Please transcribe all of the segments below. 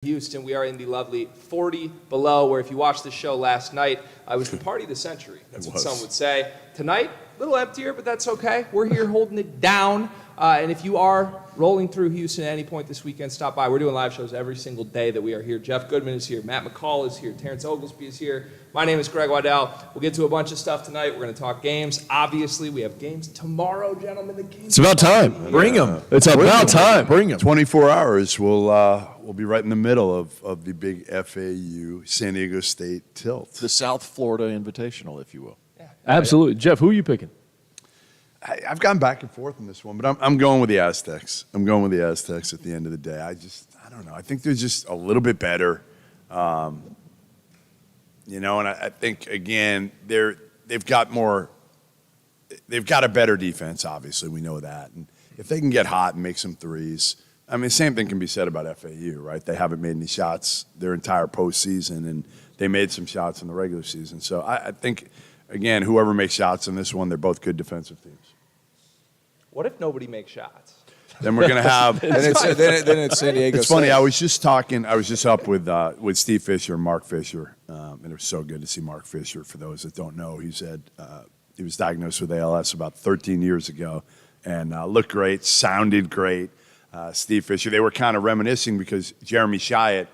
Houston. We are in the lovely 40 below, where if you watched the show last night, it was the party of the century. That's what some would say. Tonight, a little emptier, but that's okay. We're here holding it down. And if you are rolling through Houston at any point this weekend, stop by. We're doing live shows every single day that we are here. Jeff Goodman is here. Matt McCall is here. Terrence Oglesby is here. My name is Greg Waddell. We'll get to a bunch of stuff tonight. We're going to talk games. Obviously, we have games tomorrow, gentlemen. The games it's about time. Bring them. It's about time. Bring them. 24 hours. We'll be right in the middle of the big FAU San Diego State tilt. The South Florida Invitational, if you will. Yeah. Absolutely. Jeff, who are you picking? I've gone back and forth on this one, but I'm going with the Aztecs. I'm going with the Aztecs at the end of the day. I don't know. I think they're just a little bit better. And I think, again, they've got a better defense, obviously. We know that. And if they can get hot and make some threes, I mean, the same thing can be said about FAU, right? They haven't made any shots their entire postseason, and they made some shots in the regular season. So I think, again, whoever makes shots in this one, they're both good defensive teams. What if nobody makes shots? Then we're going to have. then it's San Diego. It's funny. I was just up with Steve Fisher and Mark Fisher, and it was so good to see Mark Fisher. For those that don't know, he was diagnosed with ALS about 13 years ago, and looked great, sounded great. Steve Fisher. They were kind of reminiscing because Jeremy Chiat,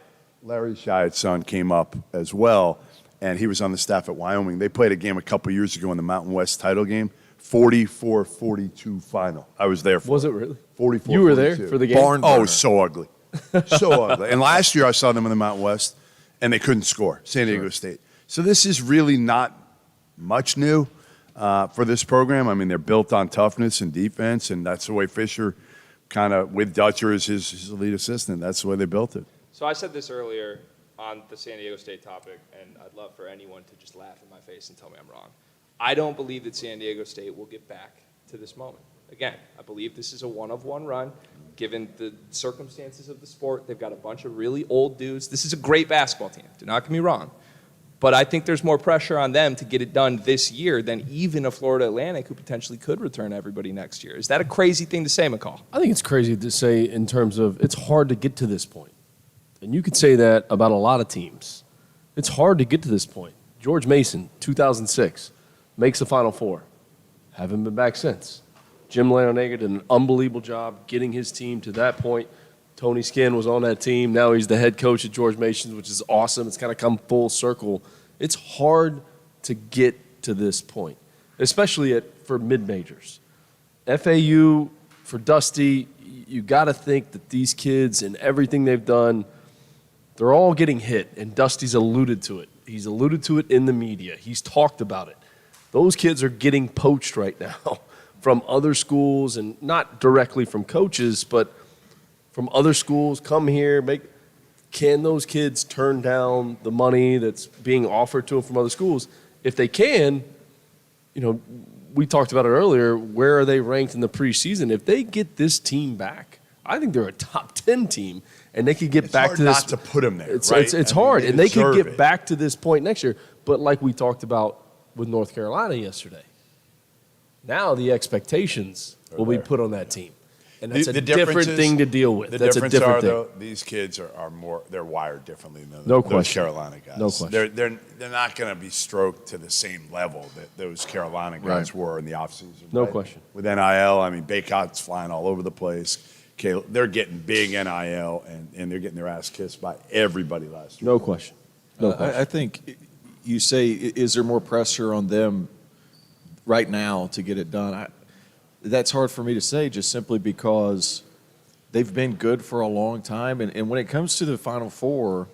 Larry Chiat's son, came up as well, and he was on the staff at Wyoming. They played a game a couple years ago in the Mountain West title game, 44-42 final. I was there for Was it really? 44-42. You were there for the game? Barn burner. Oh, so ugly. So ugly. And last year I saw them in the Mountain West, and they couldn't score, San Diego State. So this is really not much new for this program. I mean, they're built on toughness and defense, and that's the way Fisher kind of, with Dutcher as his lead assistant, that's the way they built it. So I said this earlier on the San Diego State topic, and I'd love for anyone to just laugh in my face and tell me I'm wrong. I don't believe that San Diego State will get back to this moment. Again, I believe this is a one-of-one run, given the circumstances of the sport. They've got a bunch of really old dudes. This is a great basketball team. Do not get me wrong. But I think there's more pressure on them to get it done this year than even a Florida Atlantic who potentially could return everybody next year. Is that a crazy thing to say, McCall? I think it's crazy to say in terms of it's hard to get to this point. And you could say that about a lot of teams. It's hard to get to this point. George Mason, 2006, makes the Final Four. Haven't been back since. Jim Leonega did an unbelievable job getting his team to that point. Tony Skinn was on that team. Now he's the head coach at George Mason, which is awesome. It's kind of come full circle. It's hard to get to this point, especially for mid-majors. FAU, for Dusty, you got to think that these kids and everything they've done, they're all getting hit, and Dusty's alluded to it. He's alluded to it in the media. He's talked about it. Those kids are getting poached right now from other schools, and not directly from coaches, but from other schools. Come here, can those kids turn down the money that's being offered to them from other schools? If they can, we talked about it earlier, where are they ranked in the preseason? If they get this team back, I think they're a top 10 team, and they could get back to this. It's hard not to put them there, it's, right? It's hard, and they could get it. back to this point next year. But like we talked about with North Carolina yesterday, now the expectations will be put on that team. And that's a different thing to deal with. That's a different thing. Though, these kids are more, they're wired differently than those Carolina guys. No question. They're not going to be stroked to the same level that those Carolina guys were in the offseason. No question. With NIL, I mean, Baycott's flying all over the place. They're getting big NIL, and they're getting their ass kissed by everybody last year. No question. No question. I think you say, is there more pressure on them right now to get it done? That's hard for me to say, just simply because they've been good for a long time. And when it comes to the Final Four,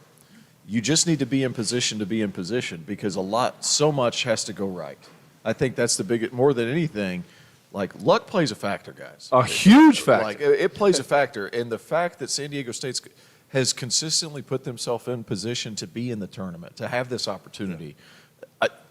you just need to be in position to be in position, because so much has to go right. I think that's the biggest, more than anything, like luck plays a factor, guys. A huge factor. Like it plays a factor. And the fact that San Diego State has consistently put themselves in position to be in the tournament, to have this opportunity,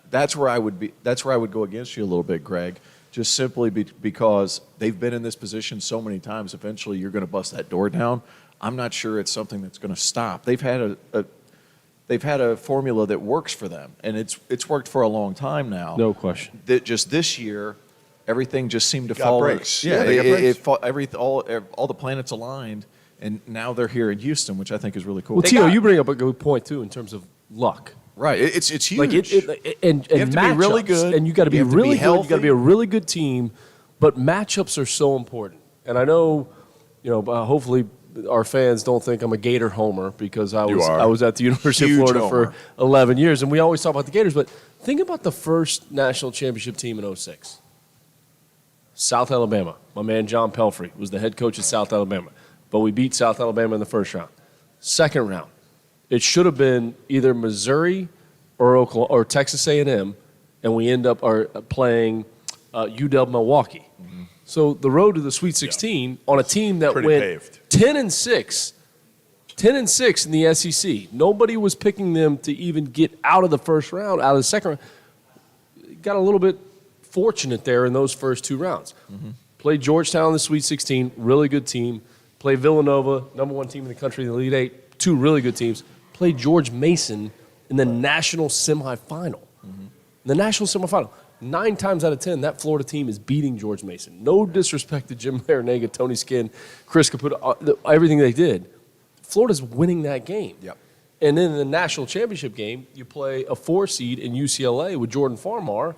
that's where I would go against you a little bit, Greg. Just simply because they've been in this position so many times, eventually you're going to bust that door down. I'm not sure it's something that's going to stop. They've had a formula that works for them, and it's worked for a long time now. No question. That just this year, everything just seemed to Got fall. breaks. Yeah, they got breaks. all the planets aligned, And now they're here in Houston, which I think is really cool. Well, Tio, you bring up a good point too in terms of luck. Right. It's huge. Like and you have to be really matchups, good, and you got to be you have to really be good. healthy. You got to be a really good team, but matchups are so important. And I know, hopefully our fans don't think I'm a Gator homer because I was at the University Huge of Florida homer. for 11 years, and we always talk about the Gators. But think about the first national championship team in 06. South Alabama. My man John Pelfrey was the head coach at South Alabama, but we beat South Alabama in the first round. Second round, it should have been either Missouri or Oklahoma or Texas A&M, and we end up playing UW Milwaukee. Mm-hmm. So the road to the Sweet 16 on a team that Pretty went paved. 10-6 in the SEC. Nobody was picking them to even get out of the first round, out of the second round. Got a little bit fortunate there in those first two rounds. Mm-hmm. Played Georgetown in the Sweet 16, really good team. Played Villanova, number one team in the country in the Elite Eight, two really good teams. Played George Mason in the national semifinal. Mm-hmm. The national semifinal. 9 times out of 10, that Florida team is beating George Mason. No disrespect to Jim Larinaga, Tony Skinn, Chris Caputo, everything they did. Florida's winning that game. Yep. And then in the national championship game, you play a 4 seed in UCLA with Jordan Farmar,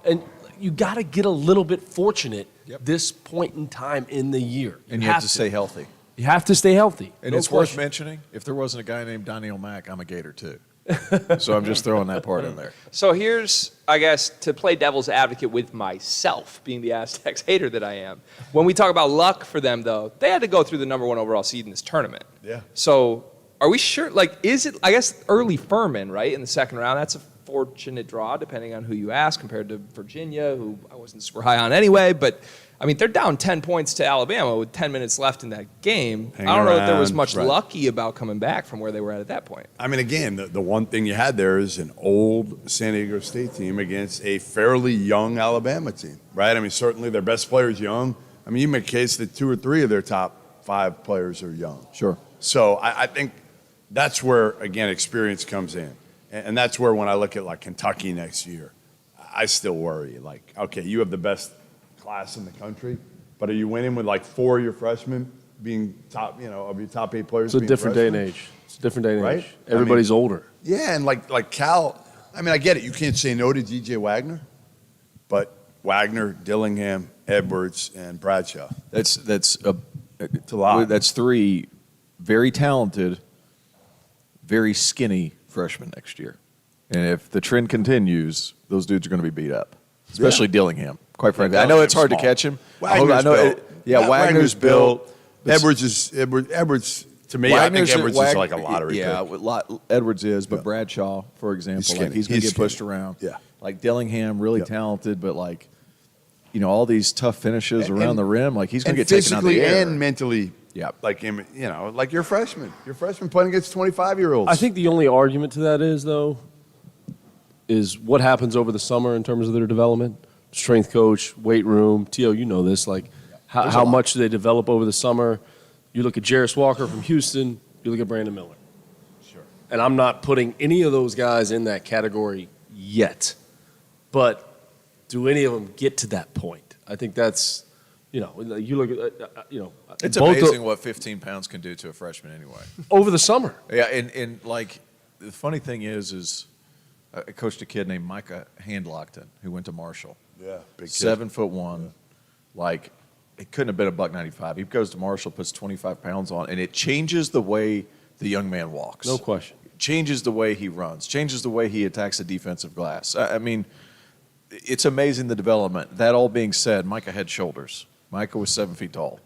and you got to get a little bit fortunate this point in time in the year. And you have to stay healthy. You have to stay healthy. And no it's question. worth mentioning, if there wasn't a guy named Daniel Mack, I'm a Gator too. So I'm just throwing that part in there. So here's, I guess, to play devil's advocate with myself, being the Aztecs hater that I am. When we talk about luck for them, though, they had to go through the number 1 overall seed in this tournament. Yeah. So are we sure? Like, is it, I guess, early Furman, right, in the second round? That's a fortunate draw, depending on who you ask, compared to Virginia, who I wasn't super high on anyway. But, I mean, they're down 10 points to Alabama with 10 minutes left in that game. I don't know if there was much lucky about coming back from where they were at that point. I mean, again, the one thing you had there is an old San Diego State team against a fairly young Alabama team, right? I mean, certainly their best players young. I mean, you make a case that 2 or 3 of their top 5 players are young. Sure. So I think that's where, again, experience comes in. And that's where when I look at, like, Kentucky next year, I still worry. Like, okay, you have the best class in the country, but are you winning with, like, 4 of your freshmen being top, of your top 8 players It's a being different day and freshmen? age. It's a different day and Right? age. Everybody's older. Yeah, and like Cal, I mean, I get it. You can't say no to DJ Wagner, but Wagner, Dillingham, Edwards, and Bradshaw. It's a lot. That's 3 very talented, very skinny freshmen next year. And if the trend continues, those dudes are going to be beat up, especially Dillingham, quite frankly. I know it's hard to catch him. Wagner's built. Wagner's built. Edwards, to me, I think Edwards is like a lottery pick. Edwards is, but Bradshaw, for example, he's going to get pushed around. Yeah. Like Dillingham, really talented, but like, all these tough finishes around the rim, like he's going to get taken out of the physically air. and mentally. Yeah. Like him, like your freshman. Your freshman playing against 25-year-olds. I think the only argument to that is what happens over the summer in terms of their development. Strength coach, weight room. Tio, you know this. Like, how much do they develop over the summer? You look at Jarris Walker from Houston. You look at Brandon Miller. Sure. And I'm not putting any of those guys in that category yet. But do any of them get to that point? I think that's, you look at, It's both amazing what 15 pounds can do to a freshman anyway. over the summer. Yeah, and like the funny thing is I coached a kid named Micah Handlockton who went to Marshall. Yeah, big kid. 7'1", like it couldn't have been a $195. He goes to Marshall, puts 25 pounds on, and it changes the way the young man walks. No question. Changes the way he runs. Changes the way he attacks the defensive glass. I mean, it's amazing the development. That all being said, Micah had shoulders. Micah was 7 feet tall.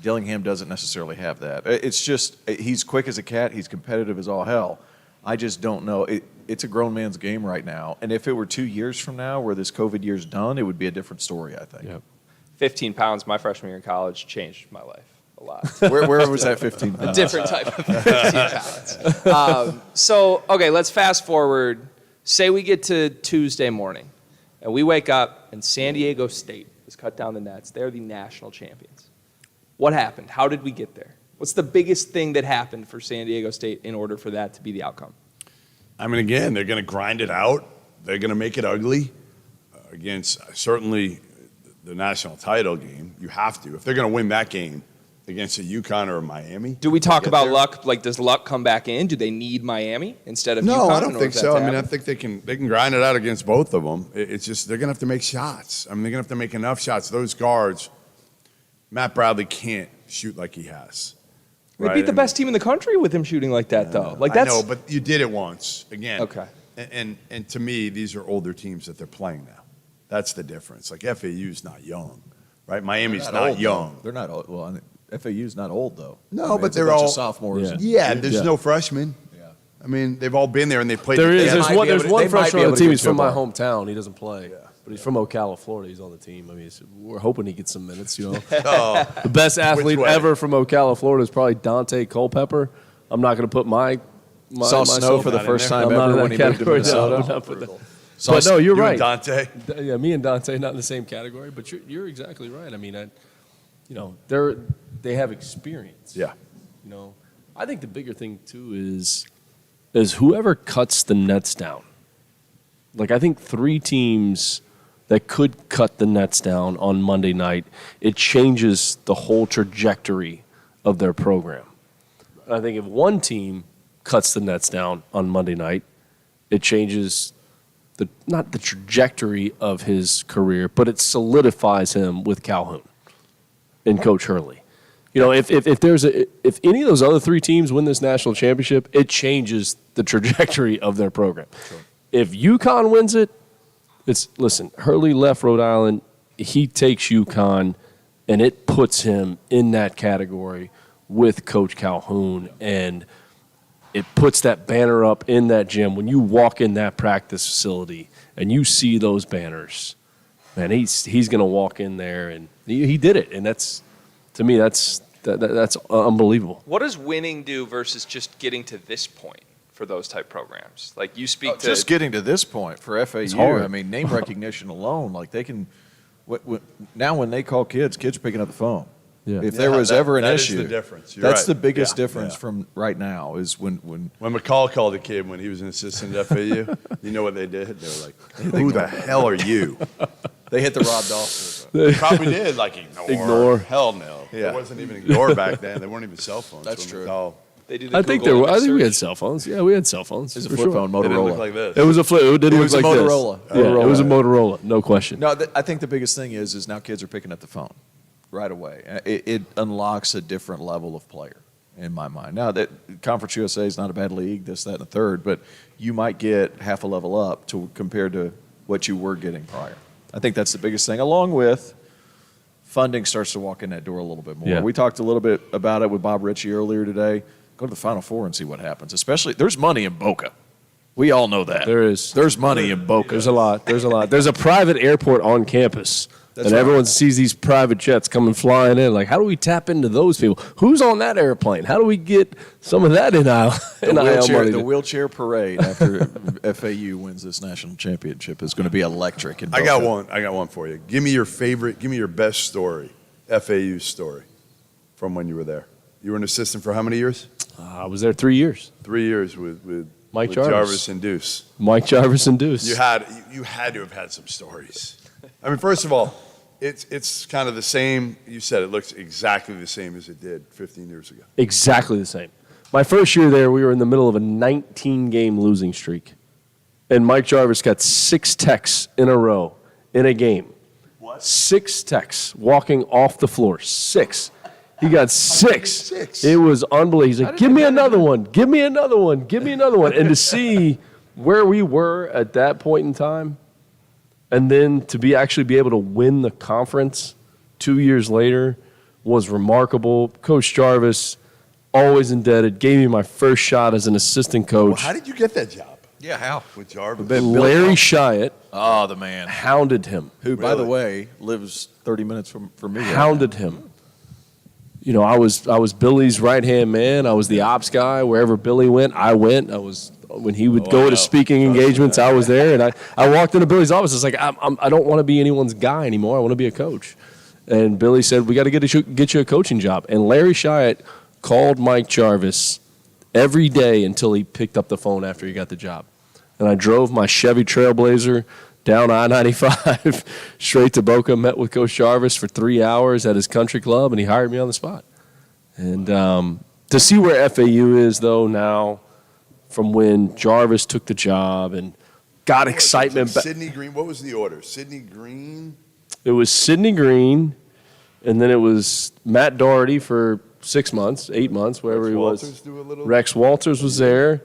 Dillingham doesn't necessarily have that. It's just he's quick as a cat. He's competitive as all hell. I just don't know. It's a grown man's game right now. And if it were 2 years from now where this COVID year's done, it would be a different story, I think. Yep. 15 pounds my freshman year in college changed my life a lot. Where was that 15 A pounds? different type of 15 pounds. So, okay, let's fast forward. Say we get to Tuesday morning, and we wake up, and San Diego State has cut down the nets. They're the national champions. What happened? How did we get there? What's the biggest thing that happened for San Diego State in order for that to be the outcome? I mean, again, they're going to grind it out. They're going to make it ugly against certainly the national title game. You have to. If they're going to win that game, against a UConn or a Miami. Do we talk Get about there? luck? Like, does luck come back in? Do they need Miami instead of No, UConn I don't in order think for that so. to I mean, I happen? think they can grind it out against both of them. It's just they're going to have to make shots. I mean, they're going to have to make enough shots. Those guards, Matt Bradley can't shoot like he has. They right? beat the I best team in the country with him shooting like that, though. Like, that's I know, but you did it once again. Okay. And to me, these are older teams that they're playing now. That's the difference. Like FAU's not young, right? Miami's They're not old, young. though. They're not old. Well, I mean, FAU's not old, though. No, I mean, but it's a they're bunch all of sophomores. and- Yeah, there's Yeah. no freshmen. Yeah. I mean, they've all been there and they played. There the is. game. There's might one, be able there's to- one they might freshman be on able the to team. get He's to a from my bar. hometown. He doesn't play. But he's from Ocala, Florida. He's on the team. I mean, we're hoping he gets some minutes, you know. Oh, The best athlete way? ever from Ocala, Florida is probably Dante Culpepper. I'm not going to put my Saw Snow myself for the not in first there. time I'm not ever in when that he moved to category. No, I would Minnesota. not put that. Saw But no, you're you right. and Dante. Yeah, me and Dante not in the same category, but you're exactly right. I mean, they have experience. Yeah. You know, I think the bigger thing too is whoever cuts the nets down. Like I think 3 teams that could cut the nets down on Monday night, it changes the whole trajectory of their program. And I think if one team cuts the nets down on Monday night, it changes not the trajectory of his career, but it solidifies him with Calhoun and Coach Hurley. You know, if any of those other 3 teams win this national championship, it changes the trajectory of their program. Sure. If UConn wins it, listen, Hurley left Rhode Island, he takes UConn, and it puts him in that category with Coach Calhoun, and it puts that banner up in that gym. When you walk in that practice facility and you see those banners, man, he's going to walk in there, and he did it, and that's to me that's unbelievable. What does winning do versus just getting to this point for those type programs? Like, you speak to Just getting to this point for FAU, hard. I mean, name recognition alone, like they can. Now, when they call kids are picking up the phone. Yeah. If there was ever an that is issue, the difference. You're that's right. the biggest Yeah, difference yeah. from right now is when When McCall called a kid when he was an assistant at FAU, you know what they did? They were like, "Who the hell are you?" they hit the Rob Dauster. They probably did like Ignore. Hell no. Yeah. It wasn't even ignore back then. They weren't even cell phones. That's when true. McCall- they do the I think Google image I think we had search. cell phones. Yeah, we had cell phones. It's a for flip sure. phone, They didn't Motorola. look like this. It was a flip. It didn't It look was a like Motorola. this. Yeah, it was a Motorola. No question. No, I think the biggest thing is now kids are picking up the phone right away. It unlocks a different level of player in my mind. Now, that Conference USA is not a bad league, this, that, and the third, but you might get half a level up compared to what you were getting prior. I think that's the biggest thing, along with funding starts to walk in that door a little bit more. Yeah. We talked a little bit about it with Bob Ritchie earlier today. Go to the Final Four and see what happens. Especially, there's money in Boca. We all know that. There is. There's money in Boca. There's a lot. There's a lot. There's a private airport on campus. That's and right. everyone sees these private jets coming flying in. Like, how do we tap into those people? Who's on that airplane? How do we get some of that NIL money? The wheelchair parade after FAU wins this national championship is going to be electric. In I got Boca. one. I got one for you. Give me your favorite. Give me your best story, FAU story, from when you were there. You were an assistant for how many years? I was there 3 years. 3 years with Mike with Jarvis. and Deuce. Mike Jarvis and Deuce. You had to have had some stories. I mean, first of all, it's kind of the same. You said it looks exactly the same as it did 15 years ago. Exactly the same. My first year there, we were in the middle of a 19-game losing streak. And Mike Jarvis got 6 techs in a row in a game. What? 6 techs walking off the floor. 6. He got 6. 6? It was unbelievable. He's like, give me another one. Give me another one. Give me another one. And to see where we were at that point in time, and then to actually be able to win the conference 2 years later was remarkable. Coach Jarvis, always indebted, gave me my first shot as an assistant coach. Well, how did you get that job Yeah, how? with Jarvis? Larry Chiat Oh, the man. hounded him. Who, by the Really? way, lives 30 minutes from me. right Hounded him. You know, I was Billy's right-hand man. I was the ops guy. Wherever Billy went, I went. When he would go to speaking engagements, I was there. And I walked into Billy's office. It's like, I don't want to be anyone's guy anymore. I want to be a coach. And Billy said, we got to get you a coaching job. And Larry Chiat called Mike Jarvis every day until he picked up the phone after he got the job. And I drove my Chevy Trailblazer down I-95 straight to Boca, met with Coach Jarvis for 3 hours at his country club, and he hired me on the spot. And to see where FAU is, though, now from when Jarvis took the job and got excitement back. Sidney Green, what was the order? Sidney Green? It was Sidney Green, and then it was Matt Doherty for 6 months, 8 months, wherever Rex he was. Walters do a little? Rex Walters was there,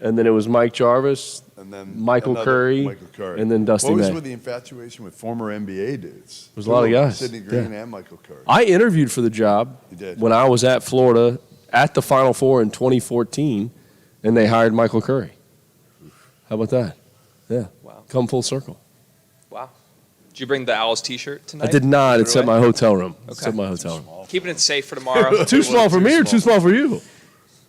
and then it was Mike Jarvis, And then Michael Curry, Michael Curry. and then Dusty What was May. with the infatuation with former NBA dudes? There's a lot of guys. Sidney Green Yeah. and Michael Curry. I interviewed for the job You did? when I was at Florida at the Final Four in 2014, and they hired Michael Curry. How about that? Yeah. Wow. Come full circle. Wow. Did you bring the Owls T-shirt tonight? I did not. It's at my hotel room. It's Okay. at my hotel room. Keeping it safe for tomorrow. Too small for me or too small for you?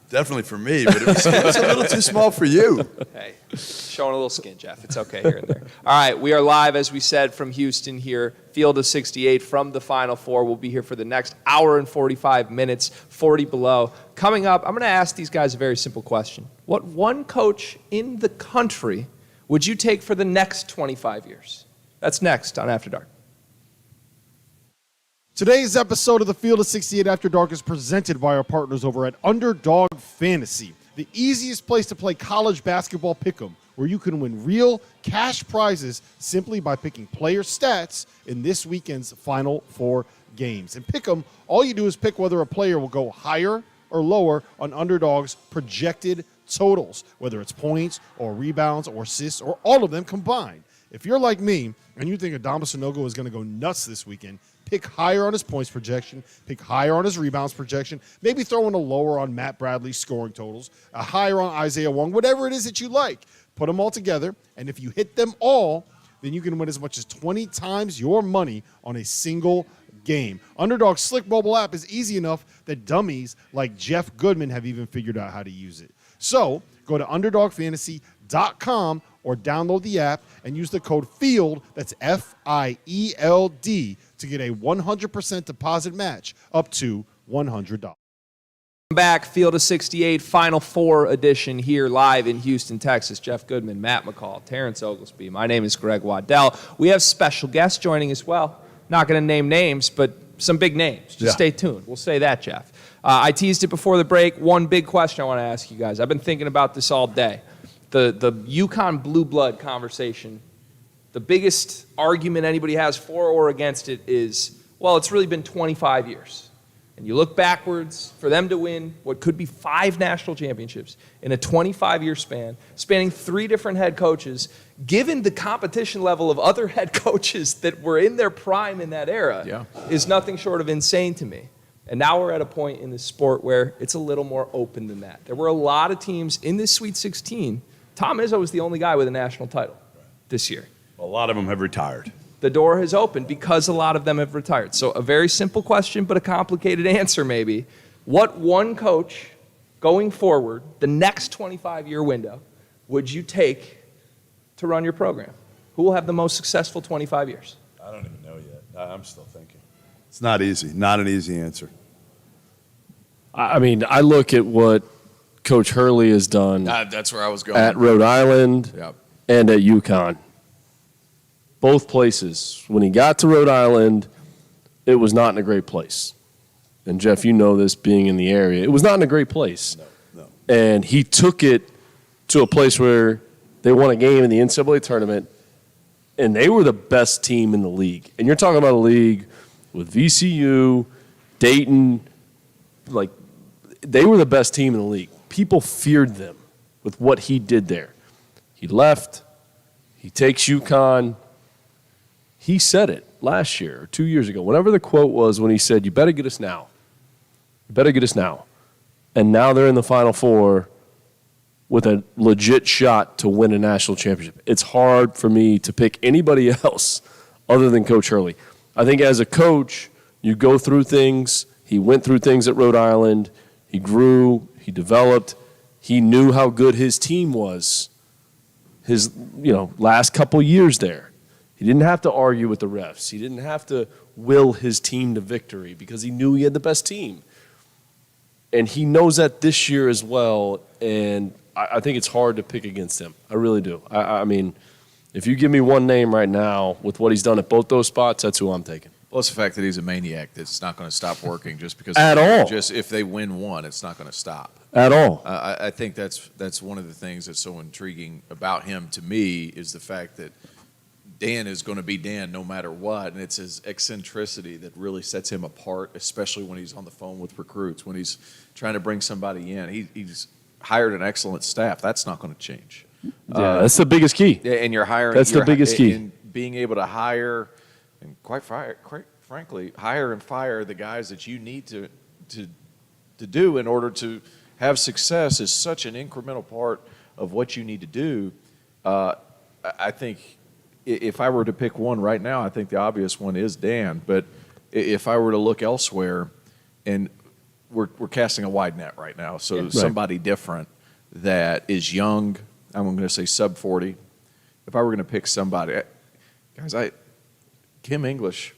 Definitely for me, but it was a little too small for you. Hey, showing a little skin, Jeff. It's okay here and there. All right, we are live, as we said, from Houston here, Field of 68 from the Final Four. We'll be here for the next hour and 45 minutes, 40 below. Coming up, I'm going to ask these guys a very simple question. What one coach in the country would you take for the next 25 years? That's next on After Dark. Today's episode of the Field of 68 After Dark is presented by our partners over at Underdog Fantasy, the easiest place to play college basketball pick'em, where you can win real cash prizes simply by picking player stats in this weekend's Final Four games. And pick'em, all you do is pick whether a player will go higher or lower on Underdog's projected totals, whether it's points or rebounds or assists or all of them combined. If you're like me and you think Adama Sanogo is going to go nuts this weekend, pick higher on his points projection, pick higher on his rebounds projection, maybe throw in a lower on Matt Bradley's scoring totals, a higher on Isaiah Wong, whatever it is that you like. Put them all together, and if you hit them all, then you can win as much as 20 times your money on a single game. Underdog's slick mobile app is easy enough that dummies like Jeff Goodman have even figured out how to use it. So go to UnderdogFantasy.com or download the app and use the code FIELD, that's FIELD, to get a 100% deposit match up to $100. Back, Field of 68, Final Four edition here live in Houston, Texas. Jeff Goodman, Matt McCall, Terrence Oglesby. My name is Greg Waddell. We have special guests joining as well. Not going to name names, but some big names. Just stay tuned. We'll say that, Jeff. I teased it before the break. One big question I want to ask you guys. I've been thinking about this all day. The UConn blue blood conversation, the biggest argument anybody has for or against it is, well, it's really been 25 years. And you look backwards for them to win what could be 5 national championships in a 25-year span, spanning 3 different head coaches, given the competition level of other head coaches that were in their prime in that era, is nothing short of insane to me. And now we're at a point in the sport where it's a little more open than that. There were a lot of teams in this Sweet 16. Tom Izzo was the only guy with a national title this year. A lot of them have retired. The door has opened because a lot of them have retired. So a very simple question, but a complicated answer maybe. What one coach going forward, the next 25-year window, would you take to run your program? Who will have the most successful 25 years? I don't even know yet. I'm still thinking. It's not easy. Not an easy answer. I mean, I look at what Coach Hurley has done That's where I was going. at Rhode Island Yep. and at UConn. Both places. When he got to Rhode Island, it was not in a great place. And Jeff, you know this being in the area. It was not in a great place. No. And he took it to a place where they won a game in the NCAA tournament, and they were the best team in the league. And you're talking about a league with VCU, Dayton, like they were the best team in the league. People feared them with what he did there. He left. He takes UConn. He said it last year or 2 years ago, whatever the quote was when he said, you better get us now. You better get us now. And now they're in the Final Four with a legit shot to win a national championship. It's hard for me to pick anybody else other than Coach Hurley. I think as a coach, you go through things. He went through things at Rhode Island. He grew. He developed. He knew how good his team was his last couple years there. He didn't have to argue with the refs. He didn't have to will his team to victory because he knew he had the best team. And he knows that this year as well, and I think it's hard to pick against him. I really do. I mean, if you give me one name right now with what he's done at both those spots, that's who I'm taking. Well, it's the fact that he's a maniac that's not going to stop working just because At all. Just if they win one, it's not going to stop. At all. I think that's one of the things that's so intriguing about him to me is the fact that Dan is going to be Dan no matter what, and it's his eccentricity that really sets him apart, especially when he's on the phone with recruits, when he's trying to bring somebody in. He's hired an excellent staff. That's not going to change. Yeah, that's the biggest key. Yeah, and you're hiring. That's the biggest key. And being able to hire and quite frankly, hire and fire the guys that you need to do in order to have success is such an incremental part of what you need to do. I think if I were to pick one right now, I think the obvious one is Dan. But if I were to look elsewhere, and we're casting a wide net right now, so somebody different that is young, I'm going to say sub 40. If I were going to pick somebody, guys, Kim English,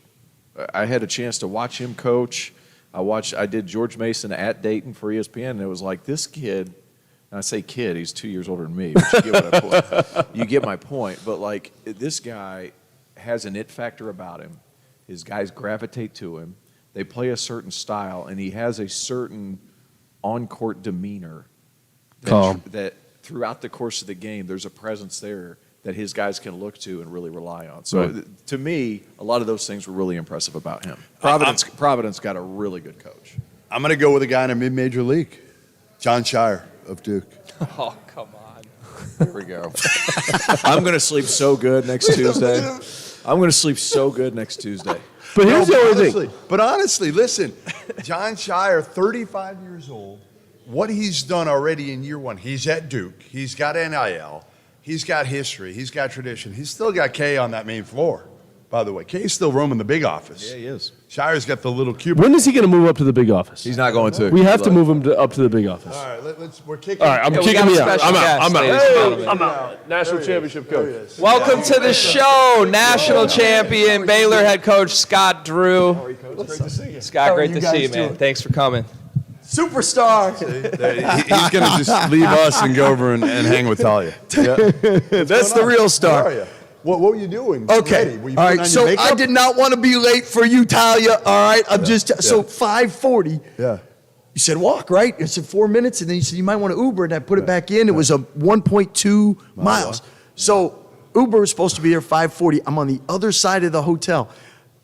I had a chance to watch him coach. I did George Mason at Dayton for ESPN, and it was like this kid, and I say kid, he's 2 years older than me, but you get my point. But like this guy has an it factor about him. His guys gravitate to him. They play a certain style, and he has a certain on-court demeanor that throughout the course of the game, there's a presence there that his guys can look to and really rely on. So to me, a lot of those things were really impressive about him. Providence got a really good coach. I'm going to go with a guy in a mid-major league, John Shire of Duke. Oh, come on. There we go. I'm going to sleep so good next Tuesday. I'm going to sleep so good next Tuesday. But here's the only thing. But honestly, listen, John Shire, 35 years old, what he's done already in year one, he's at Duke, he's got NIL, he's got history, he's got tradition. He's still got Kay on that main floor, by the way. Kay's still roaming the big office. Yeah, he is. Shire's got the little cubicle. When is he going to move up to the big office? He's not going to. We have to move him up to the big office. All right, we're kicking. All right, I'm Yeah, we kicking got a me out. special I'm guest, out. ladies and gentlemen. I'm out. National championship coach. Welcome to the show, national champion, Baylor head coach Scott Drew. Great to see you. Scott, great to see you, man. Thanks for coming. Superstar. He's going to just leave us and go over and hang with Talia. That's the real How are star. you? What were you doing? Okay. Ready? Were you All putting right. on So your makeup? I did not want to be late for you, Talia. All right. I'm just so 5:40. Yeah. You said walk, right? I said 4 minutes, and then you said you might want to Uber, and I put it back in. It was a 1.2 miles. So Uber was supposed to be there 5:40. I'm on the other side of the hotel.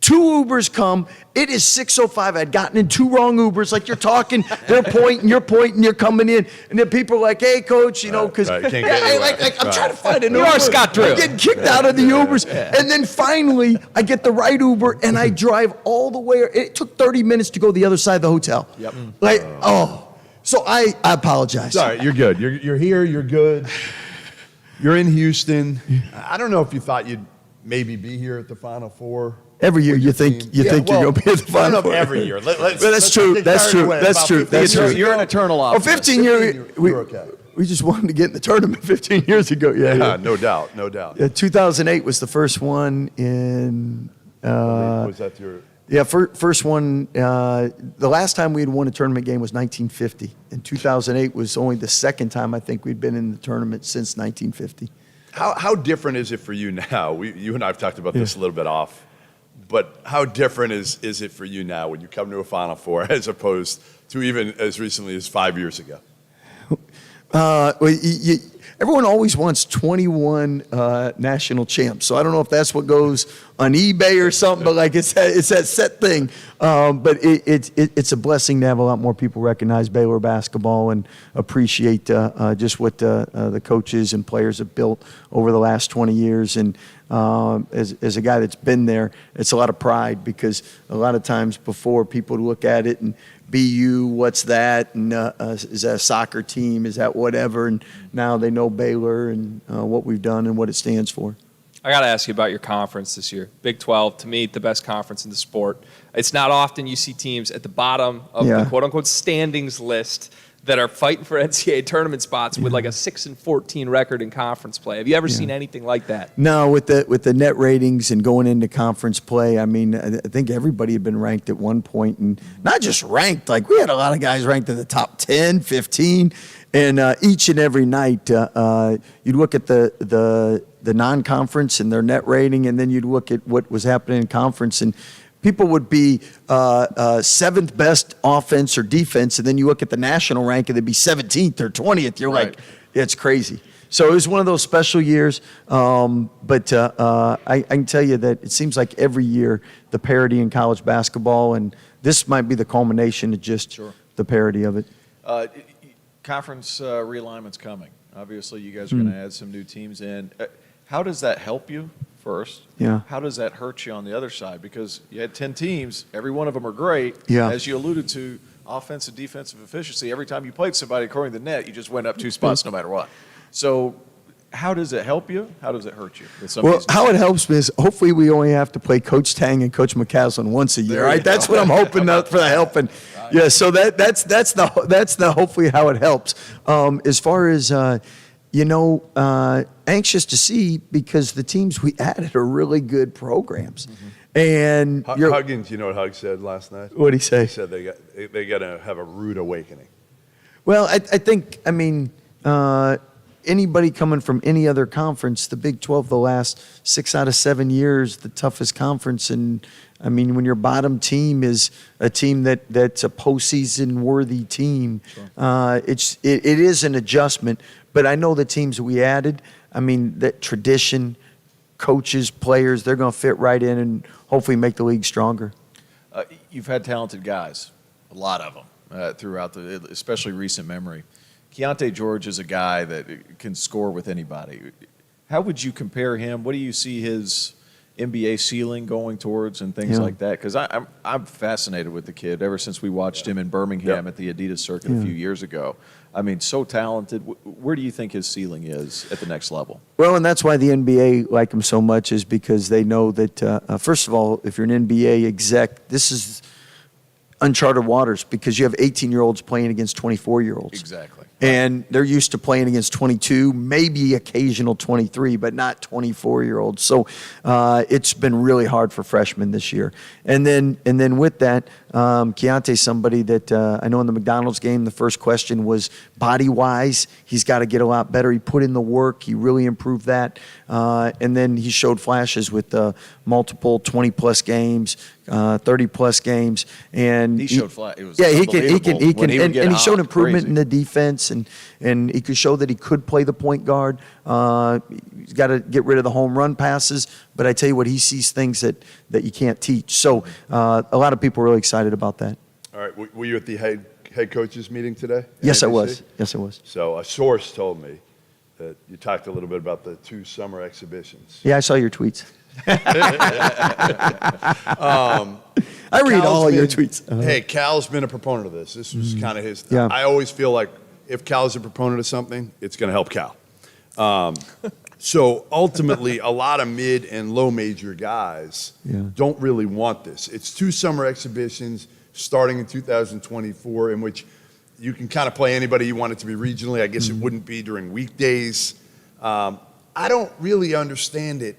2 Ubers come. It is 6:05. I'd gotten in 2 wrong Ubers. Like you're talking, they're pointing, you're pointing, you're coming in, and then people are like, "Hey, coach," you know, because right. Can't get anywhere. I'm trying to find an You Uber. are Scott Drew. I'm getting kicked out of the Ubers, and then finally I get the right Uber, and I drive all the way. It took 30 minutes to go the other side of the hotel. Yep. Like, so I apologize. It's all right. You're good. You're here. You're good. You're in Houston. I don't know if you thought you'd maybe be here at the Final Four. Every year you think you're going to be at the Final I don't know Four. if every year. Let's That's true. get That's carried true. away. That's About true. 15 That's years true. You're an eternal Oh, optimist. 15 years. You're okay. We just wanted to get in the tournament 15 years ago. Yeah. No doubt. No doubt. Yeah, 2008 was the first one in. Was that your? Yeah, first one. The last time we had won a tournament game was 1950, and 2008 was only the second time I think we'd been in the tournament since 1950. How different is it for you now? You and I have talked about this a little bit off, but how different is it for you now when you come to a Final Four as opposed to even as recently as 5 years ago? Well, everyone always wants 21 national champs, so I don't know if that's what goes on eBay or something, but like it's that set thing. But it's a blessing to have a lot more people recognize Baylor basketball and appreciate just what the coaches and players have built over the last 20 years. And as a guy that's been there, it's a lot of pride because a lot of times before people look at it and BU, what's that? And is that a soccer team? Is that whatever? And now they know Baylor and what we've done and what it stands for. I got to ask you about your conference this year. Big 12, to me, the best conference in the sport. It's not often you see teams at the bottom of the quote-unquote standings list that are fighting for NCAA tournament spots with like a 6-14 record in conference play. Have you ever seen anything like that? No, with the net ratings and going into conference play, I mean, I think everybody had been ranked at one point, and not just ranked. Like we had a lot of guys ranked in the top 10, 15, and each and every night you'd look at the non-conference and their net rating, and then you'd look at what was happening in conference, and people would be seventh best offense or defense, and then you look at the national rank and they'd be 17th or 20th. You're Right. like, it's crazy. So it was one of those special years, but I can tell you that it seems like every year the parity in college basketball, and this might be the culmination of just the parity of it. Conference realignment's coming. Obviously, you guys are going to add some new teams in. How does that help you first? Yeah. How does that hurt you on the other side? Because you had 10 teams. Every one of them are great. Yeah. As you alluded to, offensive, defensive efficiency. Every time you played somebody, according to the net, you just went up 2 spots no matter what. So how does it help you? How does it hurt you? With some of Well, these how it helps me is hopefully we only have to play Coach Tang and Coach McCaslin once a year, There you right? That's go. what I'm hoping for the help. And yeah, so that's the hopefully how it helps. As far as anxious to see because the teams we added are really good programs. And Huggins, you know what Huggs said last night? What'd he say? He said they got to have a rude awakening. Well, I think, anybody coming from any other conference, the Big 12, the last 6 out of 7 years, the toughest conference. And when your bottom team is a team that's a postseason worthy team, it is an adjustment. But I know the teams that we added, that tradition, coaches, players, they're going to fit right in and hopefully make the league stronger. You've had talented guys, a lot of them, throughout especially recent memory. Keontae George is a guy that can score with anybody. How would you compare him? What do you see his NBA ceiling going towards and things like that? Because I'm fascinated with the kid ever since we watched him in Birmingham at the Adidas circuit a few years ago. So talented. Where do you think his ceiling is at the next level? Well, and that's why the NBA like him so much is because they know that, first of all, if you're an NBA exec, this is uncharted waters because you have 18-year-olds playing against 24-year-olds. Exactly. And they're used to playing against 22, maybe occasional 23, but not 24-year-olds. So it's been really hard for freshmen this year. And then with that, Keontae's somebody that I know in the McDonald's game, the first question was body-wise. He's got to get a lot better. He put in the work. He really improved that. And then he showed flashes with multiple 20-plus games, 30-plus games. And He showed flat. It was he can, unbelievable when he would get and he showed hot. improvement Crazy. in the defense, and he could show that he could play the point guard. He's got to get rid of the home run passes, but I tell you what, he sees things that you can't teach. So a lot of people are really excited about that. All right, were you at the head coaches meeting today? Yes, I NBC? was. Yes, I was. So a source told me that you talked a little bit about the 2 summer exhibitions. Yeah, I saw your tweets. I read all your tweets. Hey, Cal's been a proponent of this. This was kind of his. Yeah. I always feel like if Cal's a proponent of something, it's going to help Cal. So ultimately, a lot of mid and low major guys don't really want this. It's 2 summer exhibitions starting in 2024 in which you can kind of play anybody you want it to be regionally. I guess it wouldn't be during weekdays. I don't really understand it,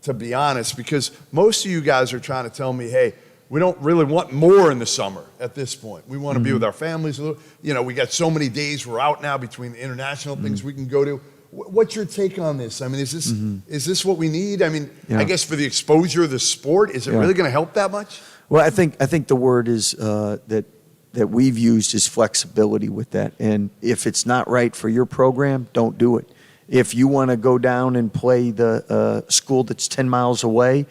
to be honest, because most of you guys are trying to tell me, hey, we don't really want more in the summer at this point. We want to be with our families a little. We got so many days we're out now between the international things we can go to. What's your take on this? Is this what we need? I guess for the exposure of the sport, is it really going to help that much? Well, I think the word is that we've used is flexibility with that. And if it's not right for your program, don't do it. If you want to go down and play the school that's 10 miles away,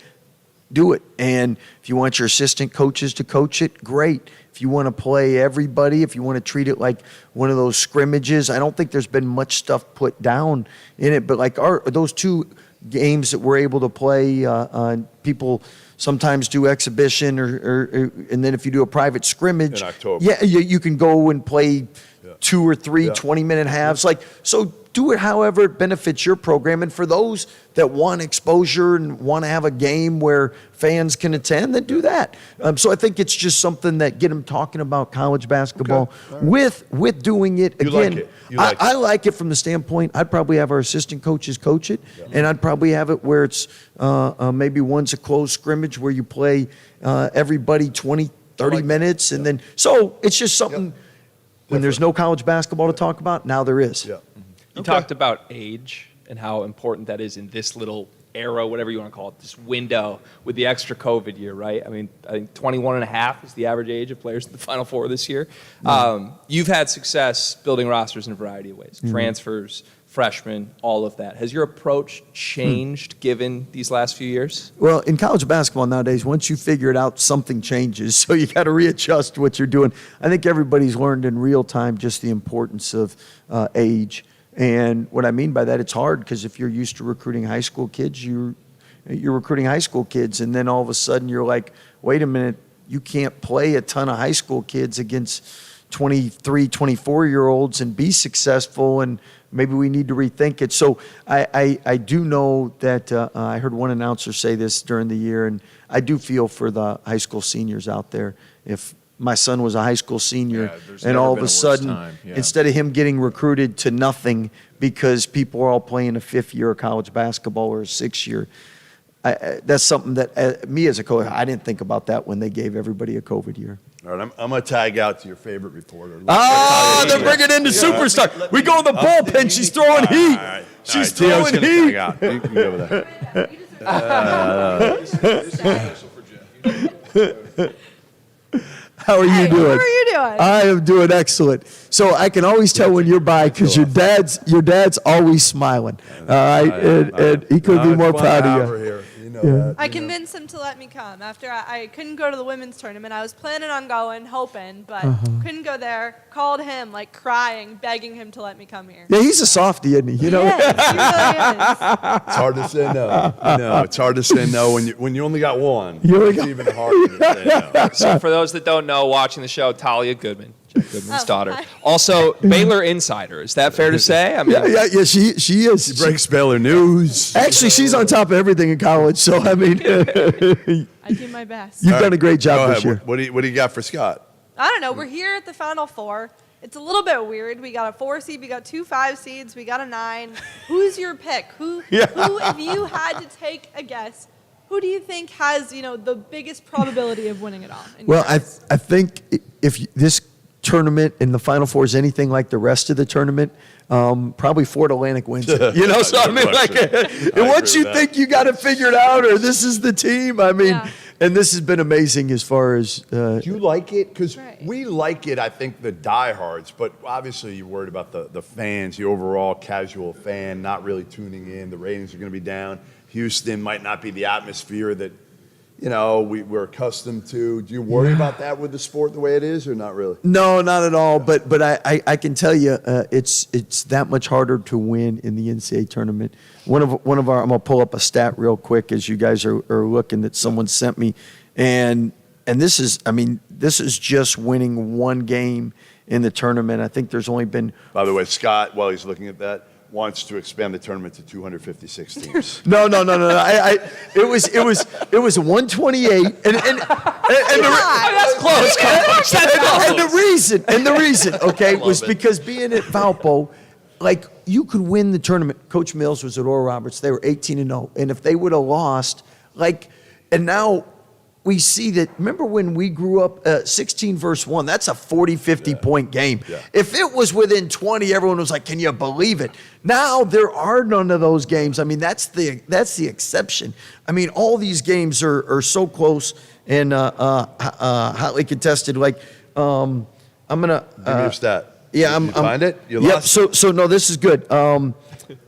do it. And if you want your assistant coaches to coach it, great. If you want to play everybody, if you want to treat it like one of those scrimmages, I don't think there's been much stuff put down in it. But like those 2 games that we're able to play, people sometimes do exhibition and then if you do a private scrimmage, In October. yeah, you can go and play 2 or 3 20-minute halves. So do it however it benefits your program. And for those that want exposure and want to have a game where fans can attend, then do that. So I think it's just something that get them talking about college basketball with doing it. You Again, like it. You like I like it from the standpoint, I'd probably have our assistant coaches coach it, and I'd probably have it where it's maybe one's a closed scrimmage where you play everybody 20, 30 minutes. And then, so it's just something when there's no college basketball to talk about, now there is. Yeah. You talked about age and how important that is in this little era, whatever you want to call it, this window with the extra COVID year, right? I mean, I think 21 and a half is the average age of players in the Final Four this year. You've had success building rosters in a variety of ways, transfers, freshmen, all of that. Has your approach changed given these last few years? Well, in college basketball nowadays, once you figure it out, something changes. So you got to readjust what you're doing. I think everybody's learned in real time just the importance of age. And what I mean by that, it's hard because if you're used to recruiting high school kids, you're recruiting high school kids, and then all of a sudden you're like, wait a minute, you can't play a ton of high school kids against 23, 24-year-olds and be successful, and maybe we need to rethink it. So I do know that I heard one announcer say this during the year, and I do feel for the high school seniors out there. If my son was a high school senior, and all of a sudden, instead of him getting recruited to nothing because people are all playing a fifth year of college basketball or a sixth year, that's something that me as a coach, I didn't think about that when they gave everybody a COVID year. All right, I'm going to tag out to your favorite reporter. Oh, they're bringing in the superstar. We go in the bullpen. She's throwing heat. All right. She's All right, Tio's throwing gonna heat. tag out. You can go over there. How are you doing? How are you doing? I am doing excellent. So I can always tell when you're by because your dad's always smiling. All right, and he couldn't be more proud of you. Here. You know Yeah. that. I convinced him to let me come. After I couldn't go to the women's tournament, I was planning on going, hoping, but couldn't go there. Called him, like crying, begging him to let me come here. Yeah, he's a softie, isn't he? You know. He is. He really is. It's hard to say no. No, it's hard to say no when you only got one. You only It's got- even harder to say no. So for those that don't know, watching the show, Talia Goodman, Jack Goodman's Oh, daughter. hi. Also, Baylor insider. Is that fair to say? I mean, Yeah. She is. She breaks Baylor news. Actually, she's on top of everything in college. So I mean, I do my best. you've done a great job Go this ahead. year. What do you got for Scott? I don't know. We're here at the Final Four. It's a little bit weird. We got a 4 seed, we got 2 5 seeds, we got a 9. Who's your pick? Who, if you had to take a guess, who do you think has, the biggest probability of winning it all? in Well, your I eyes? think if this tournament in the Final Four is anything like the rest of the tournament, probably Fort Atlantic wins it. You know, so I mean, like, and once you think you got it figured out, or this is the team, I mean, Yeah. and this has been amazing as far as. Do you like it? Because Right. we like it, I think, the diehards, but obviously you're worried about the fans, the overall casual fan not really tuning in. The ratings are going to be down. Houston might not be the atmosphere that, we're accustomed to. Do you worry about that with the sport the way it is, or not really? No, not at all. But I can tell you, it's that much harder to win in the NCAA tournament. One of our I'm gonna pull up a stat real quick as you guys are looking that someone sent me, and this is just winning one game in the tournament. I think there's only been. By the way, Scott, while he's looking at that, wants to expand the tournament to 256 teams. No. It was 128, and that's close. Coach. That's and close. the reason, okay, was because being at Valpo, like you could win the tournament. Coach Mills was at Oral Roberts. They were 18-0, and if they would have lost, and now we see that. Remember when we grew up 16 versus 1? That's a 40, 50 point game. Yeah. If it was within 20, everyone was like, "Can you believe it?" Now there are none of those games. I mean, that's the exception. I mean, all these games are so close and hotly contested. I'm gonna Give me your stat. yeah, Did you find it? You Yep. lost? So no, this is good.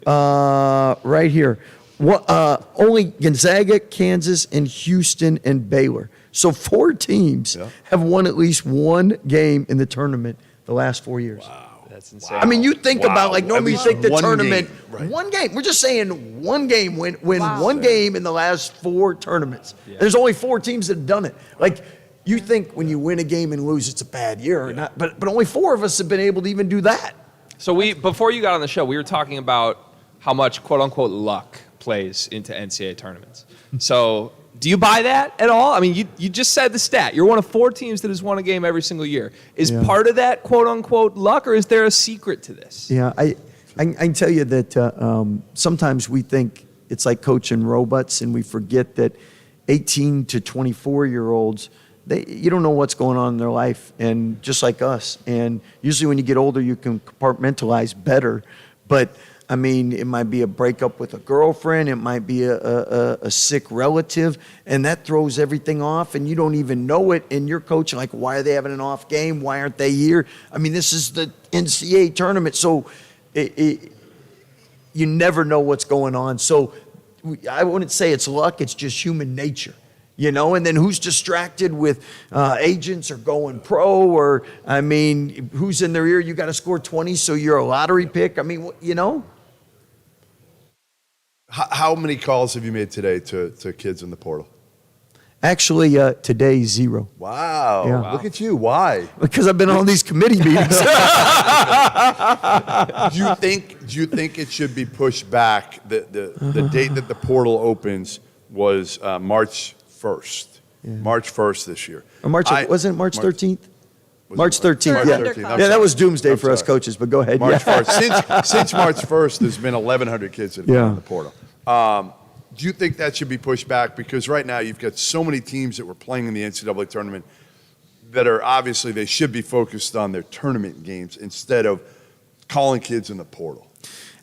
Right here. Only Gonzaga, Kansas, and Houston and Baylor. So 4 teams have won at least one game in the tournament the last 4 years. That's insane. I mean, you think Wow. about normally you At think the least one tournament, game, right. one game. We're just saying one game, win Wow. one game in the last 4 tournaments. There's only 4 teams that have done it. Like you think when you win a game and lose, it's a bad year, or not, but only 4 of us have been able to even do that. So before you got on the show, we were talking about how much quote unquote luck plays into NCAA tournaments. So do you buy that at all? I mean, you just said the stat. You're one of 4 teams that has won a game every single year. Is part of that quote unquote luck, or is there a secret to this? Yeah, I can tell you that sometimes we think it's like coaching robots, and we forget that 18 to 24-year-olds, you don't know what's going on in their life, and just like us. And usually when you get older, you can compartmentalize better. But I mean, it might be a breakup with a girlfriend. It might be a sick relative. And that throws everything off, and you don't even know it. And you're coaching, like, why are they having an off game? Why aren't they here? I mean, this is the NCAA tournament, so you never know what's going on. So I wouldn't say it's luck. It's just human nature. You know, and then who's distracted with agents or going pro, or, I mean, who's in their ear? You got to score 20, so you're a lottery pick. I mean, you know. How many calls have you made today to kids in the portal? Actually, today, 0. Wow. Yeah. Look at you. Why? Because I've been on these committee meetings. Do you think it should be pushed back? The date that the portal opens was March 1st. Yeah. March 1st this year. Or wasn't it March 13th? March 13th, March yeah. 13th. Yeah, that was doomsday I'm for us sorry. coaches, but go ahead. March yeah. 1st. Since March 1st, there's been 1,100 kids that have been in the portal. Do you think that should be pushed back? Because right now you've got so many teams that were playing in the NCAA tournament that are obviously they should be focused on their tournament games instead of calling kids in the portal.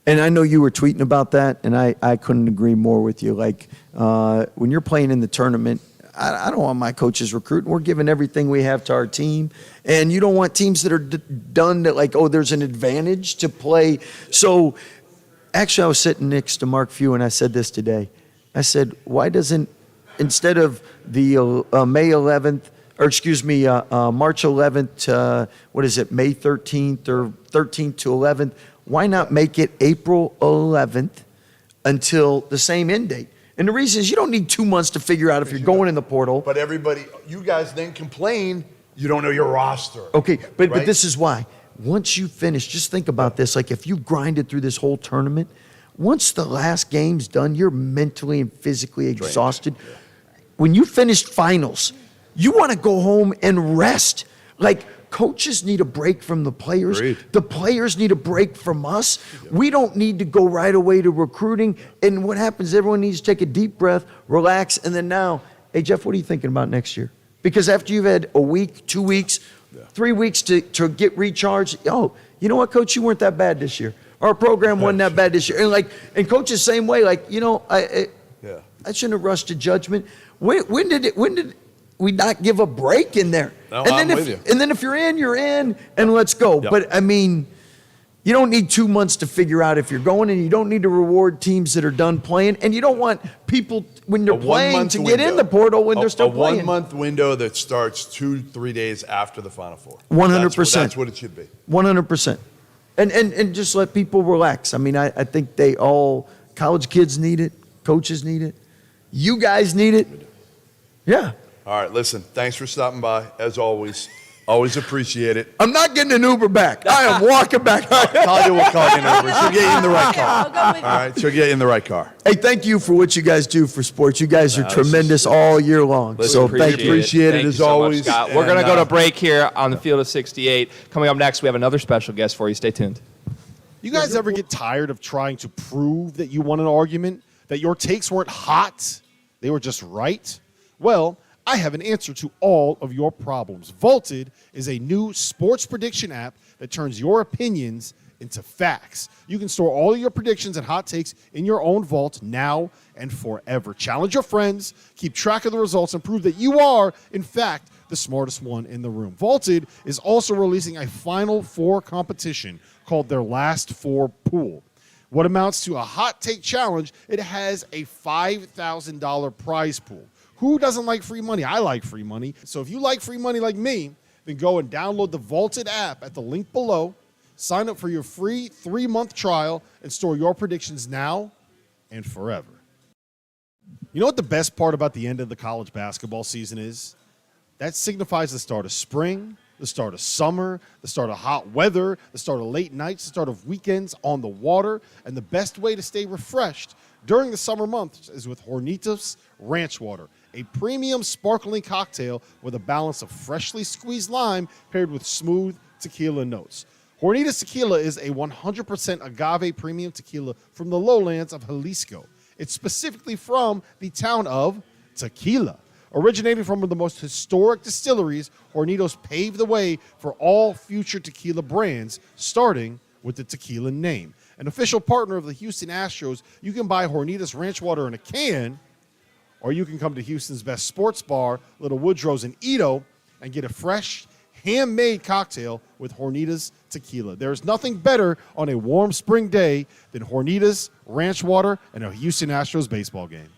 And I know you were tweeting about that, and I couldn't agree more with you. Like, when you're playing in the tournament, I don't want my coaches recruiting. We're giving everything we have to our team. And you don't want teams that are done that, like, oh, there's an advantage to play. So, actually, I was sitting next to Mark Few, and I said this today. I said, why doesn't, instead of the May 11th, or excuse me, March 11th, what is it, May 13th or 13th to 11th, why not make it April 11th until the same end date? And the reason is you don't need 2 months to figure out if you're going in the portal. But everybody, you guys then complain you don't know your roster. Okay, but right? this is why. Once you finish, just think about this. Like, if you grinded through this whole tournament, once the last game's done, you're mentally and physically exhausted. When you finished finals, you want to go home and rest. Like, coaches need a break from the players. Agreed. The players need a break from us. We don't need to go right away to recruiting. And what happens, everyone needs to take a deep breath, relax, and then now, hey, Jeff, what are you thinking about next year? Because after you've had a week, 2 weeks, 3 weeks to get recharged, oh, you know what, Coach, you weren't that bad this year. Our program wasn't that bad this year. And coaches same way, like, you know, I shouldn't have rushed to judgment. When did we not give a break in there? No, and I'm then with you. And then if you're in, and let's go. Yep. But I mean, you don't need 2 months to figure out if you're going, and you don't need to reward teams that are done playing, and you don't want people when they're playing to get in the portal when they're still playing. A 1 month window that starts 2-3 days after the Final Four. 100%. That's what it should be. 100%. And just let people relax. I mean, I think college kids need it, coaches need it, you guys need it. Yeah. All right, listen, thanks for stopping by, as always. Always appreciate it. I'm not getting an Uber back. I am walking back. Talia will call you an Uber. She'll get you in the right car. I'll go with you. All right, she'll get you in the right car. Hey, thank you for what you guys do for sports. You guys are tremendous all year long. Listen, So thank you. Appreciate it Thank you as so much, always. Scott. We're going to And, go to break here on the field of 68. Coming up next, we have another special guest for you. Stay tuned. You guys ever get tired of trying to prove that you won an argument, that your takes weren't hot, they were just right? Well, I have an answer to all of your problems. Vaulted is a new sports prediction app that turns your opinions into facts. You can store all of your predictions and hot takes in your own vault now and forever. Challenge your friends, keep track of the results, and prove that you are, in fact, the smartest one in the room. Vaulted is also releasing a Final Four competition called their Last Four Pool. What amounts to a hot take challenge, it has a $5,000 prize pool. Who doesn't like free money? I like free money. So if you like free money like me, then go and download the Vaulted app at the link below, sign up for your free 3-month trial, and store your predictions now and forever. You know what the best part about the end of the college basketball season is? That signifies the start of spring, the start of summer, the start of hot weather, the start of late nights, the start of weekends on the water, and the best way to stay refreshed during the summer months is with Hornitos Ranch Water, a premium sparkling cocktail with a balance of freshly squeezed lime paired with smooth tequila notes. Hornitos Tequila is a 100% agave premium tequila from the lowlands of Jalisco. It's specifically from the town of Tequila. Originating from one of the most historic distilleries, Hornitos paved the way for all future tequila brands, starting with the tequila name. An official partner of the Houston Astros, you can buy Hornitas Ranch Water in a can, or you can come to Houston's best sports bar, Little Woodrow's in Edo, and get a fresh, handmade cocktail with Hornitas tequila. There's nothing better on a warm spring day than Hornitas Ranch Water and a Houston Astros baseball game.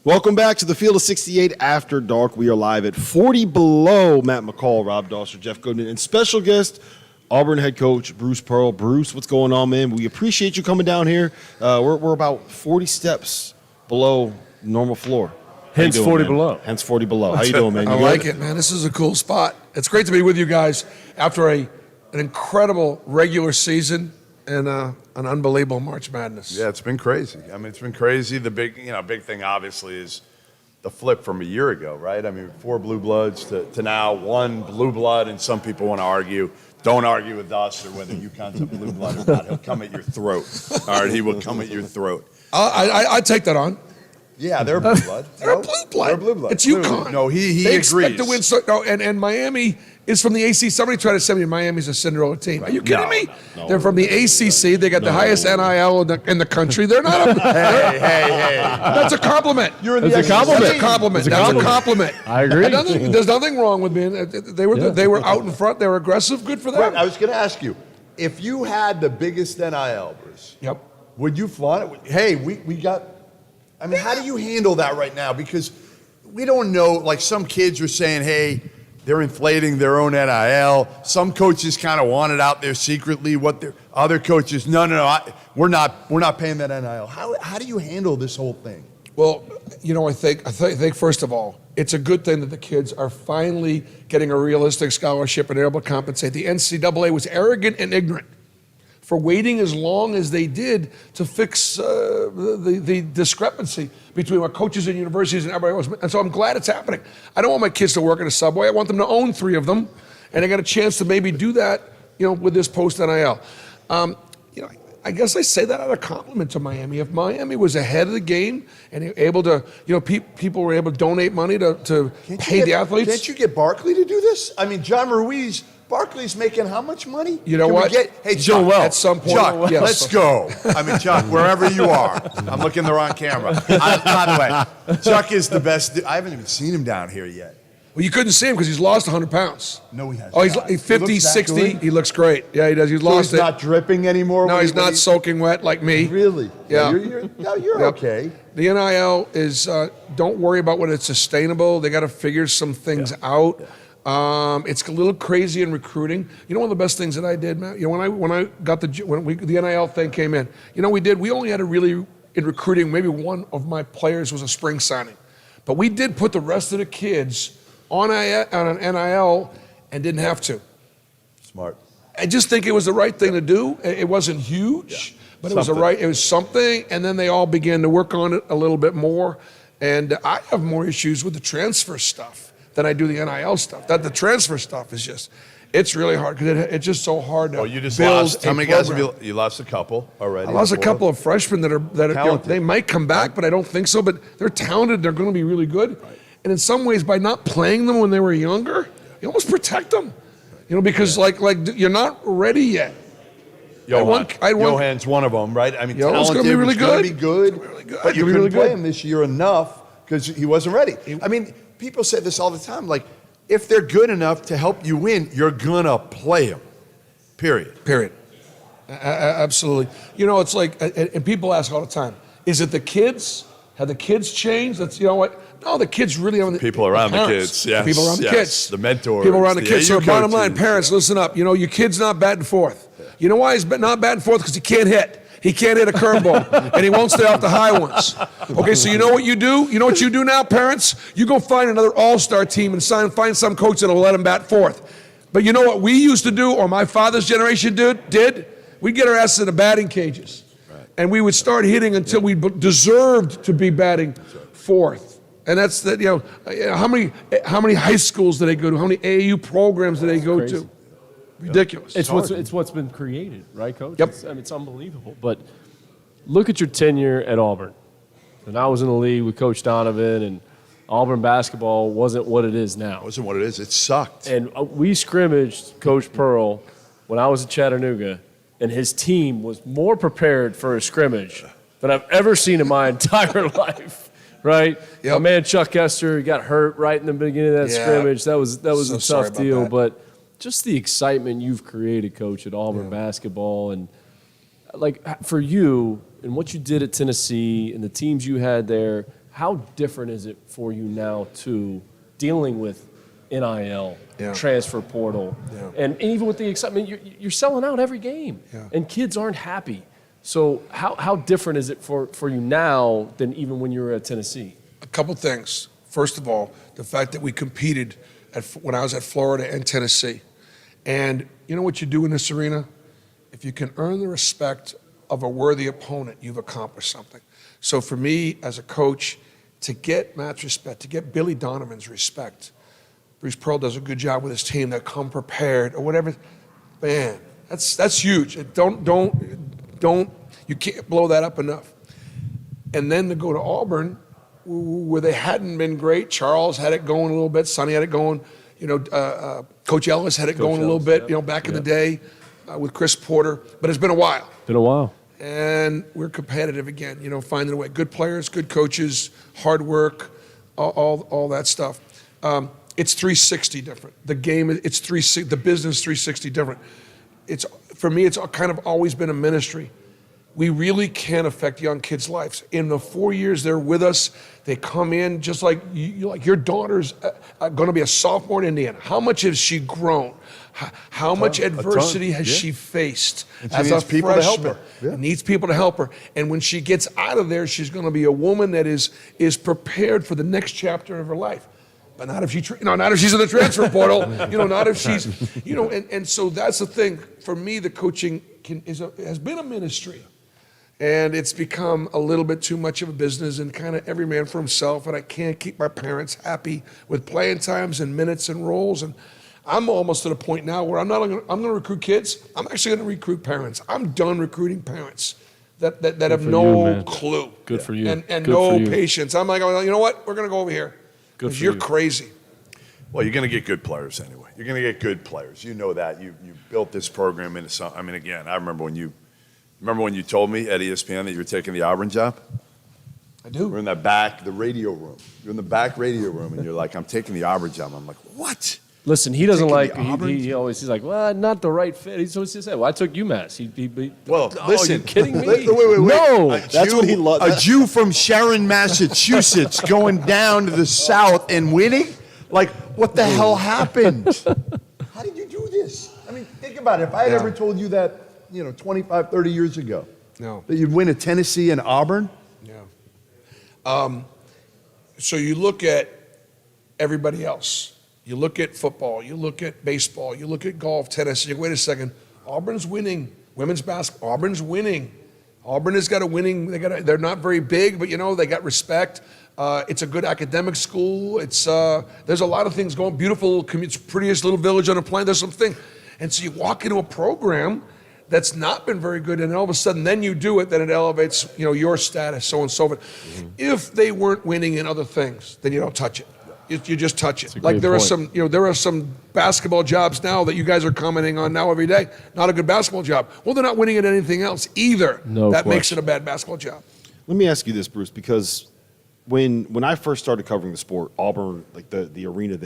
Welcome back to the Field of 68 After Dark. We are live at 40 Below. Matt McCall, Rob Dauster, Jeff Goodman, and special guest, Auburn head coach Bruce Pearl. Bruce, what's going on, man? We appreciate you coming down here. We're about 40 steps below normal floor. Hence 40 below. Hence 40 below. How you doing, man? I like it, man. This is a cool spot. It's great to be with you guys after an incredible regular season and an unbelievable March Madness. Yeah, it's been crazy. I mean, it's been crazy. The big thing obviously is the flip from a year ago, right? I mean, 4 blue bloods to now 1 blue blood, and some people want to argue. Don't argue with Dauster whether UConn's a blue blood or not. He'll come at your throat. All right, he will come at your throat. I take that on. Yeah, they're blue blood. They're a blue blood. They're blue blood. It's UConn. No, he they agrees. expect to win. And Miami is from the ACC. Somebody tried to send me Miami's a Cinderella team. Are you kidding me? No. They're from the ACC. They got the highest NIL in the country. They're not a Hey. That's a compliment. You're in the That's a compliment. That's a compliment. That's a compliment. I agree. There's nothing wrong with being. They were out in front. They were aggressive. Good for them. Right, I was going to ask you, if you had the biggest NIL, Bruce, Yep. would you flaunt it? Hey, we got. I mean, how do you handle that right now? Because we don't know. Like, some kids are saying, hey, they're inflating their own NIL. Some coaches kind of want it out there secretly. Other coaches, no, we're not paying that NIL. How do you handle this whole thing? Well, I think first of all, it's a good thing that the kids are finally getting a realistic scholarship and able to compensate. The NCAA was arrogant and ignorant for waiting as long as they did to fix the discrepancy between what coaches and universities and everybody else. And so I'm glad it's happening. I don't want my kids to work in a Subway. I want them to own 3 of them, and I got a chance to maybe do that, with this post NIL. I guess I say that out of compliment to Miami. If Miami was ahead of the game and able to, people were able to donate money to pay the athletes. Can't you get Barkley to do this? I mean, John Ruiz. Barkley's making how much money? You know what? Hey, Chuck, at some point, Chuck, yes. let's go. I mean, Chuck, wherever you are. I'm looking the wrong camera. By the way, Chuck is the best. I haven't even seen him down here yet. Well, you couldn't see him because he's lost 100 pounds. No, he hasn't. Oh, he's 50, 60. He looks great. Yeah, he does. He's lost He's it. not dripping anymore? No, he's not soaking wet like me. Really? Yeah. You're okay. The NIL is, don't worry about whether it's sustainable. They got to figure some things out. It's a little crazy in recruiting. One of the best things that I did, Matt, when I got the NIL thing came in, we only had in recruiting, maybe one of my players was a spring signing. But we did put the rest of the kids on an NIL and didn't have to. Smart. I just think it was the right thing to do. It wasn't huge, but it was something. And then they all began to work on it a little bit more. And I have more issues with the transfer stuff than I do the NIL stuff. That the transfer stuff is it's really hard because it's just so hard to You just build lost. a How many guys have program. you lost? A couple already. I lost a couple of freshmen that are Talented. they might come back, but I don't think so. But they're talented. They're going to be really good. Right. And in some ways, by not playing them when they were younger, you almost protect them. Because like you're not ready yet. Johan's one of them, right? I mean, Johan's talented, gonna be really was good. gonna be good, but you couldn't play him this year enough because he wasn't ready. I mean, people say this all the time. Like, if they're good enough to help you win, you're gonna play them. Period. Absolutely. It's like, and people ask all the time, is it the kids? Have the kids changed? That's what. No, the kids really haven't. People around the kids, yes. People around the kids. The mentors. People around the kids. So AU bottom line, coaches. parents, listen up. Your kid's not batting fourth. You know why he's not batting fourth? Because he can't hit. He can't hit a curveball, and he won't stay off the high ones. Okay, so you know what you do? You know what you do now, parents? You go find another all-star team and find some coach that'll let him bat fourth. But you know what we used to do, or my father's generation did? We'd get our asses in the batting cages, and we would start hitting until we deserved to be batting fourth. And that's that. How many high schools did they go to? How many AAU programs did they go to? Ridiculous. It's what's been created, right, Coach? Yep. It's unbelievable. But look at your tenure at Auburn. And I was in the league with Coach Donovan, and Auburn basketball wasn't what it is now. That wasn't what it is. It sucked. And we scrimmaged Coach Pearl when I was at Chattanooga, and his team was more prepared for a scrimmage than I've ever seen in my entire life. Right? Yep. My man Chuck Esther got hurt right in the beginning of that Yeah. scrimmage. That was So a sorry tough about deal, that. but just the excitement you've created, Coach, at Auburn basketball, and like for you and what you did at Tennessee and the teams you had there, how different is it for you now too, dealing with NIL, Yeah. transfer portal, Yeah. and even with the excitement, you're selling out every game, Yeah. and kids aren't happy. So how different is it for you now than even when you were at Tennessee? A couple things. First of all, the fact that we competed when I was at Florida and Tennessee. And you know what you do in this arena? If you can earn the respect of a worthy opponent, you've accomplished something. So for me as a coach, to get Matt's respect, to get Billy Donovan's respect, Bruce Pearl does a good job with his team. They come prepared or whatever. Man, that's huge. Don't you can't blow that up enough. And then to go to Auburn, where they hadn't been great. Charles had it going a little bit. Sonny had it going. Coach Ellis had it going a little bit. Yep. Back in the day with Chris Porter. But it's been a while. Been a while. And we're competitive again. Finding a way. Good players, good coaches, hard work, all that stuff. It's 360 different. The game, it's 360. The business 360 different. For me, it's kind of always been a ministry. We really can affect young kids' lives. In the 4 years they're with us, they come in just like your daughter's going to be a sophomore in Indiana. How much has she grown? How much adversity has she faced as a needs people to help freshman? her. Yeah. Needs people to help her. And when she gets out of there, she's going to be a woman that is prepared for the next chapter of her life. But not if not if she's in the transfer portal. Not if she's, and so that's the thing. For me, the coaching has been a ministry. And it's become a little bit too much of a business and kind of every man for himself. And I can't keep my parents happy with playing times and minutes and roles. And I'm almost at a point now where I'm going to recruit kids. I'm actually going to recruit parents. I'm done recruiting parents that have for no you, man. clue. Good for you. And Good no for you. patience. I'm like, you know what? We're going to go over here. Good 'Cause for you're you. crazy. Well, you're going to get good players anyway. You're going to get good players. You know that. You built this program into something. I mean, again, I remember when you told me at ESPN that you were taking the Auburn job? I do. We're in the radio room. You're in the back radio room, and you're like, I'm taking the Auburn job. I'm like, what? Listen, he doesn't Taking like. the Auburn? He's like, well, not the right fit. He's always said, well, I took UMass. Well, oh, listen. you kidding me? Wait. No, That's what he loved. A Jew from Sharon, Massachusetts, going down to the South and winning? Like, what the hell happened? How did you do this? I mean, think about it. If I had ever told you that, 25, 30 years ago, No. that you'd win at Tennessee and Auburn? Yeah. So you look at everybody else. You look at football. You look at baseball. You look at golf, tennis. You go, wait a second. Auburn's winning. Women's basketball. Auburn's winning. Auburn has got a winning. They're not very big, but they got respect. It's a good academic school. There's a lot of things going. Beautiful, it's prettiest little village on a plain. There's something, and so you walk into a program that's not been very good, and all of a sudden, then you do it, then it elevates, your status, so on and so forth. Mm-hmm. If they weren't winning in other things, then you don't touch it. You just touch it. a Like great there are some basketball jobs now that you guys are commenting on now every day. Not a good basketball job. Well, they're not winning at anything else either. No that makes question. it a bad basketball job. Let me ask you this, Bruce, because when I first started covering the sport, Auburn, like the arena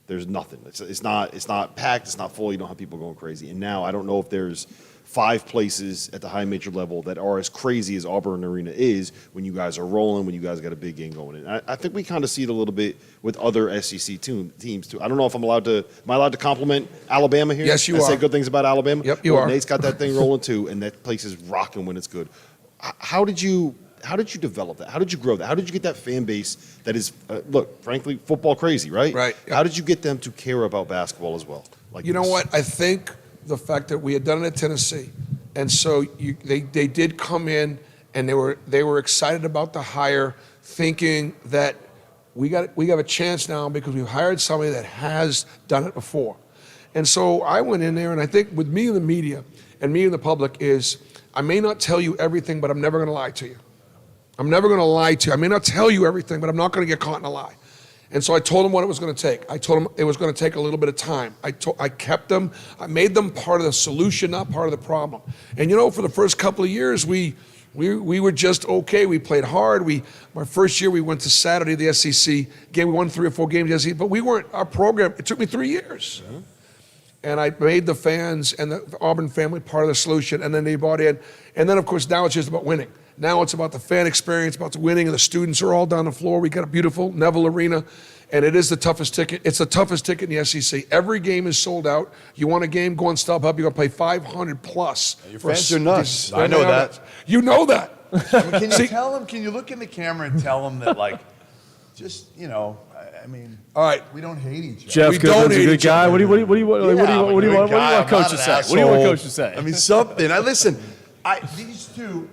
there's nothing. It's not packed. It's not full. You don't have people going crazy. And now I don't know if there's 5 places at the high major level that are as crazy as Auburn Arena is when you guys are rolling, when you guys got a big game going. And I think we kind of see it a little bit with other SEC teams too. I don't know if am I allowed to compliment Alabama here? Yes, you Say are. good things about Alabama? Yep, you are. Nate's got that thing rolling too, and that place is rocking when it's good. How did you develop that? How did you grow that? How did you get that fan base that is, look, frankly, football crazy, right? Right, yep. How did you get them to care about basketball as well? Like You know this? what? I think the fact that we had done it at Tennessee, and so they did come in and they were excited about the hire, thinking that we have a chance now because we've hired somebody that has done it before. And so I went in there, and I think with me in the media and me in the public is I may not tell you everything, but I'm never going to lie to you. I'm never going to lie to you. I may not tell you everything, but I'm not going to get caught in a lie. And so I told them what it was going to take. I told them it was going to take a little bit of time. I kept them. I made them part of the solution, not part of the problem. And for the first couple of years, we were just okay. We played hard. My first year, we went to Saturday, the SEC game. We won 3 or 4 games, the SEC, but we weren't, our program, it took me 3 years. Yeah. And I made the fans and the Auburn family part of the solution, and then they bought in. And then, of course, now it's just about winning. Now it's about the fan experience, about the winning, and the students are all down the floor. We got a beautiful Neville Arena, and it is the toughest ticket. It's the toughest ticket in the SEC. Every game is sold out. You want a game, go on StubHub. You're going to pay $500 plus. Your fans are nuts. I know that. You know that. I mean, can you tell them? Can you look in the camera and tell them that, like, just I mean, all right, we don't hate each other. Jeff we Goodman's don't a hate good each guy. other. What do you want Coach to say? What do you want Coach to say? I mean, something. Listen. These two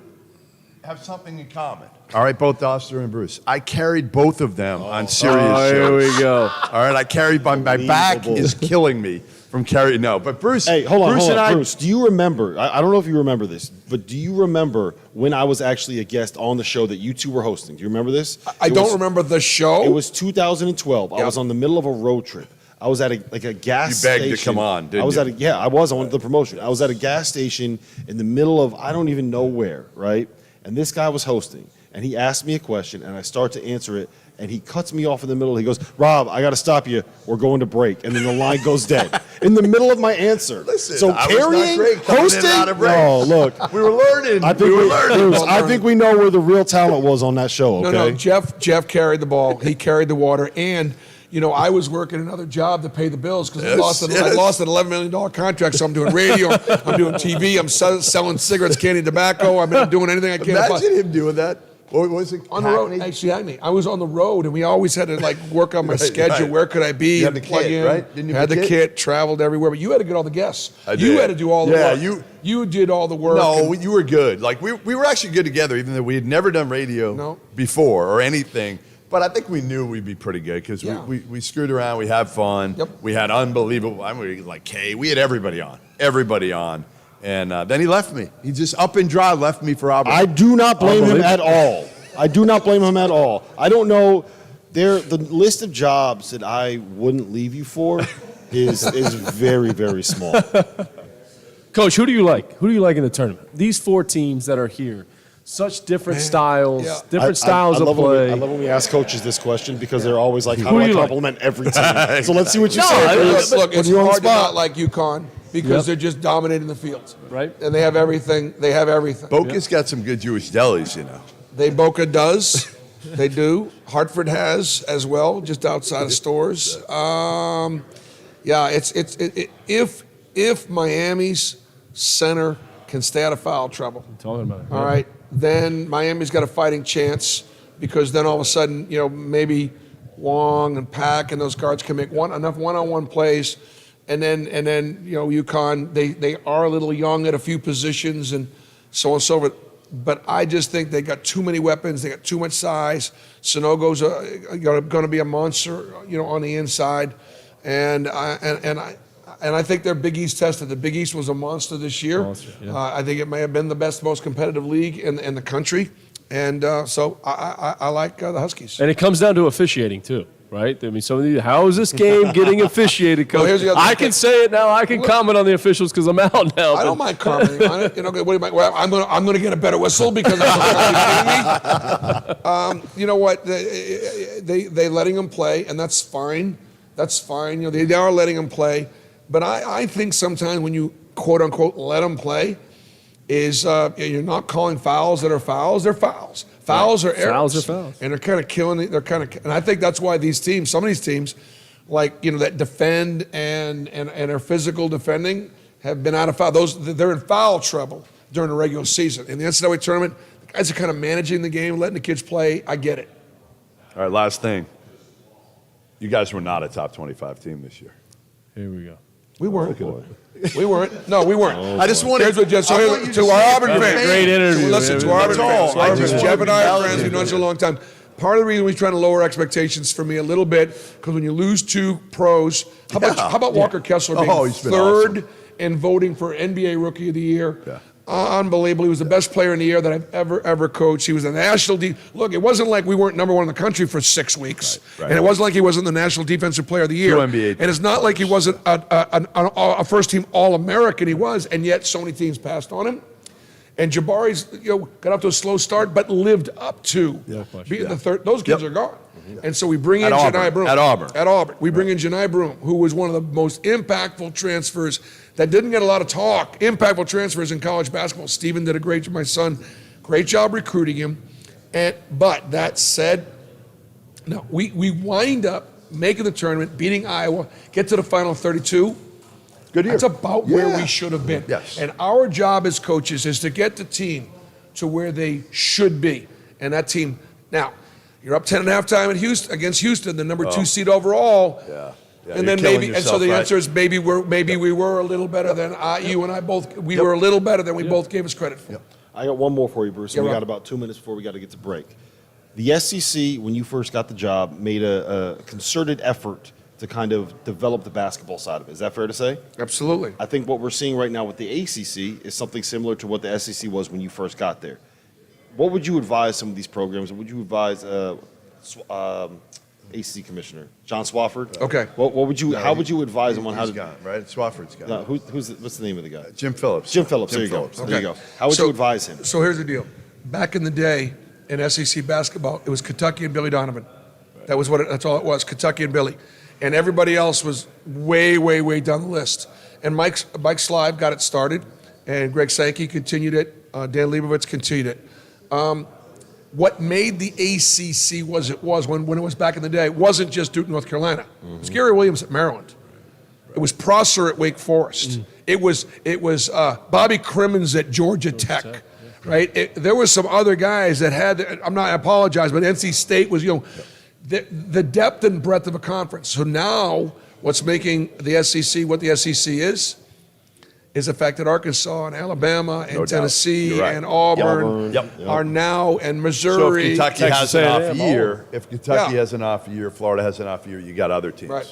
have something in common. All right, both Dauster and Bruce. I carried both of them on serious shows. Here we go. All right, I carried my back is killing me from carrying. No, but Bruce. Hey, hold on. I, Bruce, do you remember? I don't know if you remember this, but do you remember when I was actually a guest on the show that you two were hosting? Do you remember this? I don't remember the show. It was 2012. I was on the middle of a road trip. I was at a gas station. You begged to come on, didn't you? I wanted the promotion. I was at a gas station in the middle of I don't even know where, right? And this guy was hosting, and he asked me a question, and I start to answer it, and he cuts me off in the middle. He goes, "Rob, I got to stop you. We're going to break," and then the line goes dead in the middle of my answer. Listen, so I carrying, was not great coming hosting. in and out of breaks. No, look, we were learning. I think we were learning. Bruce, I think we know where the real talent was on that show. Okay? No, Jeff carried the ball. He carried the water, and I was working another job to pay the bills because I lost an $11 million contract. So I'm doing radio, I'm doing TV, I'm selling cigarettes, candy, tobacco. I've been doing anything I can. Imagine him doing that. What was it? On the road, actually, I was on the road, and we always had to work on my schedule. Right. Where could I be? You had the plug kit, in. Right? Didn't you had the kit, traveled everywhere, but you had to get all the guests. You had to do all the work. You did all the work. No, you were good. We were actually good together, even though we had never done radio before or anything. But I think we knew we'd be pretty good because we screwed around, we had fun, we had unbelievable. We had everybody on. And then he left me. He just up and dry left me for Auburn. I do not blame him at all. I do not blame him at all. I don't know. The list of jobs that I wouldn't leave you for is very, very small. Coach, who do you like? Who do you like in the tournament? These 4 teams that are here, such different styles, styles of play. I love when we ask coaches this question because they're always like, how do I compliment every team? So let's see what you say. Look, it's hard to not like UConn because they're just dominating the field. Right. And they have everything. Boca's got some good Jewish delis, Boca does. They do. Hartford has as well, just outside of stores. If Miami's center can stay out of foul trouble. I'm talking about it. All right. Then Miami's got a fighting chance because then all of a sudden, maybe Wong and Pack and those guards can make enough one-on-one plays, and then UConn they are a little young at a few positions and so on and so forth. But I just think they got too many weapons. They got too much size. Sanogo's going to be a monster, on the inside, and I think their Big East tested. The Big East was a monster this year. I think it may have been the best, most competitive league in the country. And so I like the Huskies. And it comes down to officiating, too, right? I mean, how is this game getting officiated, Coach? Here's the other I can say it now. I can comment on the officials because I'm out now. I don't mind commenting on it. I'm going to get a better whistle because I'm kidding me. You know what? They letting them play, and that's fine. That's fine. They are letting them play. But I think sometimes when you, quote unquote, let them play, is you're not calling fouls that are fouls. They're fouls. Fouls are errors. Fouls are fouls. And they're kind of killing it. And I think that's why these teams, some of these teams, that defend and are physical defending, have been out of foul. They're in foul trouble during the regular season. In the NCAA tournament, the guys are kind of managing the game, letting the kids play. I get it. All right, last thing. You guys were not a top 25 team this year. Here we go. We weren't. We weren't. No, we weren't. I just wanted to our Auburn fans. Great interview. Listen, to our Auburn fans. Jeff and I are friends. We've known each other a long time. Part of the reason we're trying to lower expectations for me a little bit, because when you lose 2 pros, how about Walker Kessler being he's been third awesome. and voting for NBA Rookie of the Year? Yeah. Unbelievable. He was the best player in the year that I've ever coached. He was the national Look, it wasn't like we weren't number one in the country for 6 weeks. Right. And it wasn't like he wasn't the national defensive player of the year. 2 NBA And it's not like he wasn't a first-team All-American. He was, and yet so many teams passed on him. And Jabari's got off to a slow start, but lived up to being the third. Those kids are gone. And so we bring in Janai Broom. At Auburn. We bring in Janai Broom, who was one of the most impactful transfers that didn't get a lot of talk. Impactful transfers in college basketball. Steven did my son, great job recruiting him. But that said, no, we wind up making the tournament, beating Iowa, get to the final 32. Good year. That's about where we should have been. Yes. And our job as coaches is to get the team to where they should be. And that team, now, you're up 10 at halftime against Houston, the number 2 seed overall. Yeah. And then so the answer is maybe we were a little better than you and I both. We were a little better than we both gave us credit for. I got one more for you, Bruce. Yeah, We Rob. got about 2 minutes before we got to get to break. The SEC, when you first got the job, made a concerted effort to kind of develop the basketball side of it. Is that fair to say? Absolutely. I think what we're seeing right now with the ACC is something similar to what the SEC was when you first got there. What would you advise some of these programs? Would you advise ACC Commissioner John Swofford? Okay. What would you? How would you advise him on how He's to? gone, right? Swafford's gone. No, what's the name of the guy? Jim Phillips. Jim Phillips. There you go. Phillips. There you go. How would you advise him? So here's the deal. Back in the day in SEC basketball, it was Kentucky and Billy Donovan. That's all it was, Kentucky and Billy. And everybody else was way, way, way down the list. And Mike Slive got it started, and Greg Sankey continued it. Dan Leibovitz continued it. What made the ACC was when it was back in the day wasn't just Duke, North Carolina. It was Gary Williams at Maryland. It was Prosser at Wake Forest. It was Bobby Crimmins at Georgia Tech. Right? There was some other guys that had. I apologize, but NC State was the depth and breadth of a conference. So now what's making the SEC what the SEC is the fact that Arkansas and Alabama and Tennessee and Auburn are now, and Missouri. So if Kentucky has an off year, Yeah. has an off year, Florida has an off year, you got other teams. Right.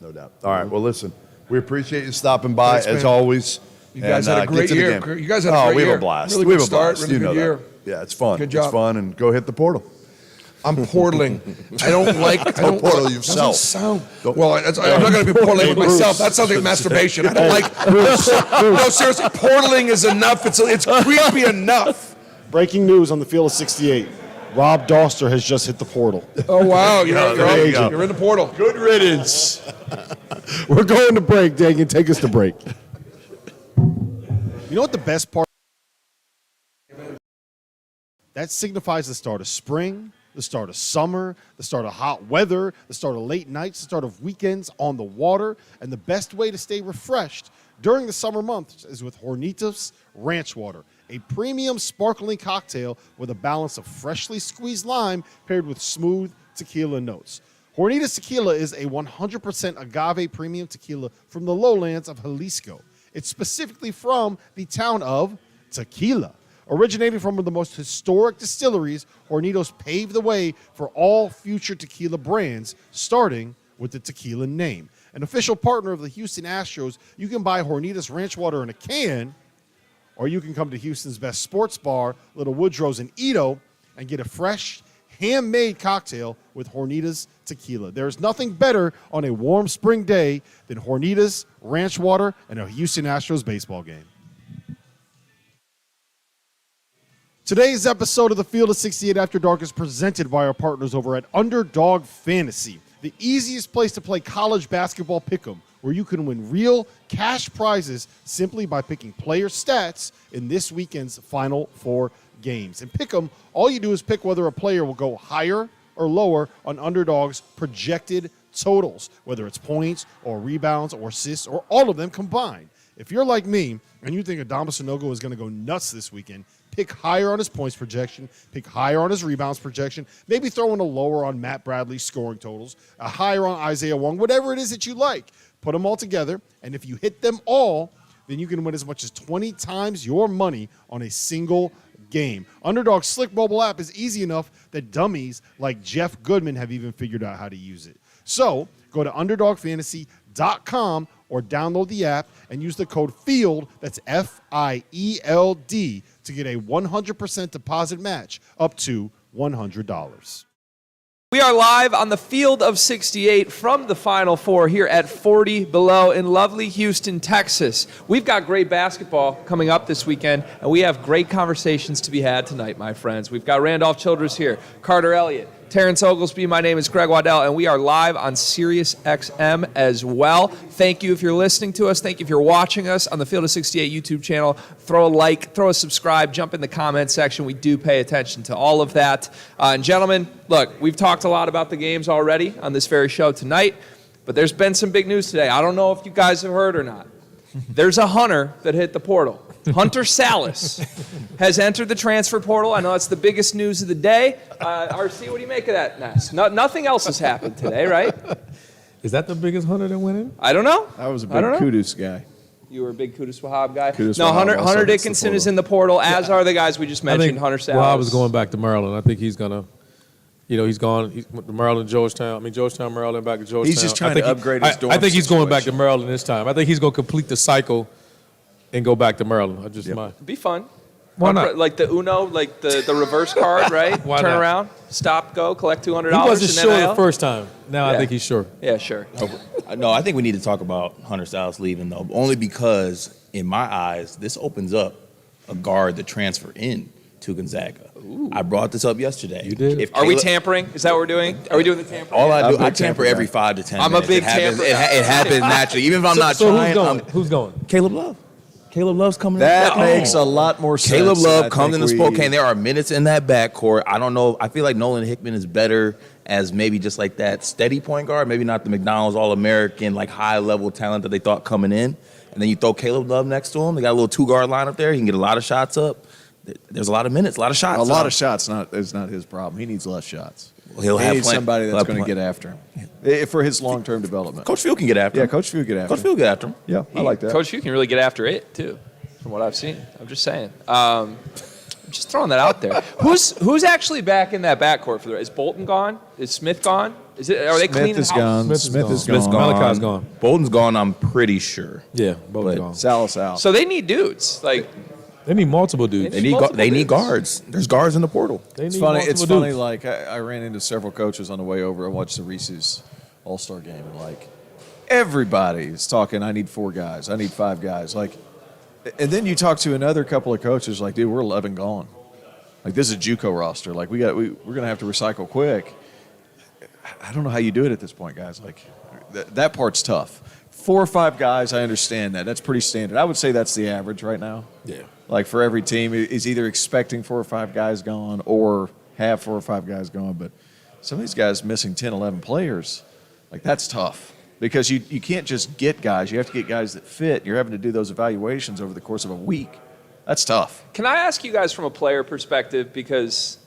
No doubt. All right. Well, listen, we appreciate you stopping by Thanks, as man. always. You guys And, had a get great to the year. game. You guys had a great we year. have a blast. Really we good have a start, blast. really You know good that. year. Yeah, it's fun. Good job. It's fun, and go hit the portal. I'm portaling. I don't like. I don't portal yourself. Doesn't sound. Well, I'm not going to be portaling with myself. That sounds like masturbation. I don't like. No, seriously, portaling is enough. It's creepy enough. Breaking news on the field of 68. Rob Dauster has just hit the portal. Oh wow, there you go. you're in the portal. Good riddance. We're going to break, Dagen. Take us to break. You know what the best part? That signifies the start of spring, the start of summer, the start of hot weather, the start of late nights, the start of weekends on the water, and the best way to stay refreshed during the summer months is with Hornitos Ranch Water, a premium sparkling cocktail with a balance of freshly squeezed lime paired with smooth tequila notes. Hornitos Tequila is a 100% agave premium tequila from the lowlands of Jalisco. It's specifically from the town of Tequila. Originating from one of the most historic distilleries, Hornitos paved the way for all future tequila brands, starting with the tequila name. An official partner of the Houston Astros, you can buy Hornitos Ranch Water in a can, or you can come to Houston's best sports bar, Little Woodrow's in Edo, and get a fresh, handmade cocktail with Hornitos Tequila. There's nothing better on a warm spring day than Hornitos Ranch Water and a Houston Astros baseball game. Today's episode of the Field of 68 After Dark is presented by our partners over at Underdog Fantasy, the easiest place to play college basketball pick'em, where you can win real cash prizes simply by picking player stats in this weekend's Final Four games. In pick'em, all you do is pick whether a player will go higher or lower on Underdog's projected totals, whether it's points or rebounds or assists or all of them combined. If you're like me and you think Adama Sanogo is going to go nuts this weekend, pick higher on his points projection, pick higher on his rebounds projection, maybe throw in a lower on Matt Bradley's scoring totals, a higher on Isaiah Wong, whatever it is that you like. Put them all together, and if you hit them all, then you can win as much as 20 times your money on a single game. Underdog's slick mobile app is easy enough that dummies like Jeff Goodman have even figured out how to use it. So go to UnderdogFantasy.com FieldSports.com or download the app and use the code FIELD, that's FIELD, to get a 100% deposit match up to $100. We are live on the field of 68 from the Final Four here at 40 Below in lovely Houston, Texas. We've got great basketball coming up this weekend, and we have great conversations to be had tonight, my friends. We've got Randolph Childress here, Carter Elliott, Terrence Oglesby. My name is Greg Waddell, and we are live on Sirius XM as well. Thank you if you're listening to us. Thank you if you're watching us on the Field of 68 YouTube channel. Throw a like, throw a subscribe, jump in the comment section. We do pay attention to all of that. And gentlemen, look, we've talked a lot about the games already on this very show tonight, but there's been some big news today. I don't know if you guys have heard or not. There's a hunter that hit the portal. Hunter Salas has entered the transfer portal. I know that's the biggest news of the day. RC, what do you make of that, Ness? Nothing else has happened today, right? Is that the biggest hunter that went in? I don't know. I was a big Kudus guy. You were a big Kudus Wahab guy? Kudus No, Wahab Hunter Dickinson is in the portal, as are the guys we just mentioned, Hunter Salas. Well, I was going back to Maryland. I think he's going to, he's gone. He's went to Maryland, Georgetown, Maryland, back to Georgetown. He's just trying to upgrade his dorm I think he's going back to situation. Maryland this time. I think he's going to complete the cycle and go back to Maryland. It'd be fun. Why not? Like the Uno, like the reverse card, right? Why Turn not? around, stop, go, collect $200. He wasn't and sure NIL. the first time. Now I Yeah. think he's sure. Yeah, sure. No, I think we need to talk about Hunter Salas leaving, though, only because, in my eyes, this opens up a guard to transfer in to Gonzaga. I brought this up yesterday. You did? If Are we Caleb- tampering? Is that what we're doing? Are we doing the tampering? All I do, I'm a I big tamper tamper every guy. 5 to 10 I'm a minutes. big it happens, tamper it, guy. it happens naturally. Even if I'm not So trying. who's going? Caleb Love. Caleb Love's coming That in. makes a lot more sense. Caleb than I Love comes think into we- Spokane. There are minutes in that backcourt. I don't know. I feel like Nolan Hickman is better as maybe just like that steady point guard. Maybe not the McDonald's All-American, like high-level talent that they thought coming in. And then you throw Caleb Love next to him. They got a little two-guard line up there. He can get a lot of shots up. There's a lot of minutes, a lot of shots. A lot of shots is not his problem. He needs less shots. Well, he'll he have needs plenty- somebody he'll that's have going to plenty. get after him for his long-term development. Coach Field can get after him. Yeah, Coach Field get after Coach him. Field get after him. Yeah, I like that. Coach, you can really get after it, too, from what I've seen. I'm just saying. I'm just throwing that out there. Who's actually back in that backcourt for the? Is Bolton gone? Is Smith gone? Are they Smith cleaning is house? gone. Smith is Smith gone. is Smith's gone. gone. Malachi's gone. Bolton's gone, I'm pretty sure. Yeah, both But gone. Salas out. So they need dudes. Like, They need multiple dudes. They need they need guards. There's guards in the portal. They It's need funny. multiple It's funny. dudes. Like I ran into several coaches on the way over. I watched the Reese's All-Star game, and like everybody's talking. I need 4 guys. I need 5 guys. Like, and then you talk to another couple of coaches. Like, dude, we're 11 gone. Like, this is a JUCO roster. Like, we're gonna have to recycle quick. I don't know how you do it at this point, guys. Like, that part's tough. 4 or 5 guys, I understand that. That's pretty standard. I would say that's the average right now. Yeah. Like for every team is either expecting 4 or 5 guys gone or have 4 or 5 guys gone. But some of these guys missing 10, 11 players, like that's tough because you can't just get guys. You have to get guys that fit. You're having to do those evaluations over the course of a week. That's tough. can I ask you guys from a player perspective, because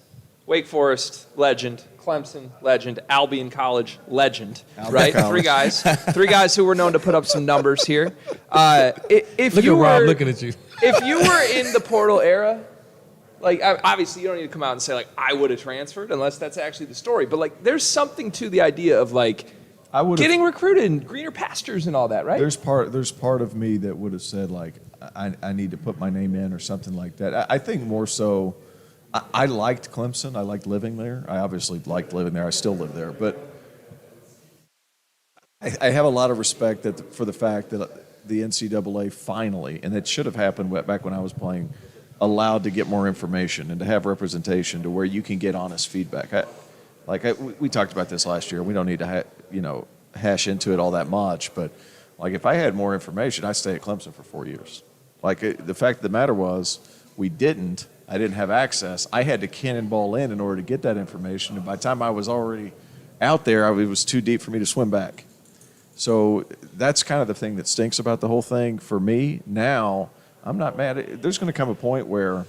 Wake Forest, legend. Clemson, legend. Albion College, legend. Right? College. 3 guys who were known to put up some numbers here. If Look you at Rob were, looking at you. if you were in the portal era, like obviously you don't need to come out and say like I would have transferred unless that's actually the story. But like there's something to the idea of like I would getting recruited in greener pastures and all that, right? There's part of me that would have said like I need to put my name in or something like that. I think more so. I liked Clemson. I liked living there. I obviously liked living there. I still live there, but I have a lot of respect for the fact that the NCAA finally, and it should have happened back when I was playing, allowed to get more information and to have representation to where you can get honest feedback. We talked about this last year. We don't need to hash into it all that much, but like if I had more information, I'd stay at Clemson for 4 years. The fact of the matter was we didn't. I didn't have access. I had to cannonball in order to get that information, and by the time I was already out there, it was too deep for me to swim back. So that's kind of the thing that stinks about the whole thing for me. Now, I'm not mad. There's going to come a point where,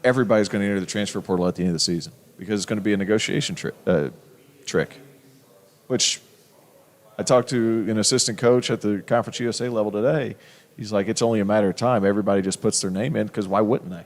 everybody's going to enter the transfer portal at the end of the season because it's going to be a negotiation trick, which I talked to an assistant coach at the Conference USA level today. He's like, it's only a matter of time. Everybody just puts their name in because why wouldn't they?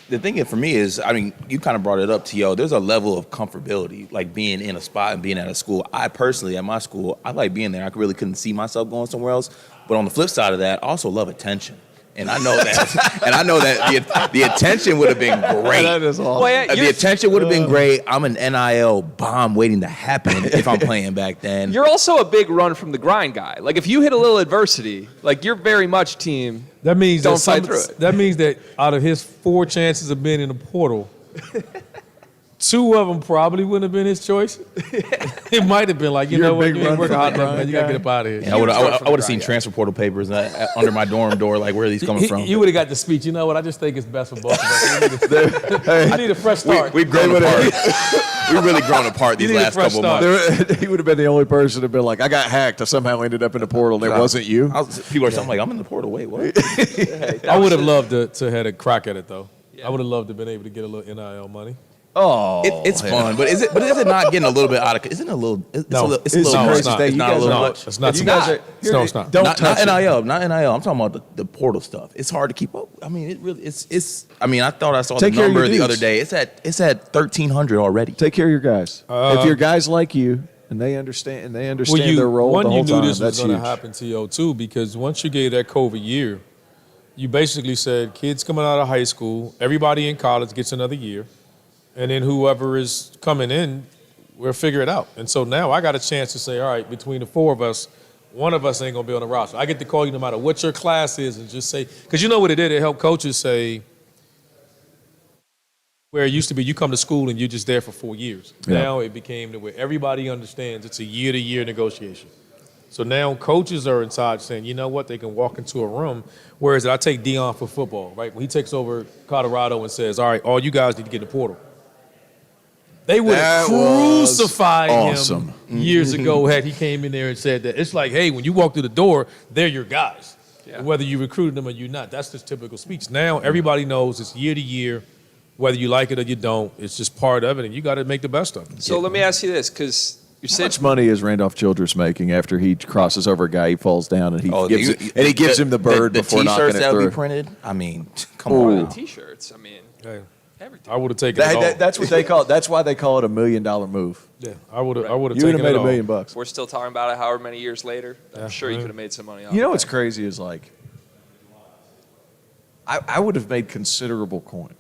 The thing for me is, I mean, you kind of brought it up, T.O. There's a level of comfortability, like being in a spot and being at a school. I personally, at my school, I like being there. I really couldn't see myself going somewhere else. But on the flip side of that, I also love attention. And I know that, the attention would have been great. That is awesome. Well, yeah, The attention would have been great. I'm an NIL bomb waiting to happen if I'm playing back then. You're also a big run from the grind guy. Like if you hit a little adversity, like you're very much team. That means Don't that fight through it. That means that out of his 4 chances of being in the portal, 2 of them probably wouldn't have been his choice. It might have been like, you You're know a what, big you ain't run working from hard the enough, man. grind You gotta guy. get up out of here. Yeah, I would have seen transfer portal papers under my dorm door, like where are these coming from? You would have got the speech. You know what? I just think it's best for both of us. I need a fresh start. We've grown apart. We've really grown apart these You need a last fresh couple start. months. He would have been the only person to be like, I got hacked. I somehow ended up in the portal. And it wasn't you. People are saying, like, I'm in the portal. Wait, what? I would have loved to had a crack at it though. I would have loved to have been able to get a little NIL money. Oh, It's fun, but is it not getting a little bit out of? Isn't it a little? It's No. a little. It's It's a little crazy crazy. that It's you not a guys little are- much. It's not. You guys are, No, it's not. Don't Not touch it. NIL. Not NIL. I'm talking about the portal stuff. It's hard to keep up. I mean, it really. It's. I mean, I thought I saw Take the care of your number the dudes. other day. It's at 1,300 already. Take care of your guys. If your guys like you and they understand their role the whole you knew time, this was that's going to huge. happen to you too, because once you gave that COVID year, you basically said kids coming out of high school, everybody in college gets another year, and then whoever is coming in, we'll figure it out. And so now I got a chance to say, all right, between the 4 of us, one of us ain't going to be on the roster. I get to call you no matter what your class is and just say, because you know what it did? It helped coaches say, where it used to be you come to school and you're just there for 4 years. Yeah. Now it became to where everybody understands it's a year-to-year negotiation. So now coaches are inside saying, you know what, they can walk into a room. Whereas I take Dion for football, right? When he takes over Colorado and says, all right, all you guys need to get in the portal. They would have That was crucified awesome. him years ago had he came in there and said that. It's like, hey, when you walk through the door, they're your guys. Yeah. Whether you recruited them or you're not. That's just typical speech. Now everybody knows it's year to year. Whether you like it or you don't, it's just part of it, and you got to make the best of it. So let me ask you this, because you're How saying much money is Randolph Childress making after he crosses over a guy, he falls down, and he gives him the bird before knocking T-shirts it that'll through? be printed. I mean, come Ooh. on. T-shirts. I mean, Hey, everything. I would have taken it all. That's what they call it. That's why they call it $1 million move. Yeah, I would have You would taken have made it $1 all. million bucks. We're still talking about it however many years later. I'm Yeah, sure you yeah. could have made some money off You know of what's that. crazy is like, I would have made considerable coin.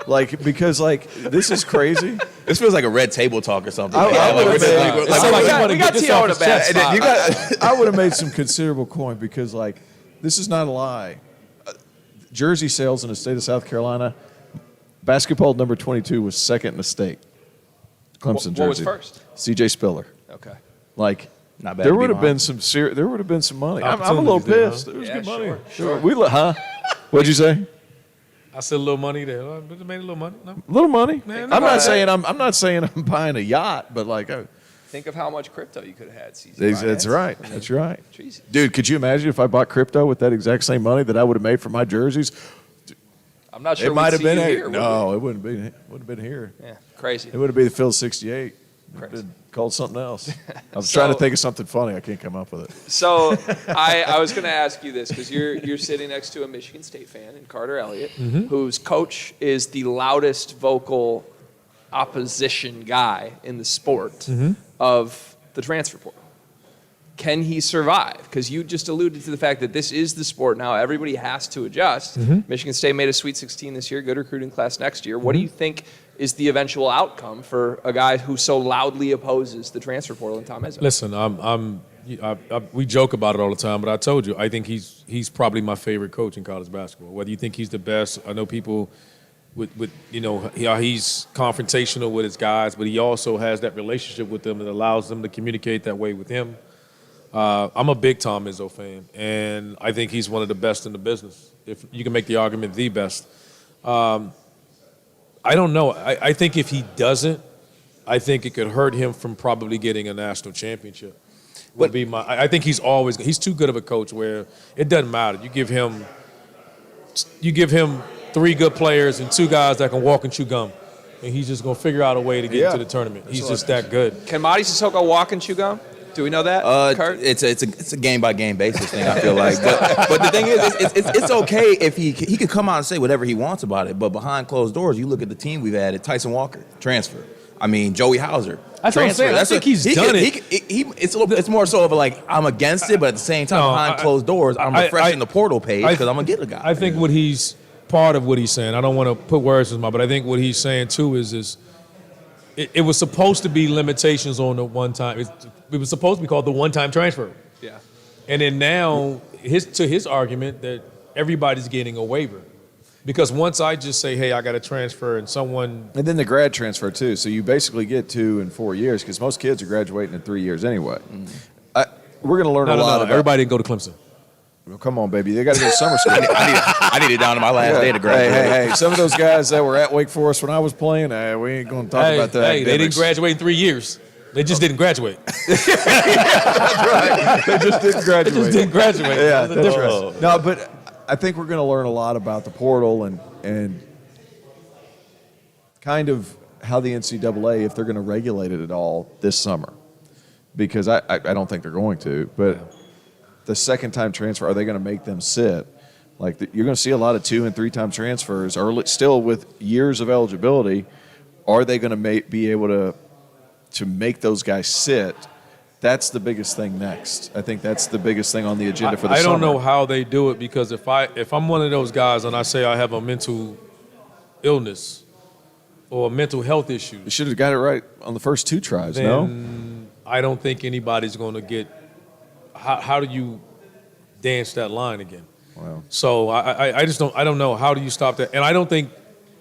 Like, because like, this is crazy. This feels like a red table talk or something. I Like, would've we're- made- like, It's we're- like we got this T.O. off in a his bad chest. spot. You got, I would have made some considerable coin because, like, this is not a lie. Jersey sales in the state of South Carolina, basketball number 22 was second in the state. Clemson jersey. What was first? C.J. Spiller. Okay. Like, Not bad there to be would have been behind. some there would have been some money. I'm a little Opportunities there, huh? pissed. It was Yeah, good money. sure. We huh? What'd you say? I said a little money there. But it made a little money. No? A little money. Man, I'm about not it. saying I'm not saying I'm buying a yacht, but like, Think of how much crypto you could have had, CZ. that's right. That's right. Jesus. Dude, could you imagine if I bought crypto with that exact same money that I would have made for my jerseys? I'm not sure It might have been here. here. would No, it wouldn't be. Would have been here. we? Yeah, crazy. It would have been the Phil 68. It would have Crazy. been called something else. I was So- trying to think of something funny. I can't come up with it. So I was going to ask you this because you're sitting next to a Michigan State fan in Carter Elliott, whose coach is the loudest vocal opposition guy in the sport of the transfer portal. Can he survive? Because you just alluded to the fact that this is the sport now. Everybody has to adjust. Michigan State made a Sweet 16 this year, good recruiting class next year. What do you think is the eventual outcome for a guy who so loudly opposes the transfer portal in Tom Izzo? Listen, we joke about it all the time, but I told you, I think he's probably my favorite coach in college basketball. Whether you think he's the best, I know people with he's confrontational with his guys, but he also has that relationship with them that allows them to communicate that way with him. I'm a big Tom Izzo fan, and I think he's one of the best in the business. If you can make the argument, the best. I don't know. I think if he doesn't, I think it could hurt him from probably getting a national championship. I think he's too good of a coach where it doesn't matter. You give him 3 good players and 2 guys that can walk and chew gum, and he's just gonna figure out a way to get into the tournament. He's just that good. Can Madi Sissoko walk and chew gum? Do we know that, Kurt? It's a game by game basis thing. I feel like, but the thing is, it's okay if he can come out and say whatever he wants about it. But behind closed doors, you look at the team we've added: Tyson Walker, transfer. I mean, Joey Hauser. That's what I'm saying. I think he's done it. It's more so of like I'm against it, but at the same time, behind closed doors, I'm refreshing the portal page because I'm gonna get a guy. I think what he's part of what he's saying. I don't want to put words in his mouth, but I think what he's saying too is it was supposed to be limitations on the one time. It was supposed to be called the one-time transfer. Yeah. And then now, his argument that everybody's getting a waiver. Because once I just say, hey, I got to transfer and someone... And then the grad transfer, too. So you basically get 2 and 4 years because most kids are graduating in 3 years anyway. We're going to learn a lot about... Everybody didn't go to Clemson. Well, come on, baby. They got to go to summer school. I need it down to my last day to graduate. Hey. Some of those guys that were at Wake Forest when I was playing, we ain't going to talk about that. Hey, they didn't graduate in 3 years. They just didn't graduate. That's right. They just didn't graduate. They just didn't graduate. Yeah, that's right. No, but I think we're going to learn a lot about the portal and kind of how the NCAA, if they're going to regulate it at all this summer, because I don't think they're going to. But the second-time transfer, are they going to make them sit? Like you're going to see a lot of 2 and 3-time transfers, early, still with years of eligibility. Are they going to be able to make those guys sit? That's the biggest thing next. I think that's the biggest thing on the agenda for the summer. I don't know how they do it because if I'm one of those guys and I say I have a mental illness or a mental health issue, you should have got it right on the first 2 tries. Then no, I don't think anybody's going to get. How do you dance that line again? Wow. So I just don't. I don't know how do you stop that, and I don't think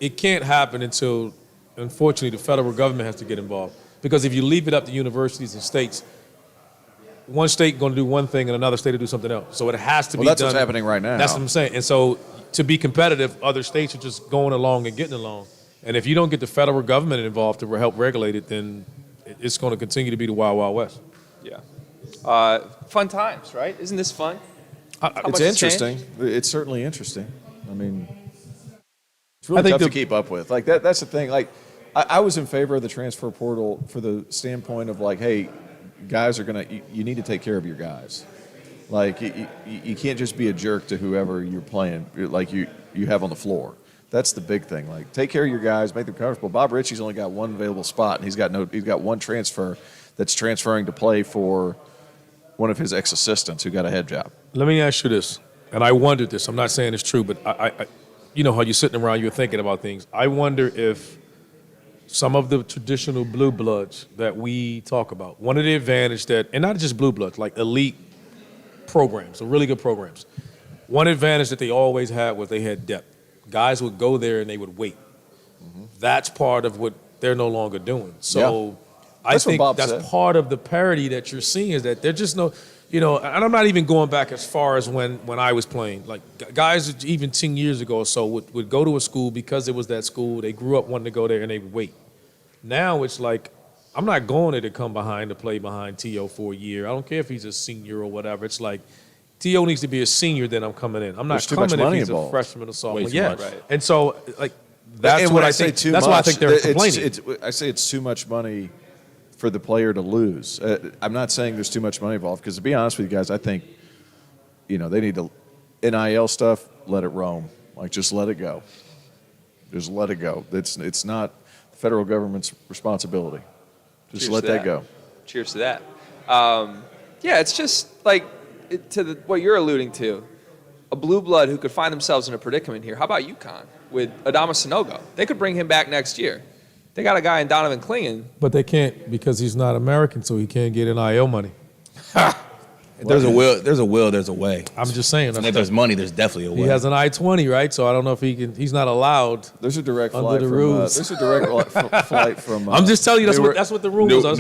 it can't happen until, unfortunately, the federal government has to get involved. Because if you leave it up to universities and states, one state going to do one thing and another state to do something else. So it has to be done. That's what's happening right now. That's what I'm saying. And so to be competitive, other states are just going along and getting along. And if you don't get the federal government involved to help regulate it, then it's going to continue to be the Wild Wild West. Yeah. Fun times, right? Isn't this fun? it's interesting. It's certainly interesting. I mean, it's really tough to keep up with. Like that's the thing. Like I was in favor of the transfer portal for the standpoint of like, hey, guys are you need to take care of your guys. Like you can't just be a jerk to whoever you're playing, like you have on the floor. That's the big thing. Like take care of your guys, make them comfortable. Bob Ritchie's only got one available spot, and he's got one transfer that's transferring to play for one of his ex-assistants who got a head job. Let me ask you this, and I wondered this. I'm not saying it's true, but I you know how you're sitting around, you're thinking about things. I wonder if some of the traditional blue bloods that we talk about, one of the advantage that, and not just blue bloods, like elite programs, or really good programs, one advantage that they always had was they had depth. Guys would go there and they would wait. Mm-hmm. That's part of what they're no longer doing. So yeah. I think that's part of the parity that you're seeing is that there's just no, you know, and I'm not even going back as far as when I was playing. Like guys even 10 years ago or so would go to a school because it was that school. They grew up wanting to go there and they would wait. Now it's like, I'm not going there to come behind to play behind T.O. for a year. I don't care if he's a senior or whatever. It's like, T.O. needs to be a senior, then I'm coming in. I'm not coming if he's a freshman or sophomore. Yeah, right. And so, like, that's what I think. That's why I think they're complaining. I say it's too much money for the player to lose. I'm not saying there's too much money involved because, to be honest with you guys, I think, you know, they need to NIL stuff. Let it roam. Like, just let it go. Just let it go. It's not the federal government's responsibility. Just let that go. Cheers to that. Yeah, it's just like. What you're alluding to, a blue blood who could find themselves in a predicament here. How about UConn with Adama Sanogo? They could bring him back next year. They got a guy in Donovan Clingan. But they can't because he's not American, so he can't get NIL money. There's a will, there's a way. I'm just saying. And if there's money, there's definitely a way. He has an I-20, right? So I don't know if he can. He's not allowed. There's a direct under flight the from, rules. there's a direct flight from. I'm just telling you that's what the rules are.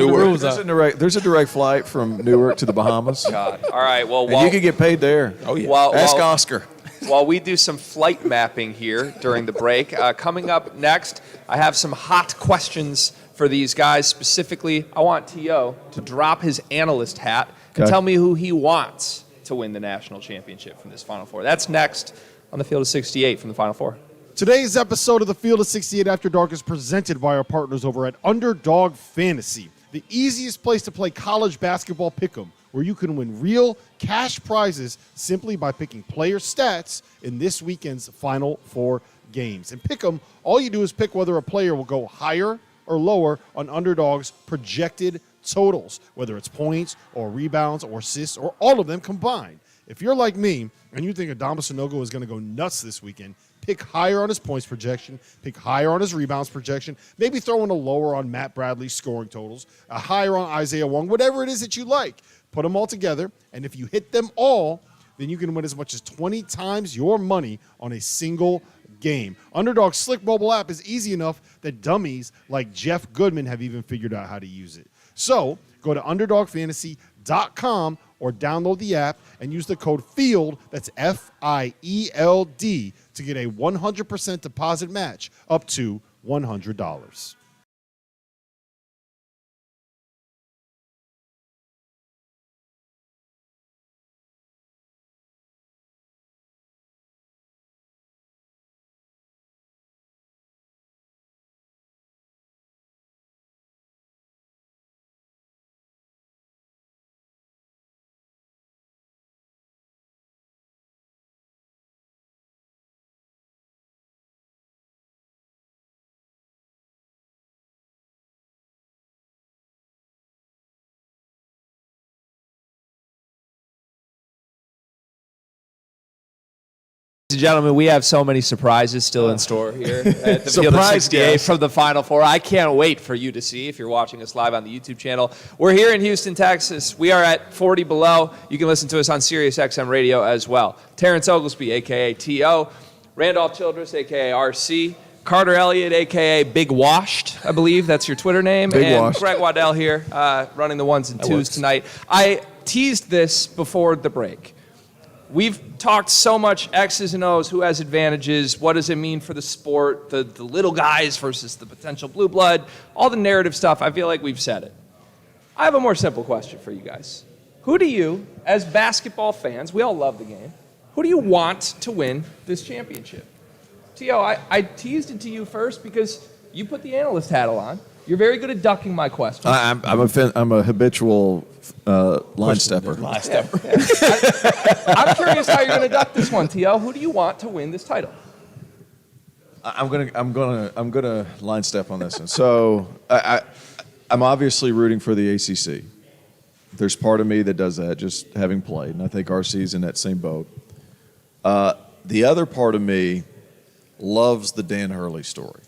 There's a direct flight from Newark to the Bahamas. God. All right. Well, and you could get paid there. Oh yeah. Ask Oscar. While we do some flight mapping here during the break, coming up next, I have some hot questions for these guys. Specifically, I want T.O. to drop his analyst hat and tell me who he wants to win the national championship from this Final Four. That's next on the Field of 68 from the Final Four. Today's episode of the Field of 68 After Dark is presented by our partners over at Underdog Fantasy, the easiest place to play college basketball pick'em, where you can win real cash prizes simply by picking player stats in this weekend's Final Four games. In pick'em, all you do is pick whether a player will go higher or lower on underdogs' projected totals, whether it's points or rebounds or assists or all of them combined. If you're like me and you think Adama Sanogo is going to go nuts this weekend, pick higher on his points projection, pick higher on his rebounds projection, maybe throw in a lower on Matt Bradley's scoring totals, a higher on Isaiah Wong, whatever it is that you like. Put them all together, and if you hit them all, then you can win as much as 20 times your money on a single game. Underdog's slick mobile app is easy enough that dummies like Jeff Goodman have even figured out how to use it. So go to UnderdogFantasy.com or download the app and use the code FIELD, that's FIELD, to get a 100% deposit match up to $100. Ladies and gentlemen, we have so many surprises still in store here at the Field of Surprise 68 guest. from the Final Four. I can't wait for you to see if you're watching us live on the YouTube channel. We're here in Houston, Texas. We are at 40 below. You can listen to us on Sirius XM Radio as well. Terrence Oglesby, a.k.a. T.O., Randolph Childress, a.k.a. R.C., Carter Elliott, a.k.a. Big Washed, I believe that's your Twitter name. Big and Washed. Greg Waddell here running the ones and twos tonight. I teased this before the break. We've talked so much X's and O's, who has advantages, what does it mean for the sport, the little guys versus the potential blue blood, all the narrative stuff. I feel like we've said it. I have a more simple question for you guys. Who do you, as basketball fans, we all love the game, who do you want to win this championship? T.O., I teased it to you first because you put the analyst hat on. You're very good at ducking my question. I'm a habitual line stepper. Line stepper. I'm curious how you're going to duck this one, T.O. Who do you want to win this title? I'm gonna line step on this one. So I'm obviously rooting for the ACC. There's part of me that does that, just having played, and I think RC's in that same boat. The other part of me loves the Dan Hurley story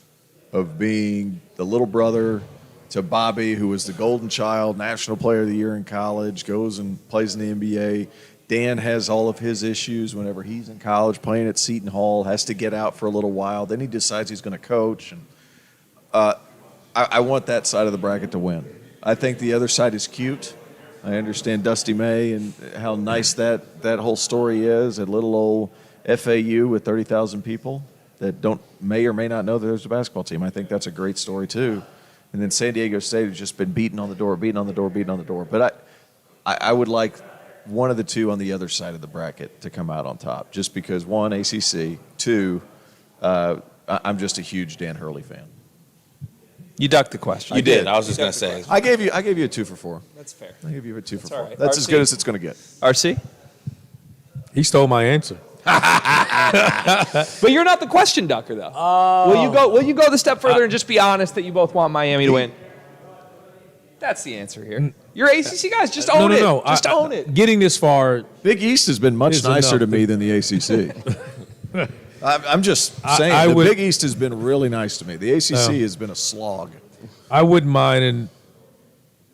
of being the little brother to Bobby, who was the golden child, national player of the year in college, goes and plays in the NBA. Dan has all of his issues whenever he's in college, playing at Seton Hall, has to get out for a little while. Then he decides he's going to coach. And I want that side of the bracket to win. I think the other side is cute. I understand Dusty May and how nice that whole story is at little old FAU with 30,000 people that may or may not know that there's a basketball team. I think that's a great story too. And then San Diego State has just been beating on the door. But I would like one of the two on the other side of the bracket to come out on top, just because one, ACC, two, I'm just a huge Dan Hurley fan. You ducked the question. You did. I was just going to say. I gave you a 2 for 4. That's fair. I gave you a 2 for 4. all right. That's as RC? good as it's going to get. RC? He stole my answer. But you're not the question ducker, though. Will you go the step further and just be honest that you both want Miami to win? That's the answer here. You're ACC guys. Just own it. No. Just own it. Getting this far, Big East has been much Is nicer enough. to me than the ACC. I'm just saying, I the would- Big East has been really nice to me. The ACC has been a slog. I wouldn't mind, and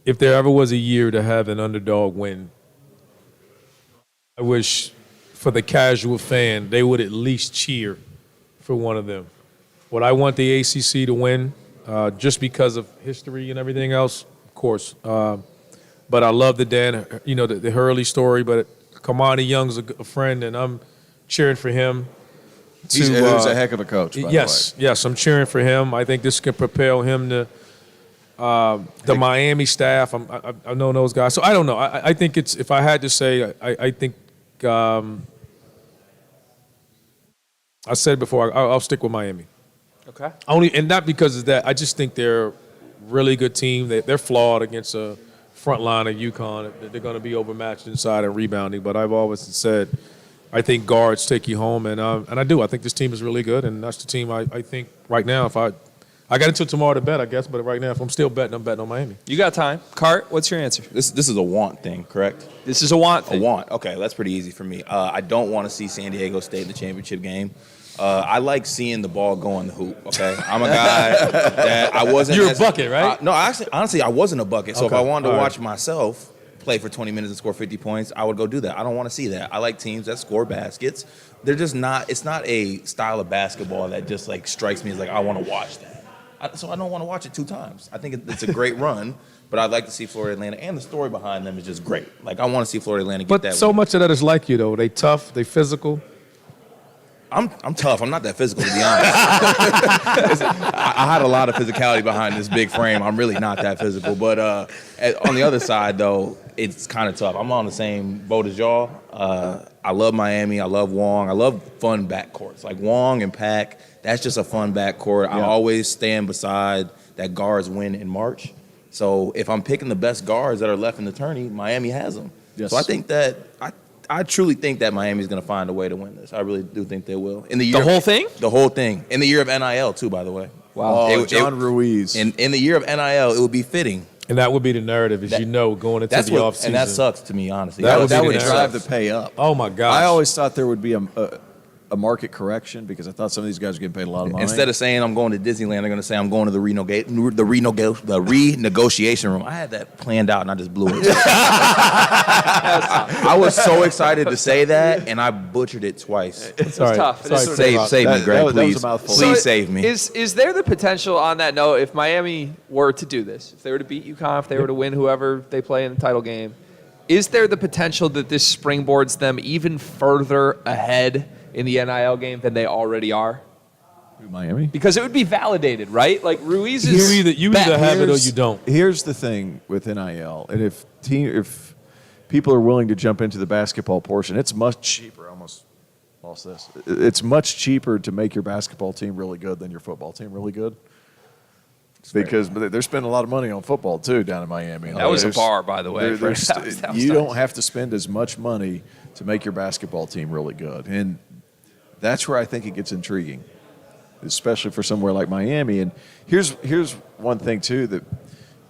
if there ever was a year to have an underdog win, I wish for the casual fan they would at least cheer for one of them. Would I want the ACC to win just because of history and everything else? Of course. But I love the Dan, the Hurley story. But Kamani Young's a friend, and I'm cheering for him. He's a heck of a coach, by the way. Yes, I'm cheering for him. I think this can propel him to the Miami staff. I know those guys. So I don't know. I think it's, if I had to say, I think, I said before, I'll stick with Miami. Okay. And not because of that. I just think they're really good team. They're flawed against a front line of UConn. They're going to be overmatched inside and rebounding. But I've always said I think guards take you home, and I do. I think this team is really good, and that's the team I think right now. If I got until tomorrow to bet, I guess, but right now if I'm still betting, I'm betting on Miami. You got time. Cart, what's your answer? This is a want thing, correct? This is a want thing. A want. Okay, that's pretty easy for me. I don't want to see San Diego State in the championship game. I like seeing the ball go in the hoop. Okay, I'm a guy that I wasn't. You're a bucket, right? No, honestly, I wasn't a bucket. So if Okay, I wanted to all watch right. myself play for 20 minutes and score 50 points, I would go do that. I don't want to see that. I like teams that score baskets. They're just not. It's not a style of basketball that just like strikes me as like I want to watch that. So I don't want to watch it 2 times. I think it's a great run, but I'd like to see Florida Atlantic, and the story behind them is just great. Like I want to see Florida Atlantic get But that so win. much of that is like you, though. They tough, they physical. I'm tough. I'm not that physical, to be honest. I had a lot of physicality behind this big frame. I'm really not that physical. But on the other side, though, it's kind of tough. I'm on the same boat as y'all. I love Miami. I love Wong. I love fun backcourts. Like Wong and Pack, that's just a fun backcourt. I always stand beside that guards win in March. So if I'm picking the best guards that are left in the tourney, Miami has them. Yes. So I think that I truly think that Miami's going to find a way to win this. I really do think they will. In the year The whole thing? The whole thing. In the year of NIL, too, by the way. Wow. Oh, John Ruiz. In the year of NIL, it would be fitting. And that would be the narrative, as That- you know, going into That's the what, offseason. and that sucks to me, honestly. That would That be would the drive the narrative. pay up. Oh, my gosh. I always thought there would be a market correction because I thought some of these guys were getting paid a lot of money. Instead of saying I'm going to Disneyland, they're going to say I'm going to the renegotiation room. I had that planned out, and I just blew it. I was so excited to say that, and I butchered it twice. It's tough. It is what it is. Save me, That- Greg, that was a please. mouthful. Please So save me. Is there the potential on that note, if Miami were to do this, if they were to beat UConn, if they were to win whoever they play in the title game, is there the potential that this springboards them even further ahead in the NIL game than they already are? Miami. Because it would be validated, right? Like Ruiz is You either have it or you don't. Here's the thing with NIL, and if people are willing to jump into the basketball portion, it's much cheaper. I almost lost this. It's much cheaper to make your basketball team really good than your football team really good. Because they're spending a lot of money on football too down in Miami. That was a There's- bar, by the way. there- there's- That was you nice. don't have to spend as much money to make your basketball team really good, and that's where I think it gets intriguing, especially for somewhere like Miami. And here's one thing too that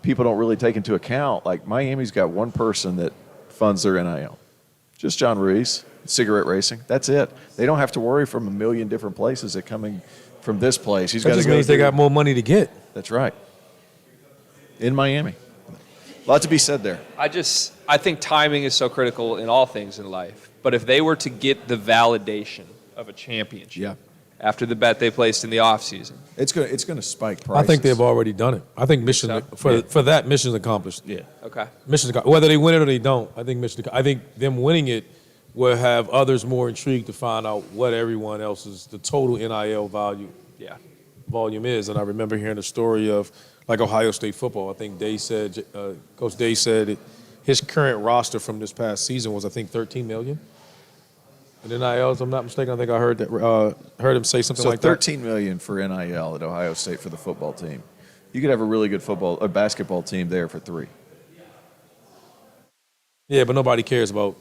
people don't really take into account. Like Miami's got one person that funds their NIL, just John Ruiz, cigarette racing. That's it. They don't have to worry from a million different places that coming from this place. He's That got to just go. means they got more money to get. That's right. In Miami, a lot to be said there. I think timing is so critical in all things in life. But if they were to get the validation of a championship after the bet they placed in the offseason, It's gonna spike prices. I think they've already done it. I think mission so? for that mission's accomplished. Yeah. okay. Whether they win it or they don't, I think them winning it will have others more intrigued to find out what everyone else's the total NIL volume is. And I remember hearing the story of like Ohio State football. I think Coach Day said his current roster from this past season was I think 13 million. And NIL, if I'm not mistaken, I think I heard him say something So like that. 13 million for NIL at Ohio State for the football team. You could have a really good basketball team there for 3. Yeah, but nobody cares about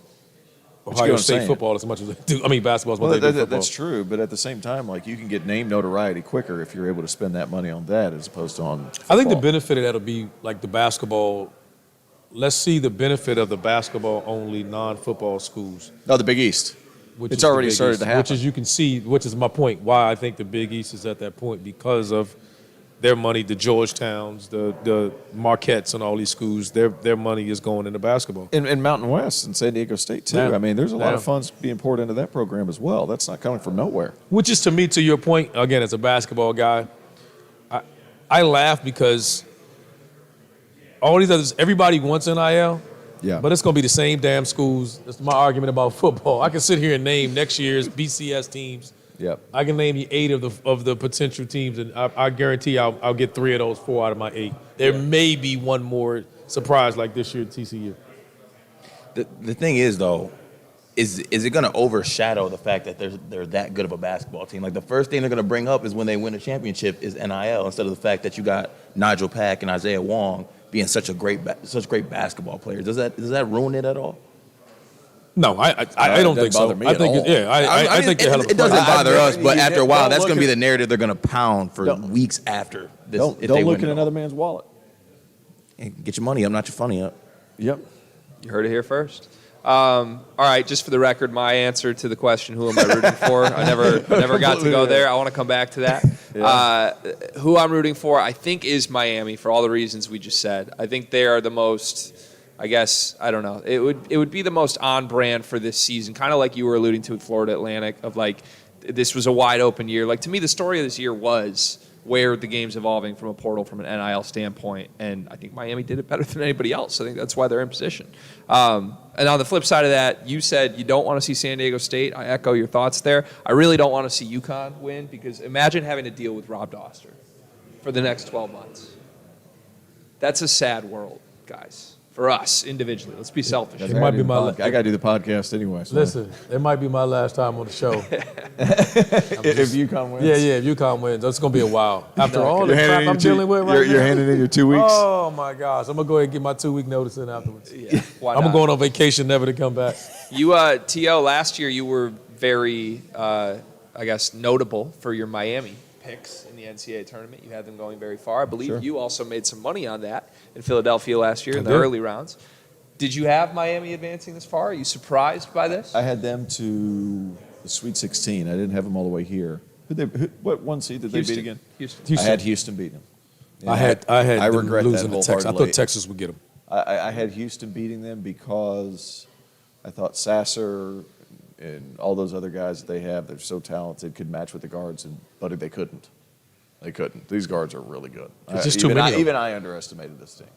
Ohio I'm State saying. football as much as they do. I mean, basketball is what Well, they do. Football. that's true, but at the same time, like you can get name notoriety quicker if you're able to spend that money on that as opposed to on. I think the football. benefit of that will be like the basketball. Let's see the benefit of the basketball-only non-football schools. No, the Big East. Which It's is the already Big started East, to happen. Which is, you can see, which is my point, why I think the Big East is at that point because of their money, the Georgetowns, the Marquettes and all these schools, their money is going into basketball. In Mountain West and San Diego State, too. Yeah. I mean, there's a lot Yeah. of funds being poured into that program as well. That's not coming from nowhere. Which is, to me, to your point, again, as a basketball guy, I laugh because all these others, everybody wants NIL. Yeah. But it's going to be the same damn schools. That's my argument about football. I can sit here and name next year's BCS teams. Yep. I can name you 8 of the potential teams, and I guarantee I'll get 3 of those 4 out of my 8. There may be one more surprise like this year at TCU. The thing is, though, is it going to overshadow the fact that they're that good of a basketball team? Like the first thing they're going to bring up is when they win a championship is NIL instead of the fact that you got Nigel Pack and Isaiah Wong being such great basketball players. Does that ruin it at all? No, I don't think so. I think I think it doesn't bother us, but after a while, that's going to be the narrative they're going to pound for weeks after this. Don't look at another man's wallet. Get your money up, not your funny up. Yep. You heard it here first. All right, just for the record, my answer to the question, who am I rooting for? I never got to go there. I want to come back to that. Who I'm rooting for, I think, is Miami for all the reasons we just said. I think they are the most, I guess, I don't know. It would be the most on brand for this season, kind of like you were alluding to with Florida Atlantic, of like, this was a wide open year. Like, to me, the story of this year was where the game's evolving from a portal, from an NIL standpoint, and I think Miami did it better than anybody else. I think that's why they're in position. And on the flip side of that, you said you don't want to see San Diego State. I echo your thoughts there. I really don't want to see UConn win, because imagine having to deal with Rob Dauster for the next 12 months. That's a sad world, guys. For us individually, let's be selfish. It might be my. I got to do the podcast anyway. So. Listen, it might be my last time on the show. If UConn wins. Yeah, if UConn wins, that's gonna be a while. After all the crap I'm dealing with right now. You're handing in your 2 weeks. Oh my gosh, I'm gonna go ahead and get my 2-week notice in afterwards. Yeah, why I'm not? going on vacation, never to come back. You, T.O., last year you were very, I guess, notable for your Miami picks in the NCAA tournament. You had them going very far. I believe you also made some money on that in Philadelphia last year in the early rounds. Did you have Miami advancing this far? Are you surprised by this? I had them to the Sweet 16. I didn't have them all the way here. What one seed did Houston. they beat again? Houston. I had Houston beating them. And I had I them regret losing that to Texas. I wholeheartedly. thought Texas would get them. I had Houston beating them because I thought Sasser and all those other guys that they have, they're so talented, could match with the guards, but they couldn't. They couldn't. These guards are really good. It's just too many. Even I underestimated this team.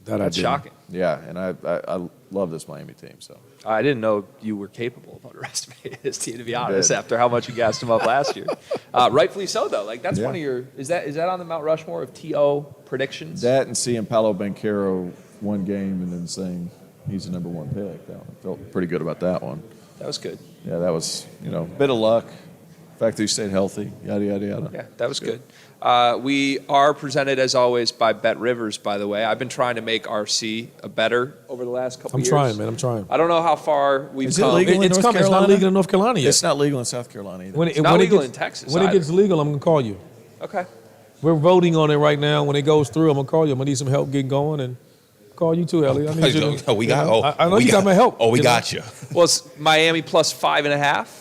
That's shocking. Yeah, and I love this Miami team. So I didn't know you were capable of underestimating this team, to be honest, after how much you gassed them up last year. Rightfully so, though. Like, that's one of your – is that on the Mount Rushmore of T.O. predictions? that and seeing Paolo Banchero one game and then saying he's the number one pick, that one, felt pretty good about that one. That was good. Yeah, that was, a bit of luck. The fact that he stayed healthy, yada, yada, yada. Yeah, that was good. We are presented, as always, by Bet Rivers, by the way. I've been trying to make RC a better over the last couple I'm years. trying, man. I'm trying. I don't know how far we've Is it come. legal in It's North coming. It's not Carolina? legal in North Carolina yet. It's not legal in South Carolina either. When it, It's not when it legal gets, in Texas When it either. gets legal, I'm going to call you. Okay. We're voting on it right now. When it goes through, I'm going to call you. I'm going to need some help getting going, and call you too, Elliott. I need you to, we got. you know, I know you got my help. Oh, we you got know? you. Well, it's Miami plus 5.5.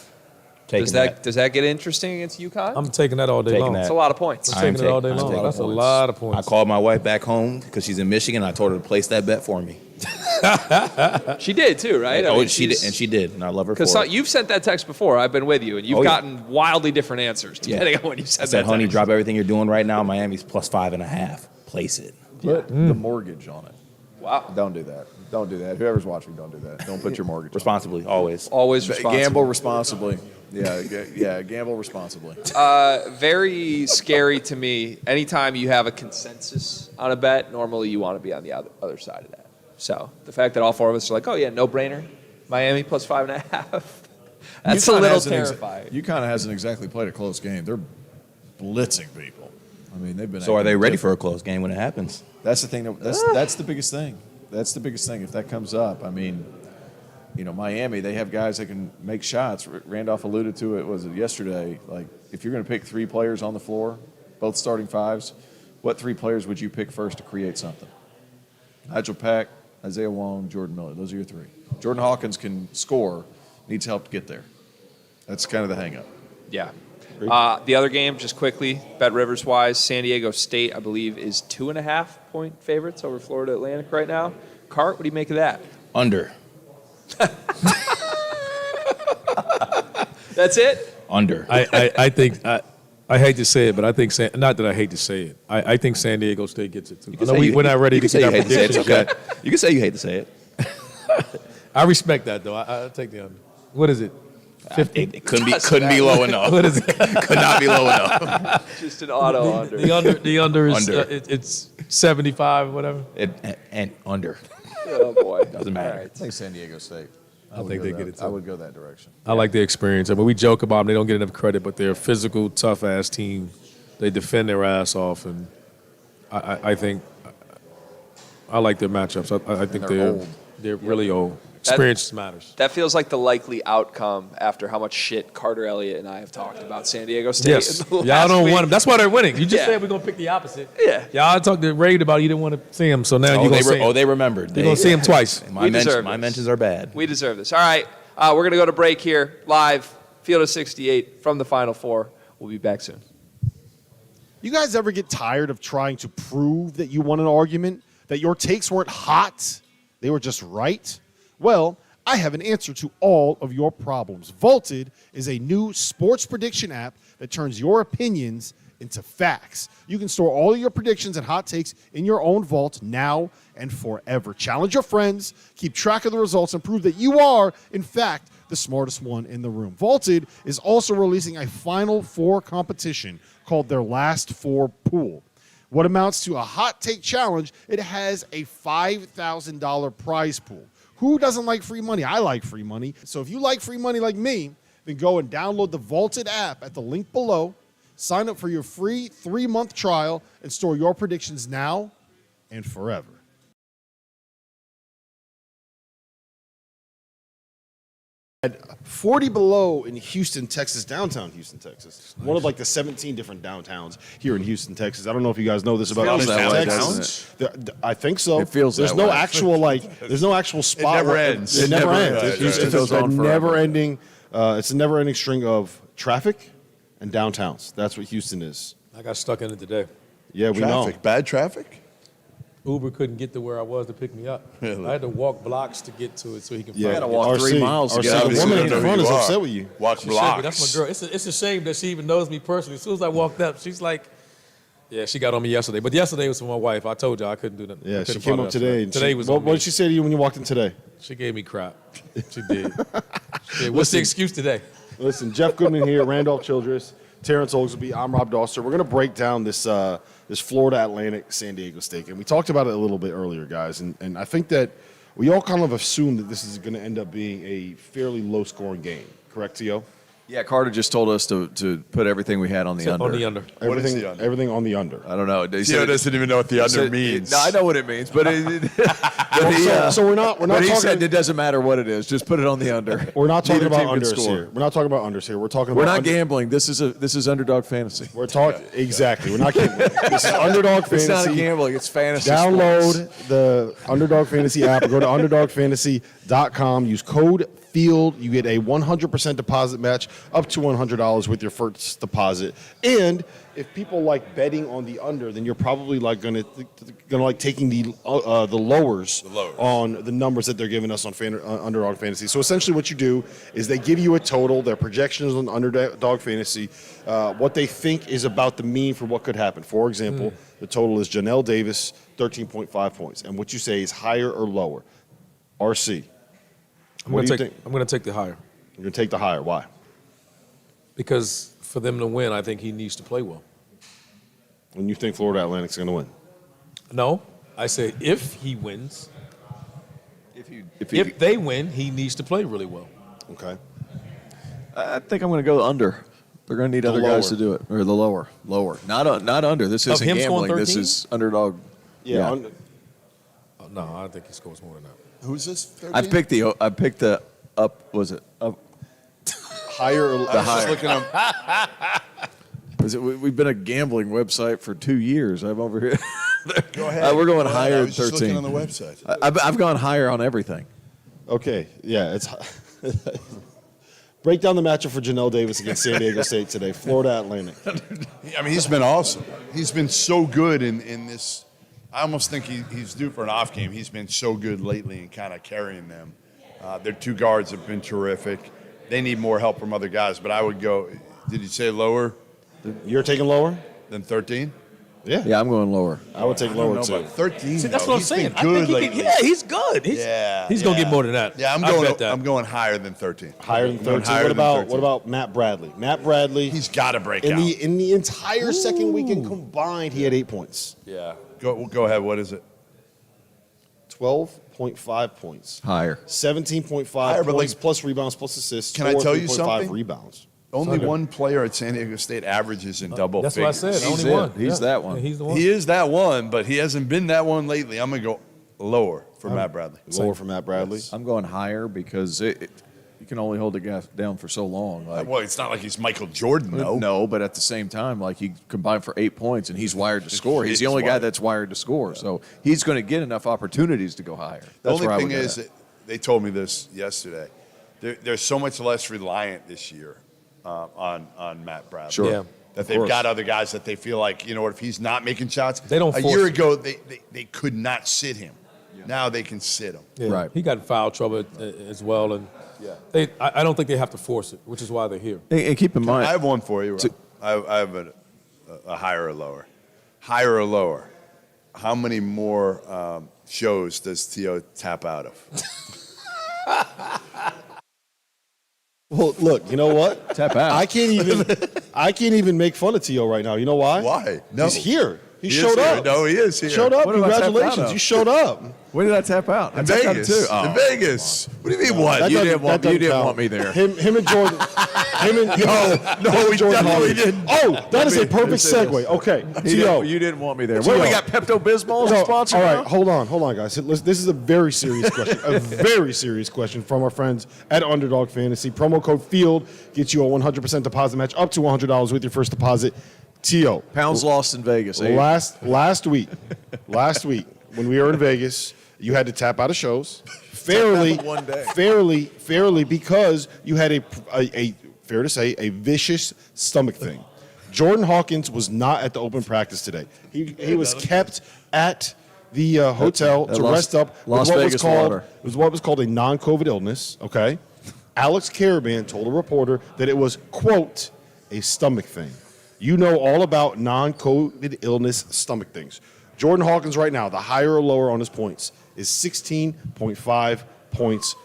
Taking Does that get interesting against UConn? I'm taking that all day Taking long. that. It's a lot of points. I'm taking it all day I'm long. taking That's a points. lot of I points. called my wife back home because she's in Michigan. I told her to place that bet for me. She did too, right? I Oh, mean, she did, and she did, and I love her for Because it. you've sent that text before. I've been with you, and you've Oh, yeah. gotten wildly different answers depending on when you I sent said, that honey, text. drop everything you're doing right now. Miami's plus 5.5. Place it. Put the mortgage on it. Wow. Don't do that. Don't do that. Whoever's watching, don't do that. Don't put your mortgage on Responsibly, always. Always it. responsible. Gamble responsibly. Yeah, gamble responsibly. Very scary to me. Anytime you have a consensus on a bet, normally you want to be on the other side of that. So the fact that all four of us are like, oh yeah, no brainer, Miami plus 5.5. That's a little terrifying. UConn hasn't exactly played a close game. They're blitzing people. I mean, they've been. So are they ready for a close game when it happens? That's the thing. That's the biggest thing. That's the biggest thing. If that comes up, I mean, Miami, they have guys that can make shots. Randolph alluded to it. Was it yesterday? Like, if you're going to pick 3 players on the floor, both starting fives, what 3 players would you pick first to create something? Nigel Pack, Isaiah Wong, Jordan Miller. Those are your 3. Jordan Hawkins can score, needs help to get there. That's kind of the hang-up. Yeah. The other game, just quickly, Bet Rivers wise, San Diego State, I believe, is 2.5-point favorites over Florida Atlantic right now. Cart, what do you make of that? Under. That's it? Under. I think I hate to say it, but I think not that I hate to say it. I think San Diego State gets it too. I know we're not ready to get our predictions yet. You can say you hate to say it. I respect that though. I take the under. What is it? 50? It couldn't be low enough. What is it? Could not be low enough. Just an auto under. The under is Under. It's 75 or whatever. And under. Oh, boy. Doesn't matter. All right. I think San Diego State. I think they get it too. I would go that direction. I like the experience. I mean, we joke about them. They don't get enough credit, but they're a physical, tough-ass team. They defend their ass off, and I think I like their matchups. I think They're old. they're really old. Experience matters. That feels like the likely outcome after how much shit Carter Elliott and I have talked about San Diego State. Yes. in the Y'all last don't week. want them. That's why they're winning. You just Yeah. said we're going to pick the opposite. Yeah. Y'all talked to Raved about you didn't want to see him, so now you're going to see him. They remembered. You're going to see him twice. We deserve My this. mentions are bad. We deserve this. All right. We're going to go to break here, live, Field of 68 from the Final Four. We'll be back soon. You guys ever get tired of trying to prove that you won an argument, that your takes weren't hot, they were just right? Well, I have an answer to all of your problems. Vaulted is a new sports prediction app that turns your opinions into facts. You can store all of your predictions and hot takes in your own vault now and forever. Challenge your friends, keep track of the results, and prove that you are, in fact, the smartest one in the room. Vaulted is also releasing a Final Four competition called their Last Four Pool. What amounts to a hot take challenge, it has a $5,000 prize pool. Who doesn't like free money? I like free money. So if you like free money like me, then go and download the Vaulted app at the link below, sign up for your free 3-month trial, and store your predictions now and forever. 40 below in Houston, Texas, downtown Houston, Texas. One of like the 17 different downtowns here in Houston, Texas. I don't know if you guys know this about feels Houston, that way, Texas. I think so. It feels There's that no way. actual spot. never where ends. It never ends. Right, It's right. It goes on forever. never-ending. It's a never-ending string of traffic and downtowns. That's what Houston is. I got stuck in it today. Yeah, we know. Traffic, bad traffic? Uber couldn't get to where I was to pick me up. Really? I had to walk blocks to get to it so he can Yeah, find gotta me. walk 3 miles to get out of The the woman in city. the front is upset with you. Walk She said, but blocks. that's my girl. It's a shame that she even knows me personally. As soon as I walked up, she's like, yeah, she got on me yesterday. But yesterday was for my wife. I told you I couldn't do that. Yeah, I she couldn't came follow up that. today. And Today was on what me. did she say to you when you walked in today? She gave me crap. She did. What's the excuse today? Listen, Jeff Goodman here, Randolph Childress, Terrence Oglesby. I'm Rob Dauster. We're going to break down this Florida Atlantic San Diego State game. We talked about it a little bit earlier, guys, and I think that we all kind of assume that this is going to end up being a fairly low-scoring game. Correct, T.O.? Yeah, Carter just told us to put everything we had on the under. On the under. What is the under? Everything on the under. I don't know. He Theo doesn't even know what the he under said- means. No, I know what it means, but So we're not but he talking. said it doesn't matter what it is. Just put it on the under. We're not talking Neither about team can unders score. here. We're not talking about unders here. We're talking We're about not gambling. This is underdog fantasy. We're talking exactly. We're not gambling. This is underdog It's fantasy. not gambling. It's fantasy. Download sports. the Underdog Fantasy app or go to underdogfantasy.com. Use code FIELD. You get a 100% deposit match up to $100 with your first deposit. And if people like betting on the under, then you're probably like gonna like taking the lowers on the numbers that they're giving us on Underdog Fantasy. So essentially, what you do is they give you a total, their projections on Underdog Fantasy, what they think is about the mean for what could happen. For example, the total is Janelle Davis, 13.5 points, and what you say is higher or lower. RC. I'm What going do you to think? I'm going to take the higher You're gonna take the higher. Why? because for them to win, I think he needs to play well. When you think Florida Atlantic's gonna win? No, I say if he wins, If if they win, he needs to play really well. Okay. I think I'm going to go under. They're going to need The other guys lower. to do it, or the lower, not under. This Of isn't him scoring gambling. This 13? is underdog. Yeah. Oh, no, I think he scores more than that. Who's this? I picked the up. Was it up? Higher. Or, The higher. Just looking up. We've been a gambling website for 2 years. I'm over here. Go ahead. We're going Go ahead. higher I than was just 13. looking on the website. I've gone higher on everything. Okay. Yeah. It's. Break down the matchup for Janelle Davis against San Diego State today. Florida Atlantic. I mean, he's been awesome. He's been so good in this. I almost think he's due for an off game. He's been so good lately in kind of carrying them. Their two guards have been terrific. They need more help from other guys, but I would go. Did you say lower You're taking lower? than 13? Yeah. I'm going lower. I would take I lower don't know too. about 13. See, that's though. what I'm He's saying. been I good think he lately. can, yeah, he's good. He's going to get more than that. Yeah, I bet that. I'm going higher than 13. Higher than I'm going 13. higher What than about 13. what about Matt Bradley? Matt Bradley. He's got to break in out. the entire second weekend combined, he had 8 points. Yeah. Go ahead. What is it? 12 16.5 points. Higher. 17.5 Higher, but points like- plus rebounds plus assists. Can I tell you 3.5 something? rebounds. Only one player at San Diego State averages in double That's what I figures. said. He's Only it. one. He's that one. Yeah, he's the one. He is that one, but he hasn't been that one lately. I'm going to go lower for Matt Bradley. Lower for Matt Bradley. I'm going higher because you can only hold the guy down for so long. Like, Well, it's not like he's Michael Jordan, though. no, but at the same time, like he combined for 8 points and he's wired to score. He's the only guy that's wired to score, so he's going to get enough opportunities to go higher. The That's only where I thing would go is, at. that they told me this yesterday. They're so much less reliant this year on Matt Bradley. Sure. Yeah. That they've got other guys that they feel like, you know what, if he's not making shots. They don't A force year it. ago, they could not sit him. Now they can sit him. Yeah. Right. He got in foul trouble as well, and I don't think they have to force it, which is why they're here. And keep in mind, I have one for you, Rob. I have a higher or lower. Higher or lower. How many more shows does T.O. tap out of? Well, look, you know what? Tap out. I can't even make fun of T.O. right now. You know why? Why? No. He's here. He He is showed here. up. No, he is here. Showed up. What did I tap out Congratulations. of? You showed up. where did I tap out? I In tapped out Vegas. too. Oh. In Vegas. What do you mean, what? That You doesn't- didn't want that me. You doesn't didn't count. want me there. Him and Jordan. No, we definitely didn't. Oh, that is a perfect segue. Okay, T.O. You didn't want me there. What, we got Pepto-Bismol as a No, sponsor all now? right, hold on, guys. This is a very serious question. A very serious question from our friends at Underdog Fantasy. Promo code FIELD gets you a 100% deposit match up to $100 with your first deposit. T.O. Pounds lost in Vegas. Eh? Last week, when we were in Vegas, you had to tap out of shows fairly, One day. fairly, because you had a fair to say a vicious stomach thing. Jordan Hawkins was not at the open practice today. He was kept at the hotel to Las- rest up. with Las what Vegas was called, water. It was what was called a non-COVID illness. Okay, Alex Caravan told a reporter that it was, quote, a stomach thing. You know all about non-COVID illness stomach things. Jordan Hawkins right now, the higher or lower on his points, is 16.5 points.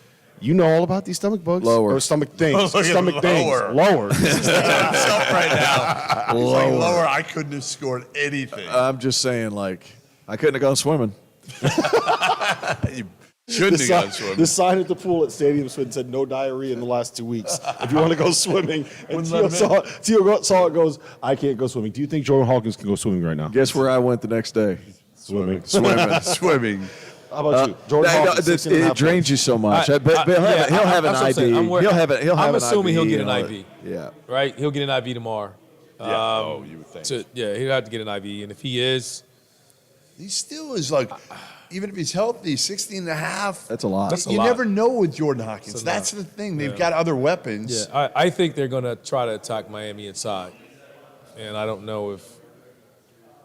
You know all about these stomach bugs? Lower. Or stomach things. Stomach things. Lower. Lower. right now. He's like, lower, I couldn't have scored anything. I'm just saying, like, I couldn't have gone swimming. You shouldn't have gone swimming. The sign at the pool at Stadium Swim said no diarrhea in the last 2 weeks. If you want to go swimming. And Tio saw it, goes, I can't go swimming. Do you think Jordan Hawkins can go swimming right now? Guess where I went the next day? Swimming. Swimming. How about you? Jordan Hawkins, 16 and a It half drains points. you so much. But he'll have an that's what I'm IV. saying. He'll have I'm an assuming IV he'll get and an all IV. that. Yeah. Right? He'll get an IV tomorrow. You would think. He'll have to get an IV, and if he is, He still is like, even if he's healthy, 16 and a half. That's a lot. That's a You lot. never know with Jordan Hawkins. That's a That's lot. the thing. They've got other weapons. I think they're going to try to attack Miami inside, and I don't know if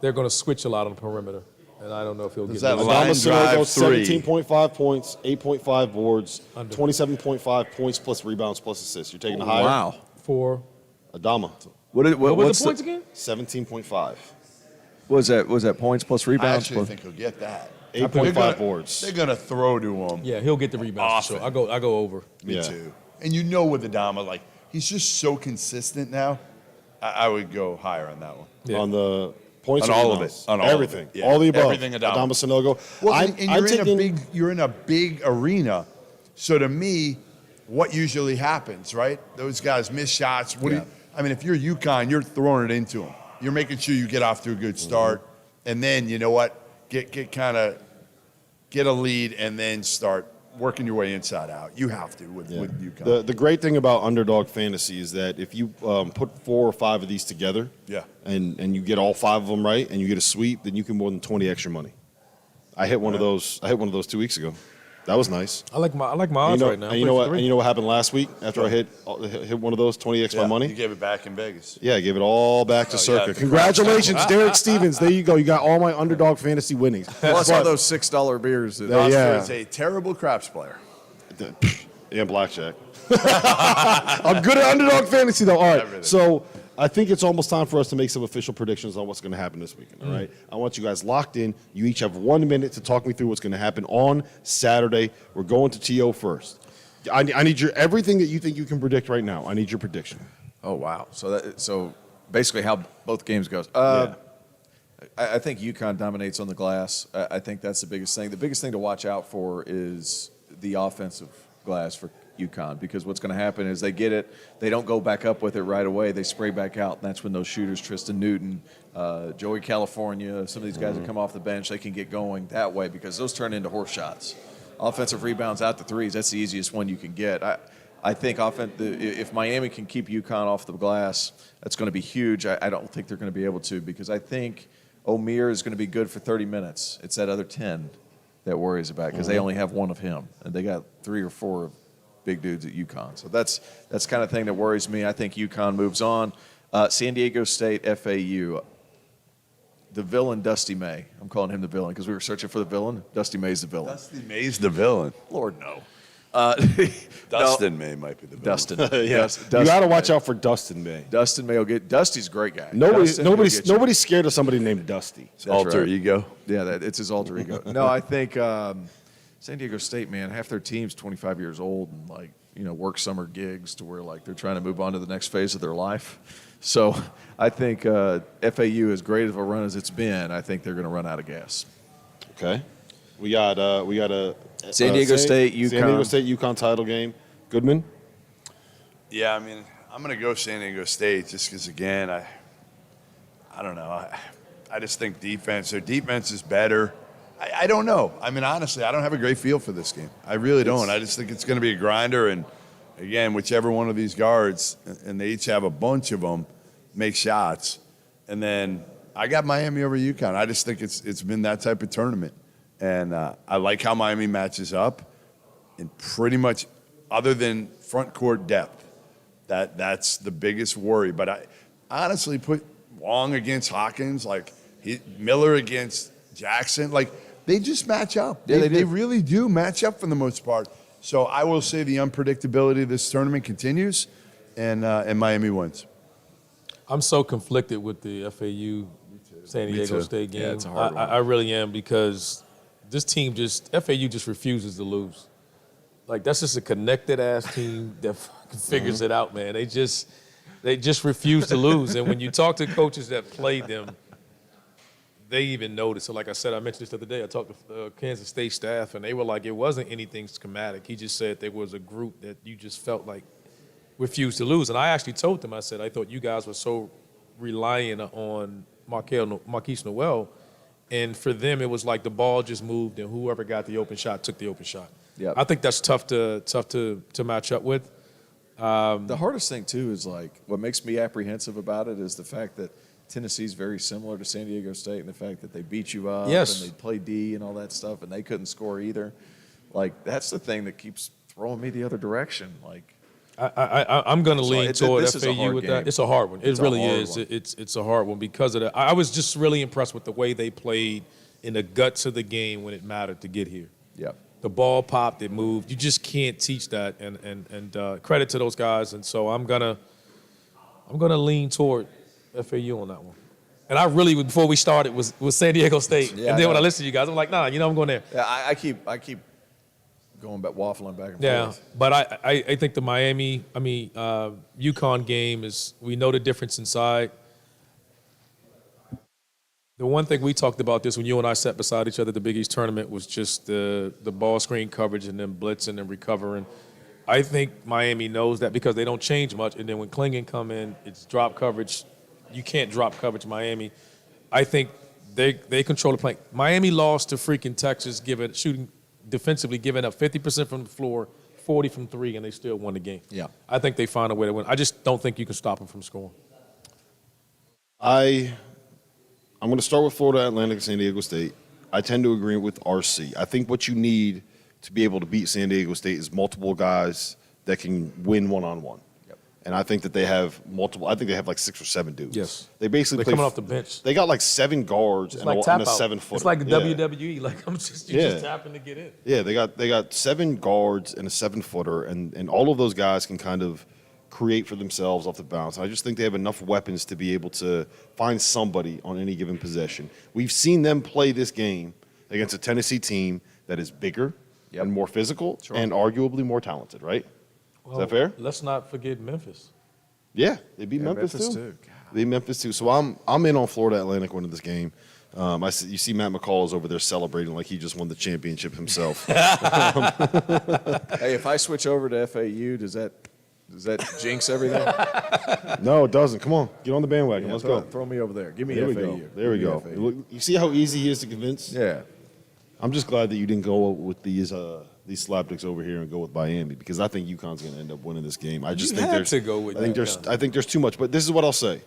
they're going to switch a lot on the perimeter, and I don't know if he'll get that those. line Adama drive Sanogo, three. 17.5 points, 8.5 boards, Under. 27.5 points plus rebounds plus assists. You're taking the higher? Wow. For Adama, what What's was the points again? 17.5. Was that points plus I rebounds? actually plus- think he'll get that. 8.5 boards. They're going to throw to him. Yeah, he'll get the rebounds. for Often. sure. I go over. Me Yeah. too. And you know with Adama, like, he's just so consistent now. I would go higher on that one. Yeah. On the points On or all of rebounds? it. On all of Everything. it. Yeah. All the above. Everything Adama. Sanogo. Well, I'm you're in a big arena. So to me, what usually happens, right? Those guys miss shots. I mean, if you're UConn, you're throwing it into them. You're making sure you get off to a good start, and then you know what? Get a lead, and then start working your way inside out. You have to with UConn. The great thing about Underdog Fantasy is that if you put 4 or 5 of these together, Yeah. and you get all 5 of them right, and you get a sweep, then you can more than 20 extra money. I hit one of those. I hit one of those 2 weeks ago. That was nice. I like my And odds you know, right now. and you know what? And you know what happened last week after I hit one of those 20x my You money? gave it back in Vegas. Yeah, I gave it all back to Circa. yeah. Congratulations, Derek Stevens. There you go. You got all my Underdog Fantasy winnings. Plus all But- those $6 beers. That, Yeah. Dauster is a terrible craps player. and blackjack. I'm good at Underdog Fantasy, though. All right, Everything. so I think it's almost time for us to make some official predictions on what's going to happen this weekend. All right, I want you guys locked in. You each have 1 minute to talk me through what's going to happen on Saturday. We're going to TO first. I need your everything that you think you can predict right now. I need your prediction. Oh wow! So basically, how both games goes. Yeah. I think UConn dominates on the glass. I think that's the biggest thing. The biggest thing to watch out for is the offensive glass for UConn, because what's going to happen is they get it, they don't go back up with it right away, they spray back out, and that's when those shooters, Tristan Newton, Joey California, some of these guys that come off the bench, they can get going that way because those turn into horse shots. Offensive rebounds out to threes, that's the easiest one you can get. I think if Miami can keep UConn off the glass, that's going to be huge. I don't think they're going to be able to, because I think O'Meara is going to be good for 30 minutes. It's that other 10 that worries about, because they only have one of him, and they got 3 or 4 big dudes at UConn. So that's kind of thing that worries me. I think UConn moves on. San Diego State, FAU. The villain, Dusty May. I'm calling him the villain because we were searching for the villain. Dusty May's the villain. Dusty May's the villain. Lord, no. Dustin May might be the villain. Dustin. Yeah. You got to watch out for Dustin May. Dustin May will get. Dusty's a great guy. Nobody's scared of somebody named Dusty. Alter ego. Yeah, it's his alter ego. No, I think San Diego State, man, half their team's 25 years old and work summer gigs to where they're trying to move on to the next phase of their life. So I think FAU, as great of a run as it's been, I think they're going to run out of gas. Okay. We got a San Diego State, UConn. San Diego State, UConn title game. Goodman? Yeah, I mean, I'm going to go San Diego State just because, again, I don't know. I just think their defense is better. I don't know. I mean, honestly, I don't have a great feel for this game. I really don't. I just think it's going to be a grinder, and, again, whichever one of these guards, and they each have a bunch of them, make shots. And then I got Miami over UConn. I just think it's been that type of tournament. And I like how Miami matches up, and pretty much other than front court depth, that's the biggest worry. But I honestly put Wong against Hawkins, Miller against Jackson. They just match up. Yeah, they really do match up for the most part. So I will say the unpredictability of this tournament continues, and Miami wins. I'm so conflicted with the FAU San Diego State game. Yeah, it's a hard one. I really am, because this team FAU just refuses to lose. That's just a connected ass team that fucking figures it out, man. They just refuse to lose. And when you talk to coaches that played them, they even notice. So like I said, I mentioned this the other day. I talked to the Kansas State staff, and they were like, it wasn't anything schematic. He just said there was a group that you just felt like refused to lose. And I actually told them, I said, I thought you guys were so reliant on Marquise Noel. And for them, it was like the ball just moved, and whoever got the open shot took the open shot. Yep. I think that's tough to match up with. The hardest thing, too, is what makes me apprehensive about it is the fact that Tennessee's very similar to San Diego State, and the fact that they beat you up Yes. and they play D and all that stuff, and they couldn't score either. That's the thing that keeps throwing me the other direction. I'm going to lean toward this is a FAU hard with game. that. It's a hard one. It's It really a hard is. one. It's a hard one because of that. I was just really impressed with the way they played in the guts of the game when it mattered to get here. Yep. The ball popped, it moved. You just can't teach that, and credit to those guys. And so I'm gonna lean toward FAU on that one. And I really, before we started, was San Diego State. Yeah, and then when I I listened to you guys, I'm like, nah, I'm going there. Yeah, I keep going back, waffling back and Yeah, forth. but I think the UConn game is, we know the difference inside. The one thing we talked about this when you and I sat beside each other at the Big East tournament was just the ball screen coverage and then blitzing and recovering. I think Miami knows that because they don't change much. And then when Klingon come in, it's drop coverage. You can't drop coverage Miami. I think they control the play. Miami lost to freaking Texas, defensively giving up 50% from the floor, 40 from 3, and they still won the game. Yeah. I think they find a way to win. I just don't think you can stop them from scoring. I'm going to start with Florida Atlantic and San Diego State. I tend to agree with RC. I think what you need to be able to beat San Diego State is multiple guys that can win one-on-one. Yep. And I think that they have multiple. I think they have 6 or 7 dudes. Yes. They basically They're play coming off the bench. They got 7 guards It's and, like a tap out. 7-footer. It's like the Yeah. WWE. You're just tapping to get in. Yeah, they got 7 guards and a 7-footer, and all of those guys can kind of create for themselves off the bounce. I just think they have enough weapons to be able to find somebody on any given possession. We've seen them play this game against a Tennessee team that is bigger and more physical and arguably more talented, right? Is that fair? Let's not forget Memphis. Yeah, they beat Yeah, Memphis, too. Beat Memphis too. So I'm in on Florida Atlantic winning this game. You see Matt McCall is over there celebrating like he just won the championship himself. Hey, if I switch over to FAU, does that jinx everything? No, it doesn't. Come on, get on the bandwagon. Yeah, Let's throw, go. throw me over there. Give me There we FAU. go. There we go. FAU. Look, You see how easy he is to convince? Yeah. I'm just glad that you didn't go with these slapdicks over here and go with Miami because I think UConn's going to end up winning this game. I just You think had there's to go with UConn. I think there's too much. But this is what I'll say.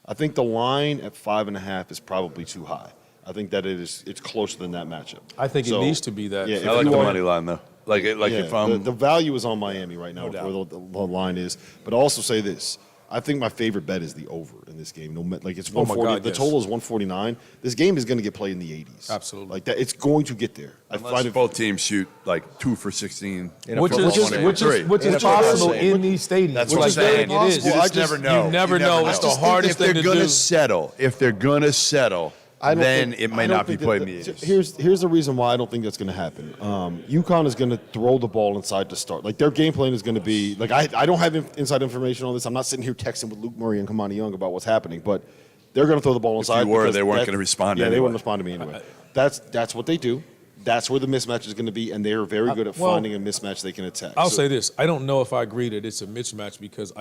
I think the line at 5.5 is probably too high. I think that it's closer than that matchup. I think it needs to be that. Yeah, If I like you the are- money line though. Like if I'm the value is on Miami right now, No where the line is. But I'll also say this: I think my favorite bet is the over in this game. Like it's Oh my 140. God, The yes. total is 149. This game is going to get played in the 80s. Absolutely. like that. It's going to get there. I unless find it both teams shoot like 2 for 16. Which is possible in these stadiums. That's Which what I'm is very saying. possible. You I just never know. You never know. It's the hardest thing to If they're do. going to settle, then it may not be played in the 80s. Here's the reason why I don't think that's going to happen. UConn is going to throw the ball inside to start. Like their game plan is going to be like I don't have inside information on this. I'm not sitting here texting with Luke Murray and Kamani Young about what's happening, but they're going to throw the ball inside. you were, because they weren't that's- gonna respond Yeah, they anyway. wouldn't respond to me anyway. That's what they do. That's where the mismatch is going to be, and they are very good at well, finding a mismatch they can attack. I'll So- say this. I don't know if I agree that it's a mismatch because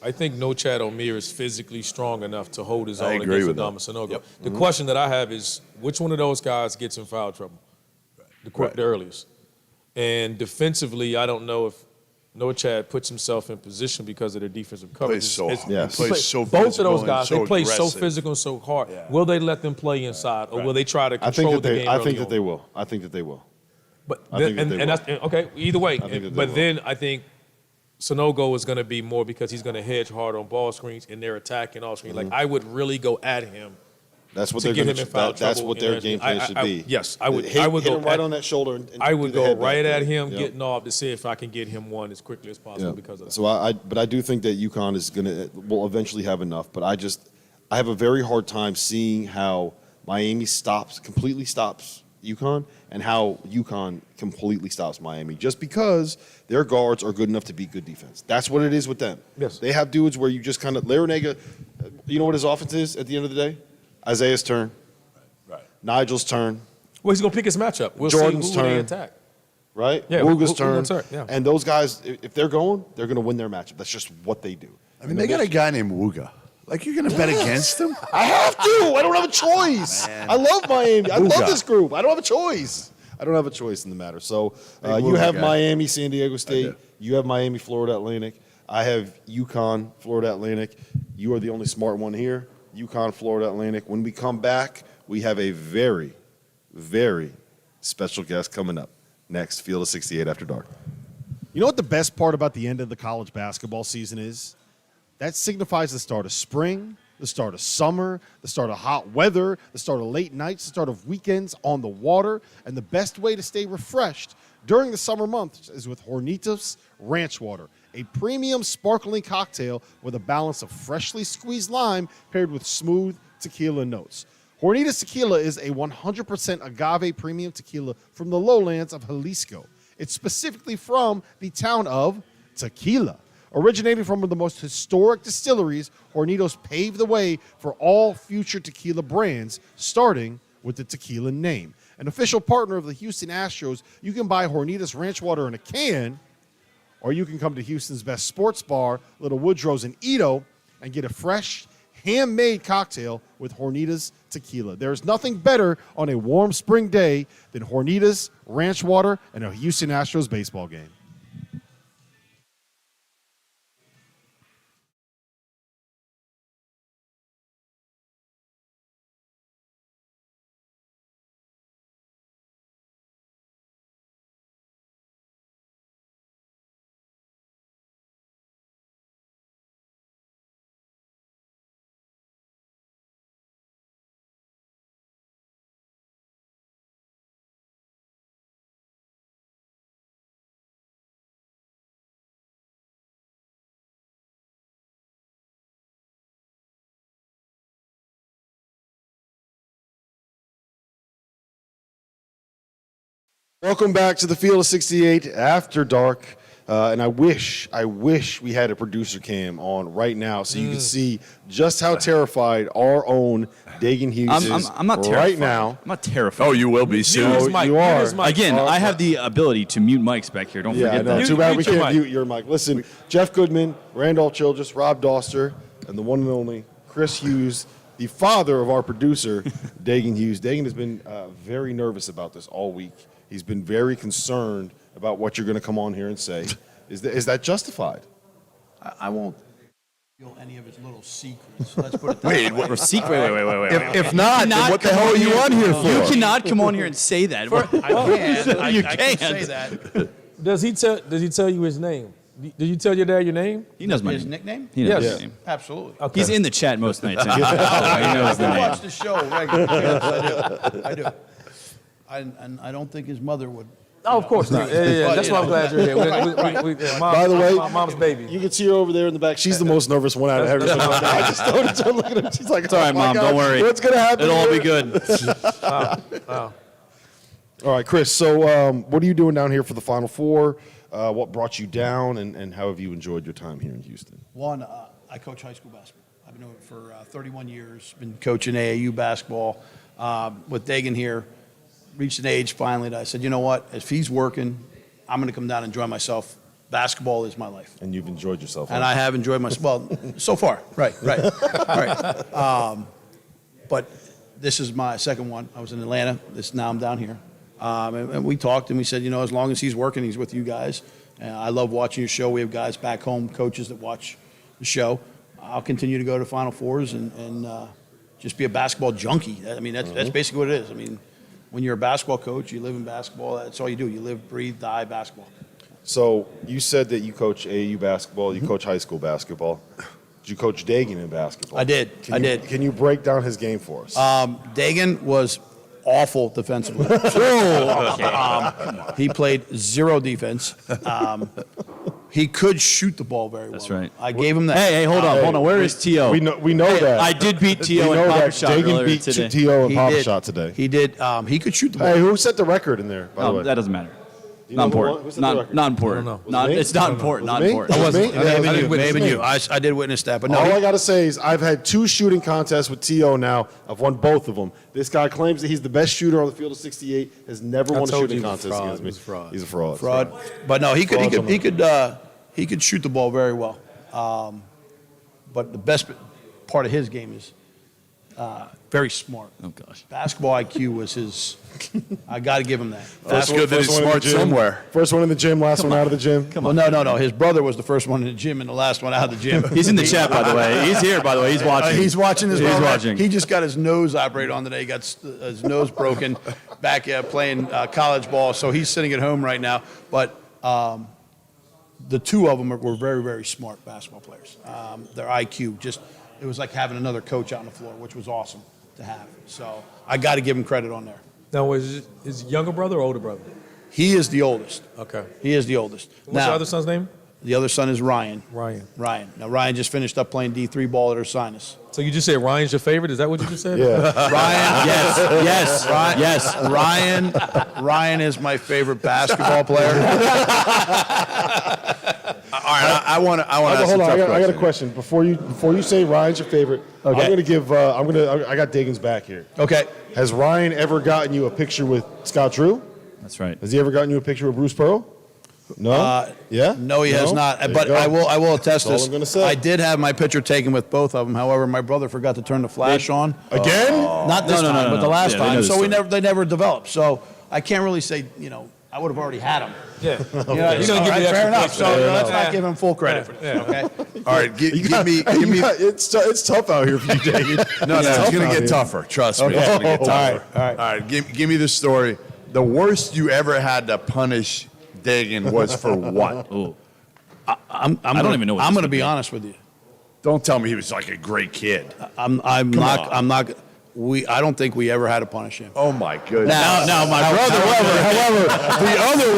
I think No Chad O'Meara is physically strong enough to hold his I own agree against with Adama that. Sanogo. Yep. The question that I have is which one of those guys gets in foul trouble the earliest? And defensively, I don't know if No Chad puts himself in position because of their defensive coverage. Plays so hard. Yes. Plays so Both of physical those and guys, so they play so aggressive. physical and so hard. Yeah. Will they let them play inside, or will they try to I control think that the they. game? I early think that on? they will. I think that they will. But I think that they will. that's okay. Either way, think that they but will. then I think Sanogo is going to be more because he's going to hedge hard on ball screens and they're attacking all screens. Mm-hmm. Like I would really go at him. That's what To they're get going him in foul to. That's trouble what their and game everything. plan should be. Yes, I would. Hit, I would hit go him right at- on that shoulder. And I do would the go head back right there. at him, Yep. getting off to see if I can get him one as quickly as possible because of that. So but I do think that UConn is will eventually have enough. But I have a very hard time seeing how Miami completely stops UConn, and how UConn completely stops Miami. Just because their guards are good enough to be good defense. That's what it is with them. Yes. They have dudes where you just kind of Larinaga. You know what his offense is at the end of the day? Isaiah's turn, Right. Nigel's turn. Well, he's going to pick his matchup. We'll Jordan's see who they turn. attack. Right? Yeah, Ruga's who turn. gonna turn, yeah. And those guys, if they're going to win their matchup. That's just what they do. I mean, they got a guy named Wuga. Like, you're going to bet against him? I have to. I don't have a choice. I love Miami. I love Booga. this group. I don't have a choice. I don't have a choice in the matter. So Big you Booga have guy. Miami, San Diego State. do. You have Miami, Florida Atlantic. I have UConn, Florida Atlantic. You are the only smart one here. UConn, Florida Atlantic. When we come back, we have a very, very special guest coming up next. Field of 68 After Dark. You know what the best part about the end of the college basketball season is? That signifies the start of spring, the start of summer, the start of hot weather, the start of late nights, the start of weekends on the water. And the best way to stay refreshed during the summer months is with Hornitos Ranch Water, a premium sparkling cocktail with a balance of freshly squeezed lime paired with smooth tequila notes. Hornitos Tequila is a 100% agave premium tequila from the lowlands of Jalisco. It's specifically from the town of Tequila. Originating from one of the most historic distilleries, Hornitos paved the way for all future tequila brands, starting with the tequila name. An official partner of the Houston Astros, you can buy Hornitos Ranch Water in a can, or you can come to Houston's best sports bar, Little Woodrow's in Edo, and get a fresh, handmade cocktail with Hornitos Tequila. There's nothing better on a warm spring day than Hornitos Ranch Water and a Houston Astros baseball game. Welcome back to the Field of 68 After Dark. And I wish we had a producer cam on right now so you could see just how terrified our own Dagen Hughes is I'm not terrified. right now. I'm not terrified. Oh, you will be soon. You are. Again, I have the ability to mute mics back here. Don't forget that. Too bad we Mute your can't mic. mute your mic. Listen, Jeff Goodman, Randolph Childress, Rob Dauster, and the one and only Chris Hughes, the father of our producer, Dagen Hughes. Dagen has been very nervous about this all week. He's been very concerned about what you're going to come on here and say. Is that justified? I won't reveal any of his little secrets. Let's put it that way. Wait. If not, then what the hell are you on here for? You cannot come on here and say that. I can't. say that. Does he tell you his name? Did you tell your dad your name? He knows my His name. nickname? He knows Yes. my name. Absolutely. He's in the chat most nights. He knows the I name. watch the show regularly. Yes, I do. And I don't think his mother would. Oh, of course not. Yeah. That's why I'm glad you're here. By the way, mom's baby. You can see her over there in the back. She's the most nervous one out of everyone. I just noticed her looking at her. She's like, It's all right, oh my Mom. God, Don't worry. What's going to happen? It'll all be here?" good. All right, Chris. So what are you doing down here for the Final Four? What brought you down, and how have you enjoyed your time here in Houston? One, I coach high school basketball. I've been doing it for 31 years. Been coaching AAU basketball. With Dagen here, reached an age finally that I said, you know what? If he's working, I'm going to come down and enjoy myself. Basketball is my life. And you've enjoyed yourself. And I have enjoyed myself. Well, so far. Right. But this is my second one. I was in Atlanta. Now I'm down here. And we talked and we said, you know, as long as he's working, he's with you guys. I love watching your show. We have guys back home, coaches that watch the show. I'll continue to go to Final Fours and just be a basketball junkie. I mean, that's basically what it is. I mean, when you're a basketball coach, you live in basketball. That's all you do. You live, breathe, die basketball. So you said that you coach AAU basketball. You coach high school basketball. Did you coach Dagen in basketball? I did. Can you break down his game for us? Dagen was awful defensively. He played zero defense. He could shoot the ball very well. That's right. I gave him that. Hey, hold on. Where is T.O.? We know that. I did beat T.O. We in know Papa that Shot Dagen earlier beat today. T.O. in He Papa did. Shot today. He did. He could shoot the ball. Hey, who set the record in there, by the way? That doesn't matter. You Not know who important. who set the record? Not important. I don't know. Not, Was it me? it's not important. Was Not it me? important. Was it me? Yeah, Maybe you. I did witness that, but no. All I got to say is I've had 2 shooting contests with T.O. now. I've won both of them. This guy claims that he's the best shooter on the field of 68, has never won a told shooting you he was contest fraud. against me. He's a fraud. He's a fraud. fraud. But no, he could shoot the ball very well. But the best part of his game is very smart. Oh, gosh. Basketball IQ was his. I got to give him that. That's good that he's First one in smart the gym. somewhere. First one in the gym, last one out of the gym. Well, no. His brother was the first one in the gym and the last one out of the gym. He's in the chat, by the way. He's here, by the way. He's watching. He's watching this. He's moment. watching. He just got his nose operated on today. He got his nose broken back playing college ball. So he's sitting at home right now. But the two of them were very, very smart basketball players. Their IQ it was like having another coach out on the floor, which was awesome to have. So I got to give him credit on there. Now, was his younger brother or older brother? He is the oldest. Okay. He is the oldest. What's the other son's name? The other son is Ryan. Ryan. Now, Ryan just finished up playing D3 ball at Ursinus. So you just said Ryan's your favorite? Is that what you just said? Yeah. Ryan, yes. Ryan is my favorite basketball player. All right, I want to ask Hold a on, tough I got a question. question. Before you say Ryan's your favorite, Okay. I'm gonna give. I got Dagen's back here. Okay. Has Ryan ever gotten you a picture with Scott Drew? That's right. Has he ever gotten you a picture with Bruce Pearl? No. Yeah. No, he has not. There you But go. I will attest That's all this. I'm gonna say. I did have my picture taken with both of them. However, my brother forgot to turn the flash on. Again? Not this No, time, but the last Yeah, they know time. the So story. they never developed. So I can't really say, I would have already had them. Yeah. You know, You're gonna give all me right, the fair extra enough. points So for that. let's Yeah. not give him full credit for this. Yeah. Okay. All right, give me. It's tough out here for you, Dagen. No, it's tough going out to get here. tougher. Trust me. Okay. It's going to get All tougher. right. All right. Give me the story. The worst you ever had to punish Dagen was for what? I don't even know what I'm this going to would be be. honest with you. Don't tell me he was like a great kid. I don't think we ever had to punish him. Oh my goodness. Now my brother. However, the other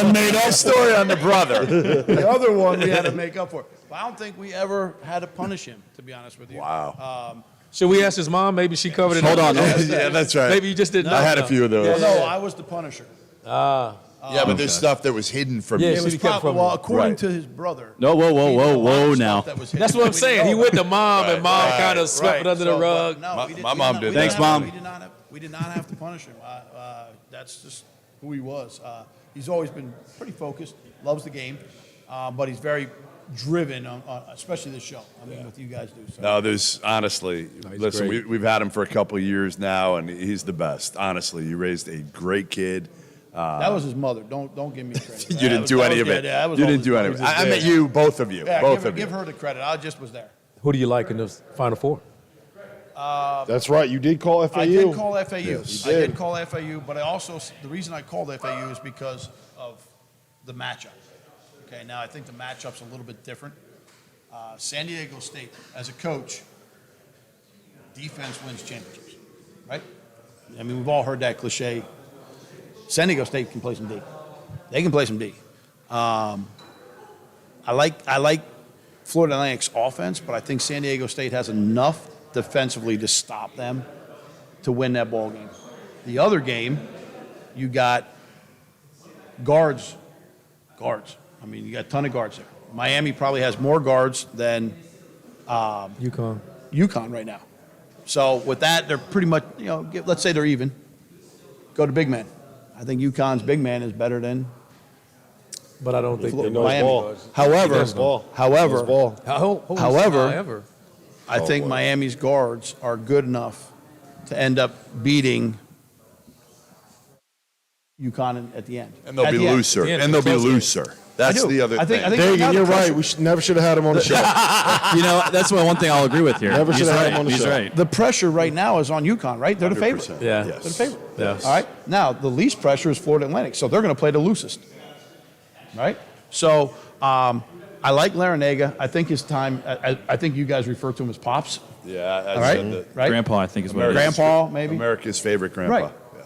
one made up story on the brother. The other one we had to make up for. But I don't think we ever had to punish him, to be honest with you. Wow. Should we ask his mom? Maybe she covered it. Hold on. Yeah, that's right. Maybe you just didn't know. I had a few of those. No, I was the punisher. Yeah, but there's stuff that was hidden from Yeah, you. it was Well, according Right. to his brother. No, whoa, whoa, he did whoa, a lot of whoa, stuff now. that was hidden That's what that I'm we saying. didn't He know went to about. mom, and mom Right, kind of swept it under the So, but rug. no, My- we didn't- my we mom did did not- that. Thanks, Mom. We did not have to punish him. That's just who he was. He's always been pretty focused, loves the game, but he's very driven, on especially this show. I mean, what you guys do. So. No, there's honestly, listen, great. we've had him for a couple of years now, and he's the best. Honestly, you raised a great kid. That was his mother. Don't give me credit. You didn't do any of it. You didn't do any of it. I meant you, both of you. Yeah, Both of you. give her the credit. I just was there. Who do you like in the Final Four? That's right. You did call FAU. I did call FAU. Yes, I you did did. call FAU, but I also the reason I called FAU is because of the matchup. Okay, now I think the matchup's a little bit different. San Diego State, as a coach, defense wins championships, right? I mean, we've all heard that cliche. San Diego State can play some D. They can play some D. I like Florida Atlantic's offense, but I think San Diego State has enough defensively to stop them to win that ball game. The other game, you got guards. I mean, you got a ton of guards there. Miami probably has more guards than UConn right now. So with that, they're pretty much, let's say they're even. Go to big man. I think UConn's big man is better than But I don't think they know Miami. ball. However, knows ball. however, I think Miami's guards are good enough to end up beating UConn at the end. And they'll At be the end. looser. Yeah, And they'll be close game. looser. That's I do. the other I think- thing. I think- Dagen, you're right. We never should have had him on the show. You know, that's one thing I'll agree with here. Never He's should've had him right. on the He's show. right. The pressure right now is on UConn, right? They're the favorite. 100%. Yeah. They're the favorite. Yes. All right. Now, the least pressure is Florida Atlantic, so they're going to play the loosest. Right? So, I like Larinaga. I think his time, I think you guys refer to him as Pops. Yeah, All right? Right? Grandpa, I think is what it is. Grandpa, maybe? America's favorite grandpa. Right. Yeah.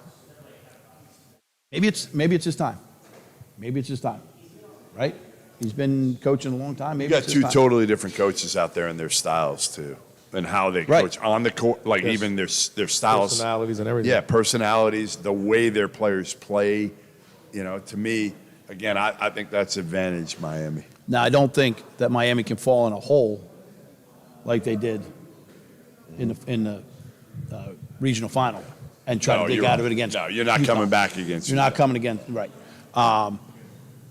Maybe it's his time. Maybe it's his time. Right? He's been coaching a long time. You Maybe got it's his two time. totally different coaches out there and their styles too, and how they Right. coach on the court, like Yes. even their styles, Personalities and everything. Yeah, personalities, the way their players play. To me, again, I think that's advantage Miami. Now, I don't think that Miami can fall in a hole like they did in the regional final and try to dig out of it against. No, you're not UConn. coming back against. You're not coming against, right.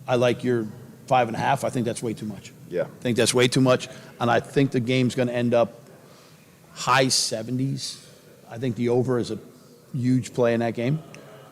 I like your 5.5. I think that's way too much. Yeah. I think that's way too much, and I think the game's going to end up high 70s. I think the over is a huge play in that game,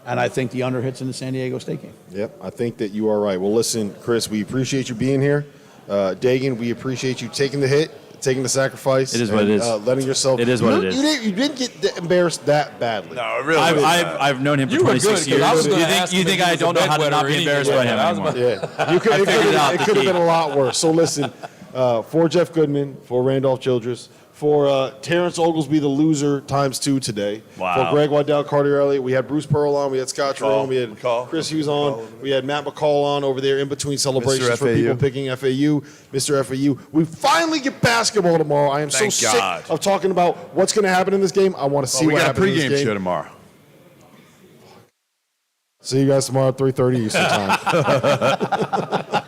and I think the under hits in the San Diego State game. Yep, I think that you are right. Well, listen, Chris, we appreciate you being here. Dagen, we appreciate you taking the hit, taking the sacrifice. It is what it is. Letting yourself. It is what it is. You didn't get embarrassed that badly. No, really. I've known him for You were 26 good, 'cause I was years. gonna ask You him think if he I was a don't know how to bedwetter not or be embarrassed anything. by him I was anymore? Yeah, figured it out, it the could have key. been a lot worse. So listen, for Jeff Goodman, for Randolph Childress, for Terrence Oglesby, the loser ×2 today. Wow. For Greg Waddell, Carter Elliott, we had Bruce Pearl on, we had Scott Jerome, we had McCall. Chris Hughes on, we had Matt McCall on over there in between celebrations Mr. for FAU. people picking FAU, Mr. FAU. We finally get basketball tomorrow. I am Thank so God. sick of talking about what's going to happen in this game. I want to see we what got a happens in this pregame game. show tomorrow. See you guys tomorrow at 3:30 Eastern time.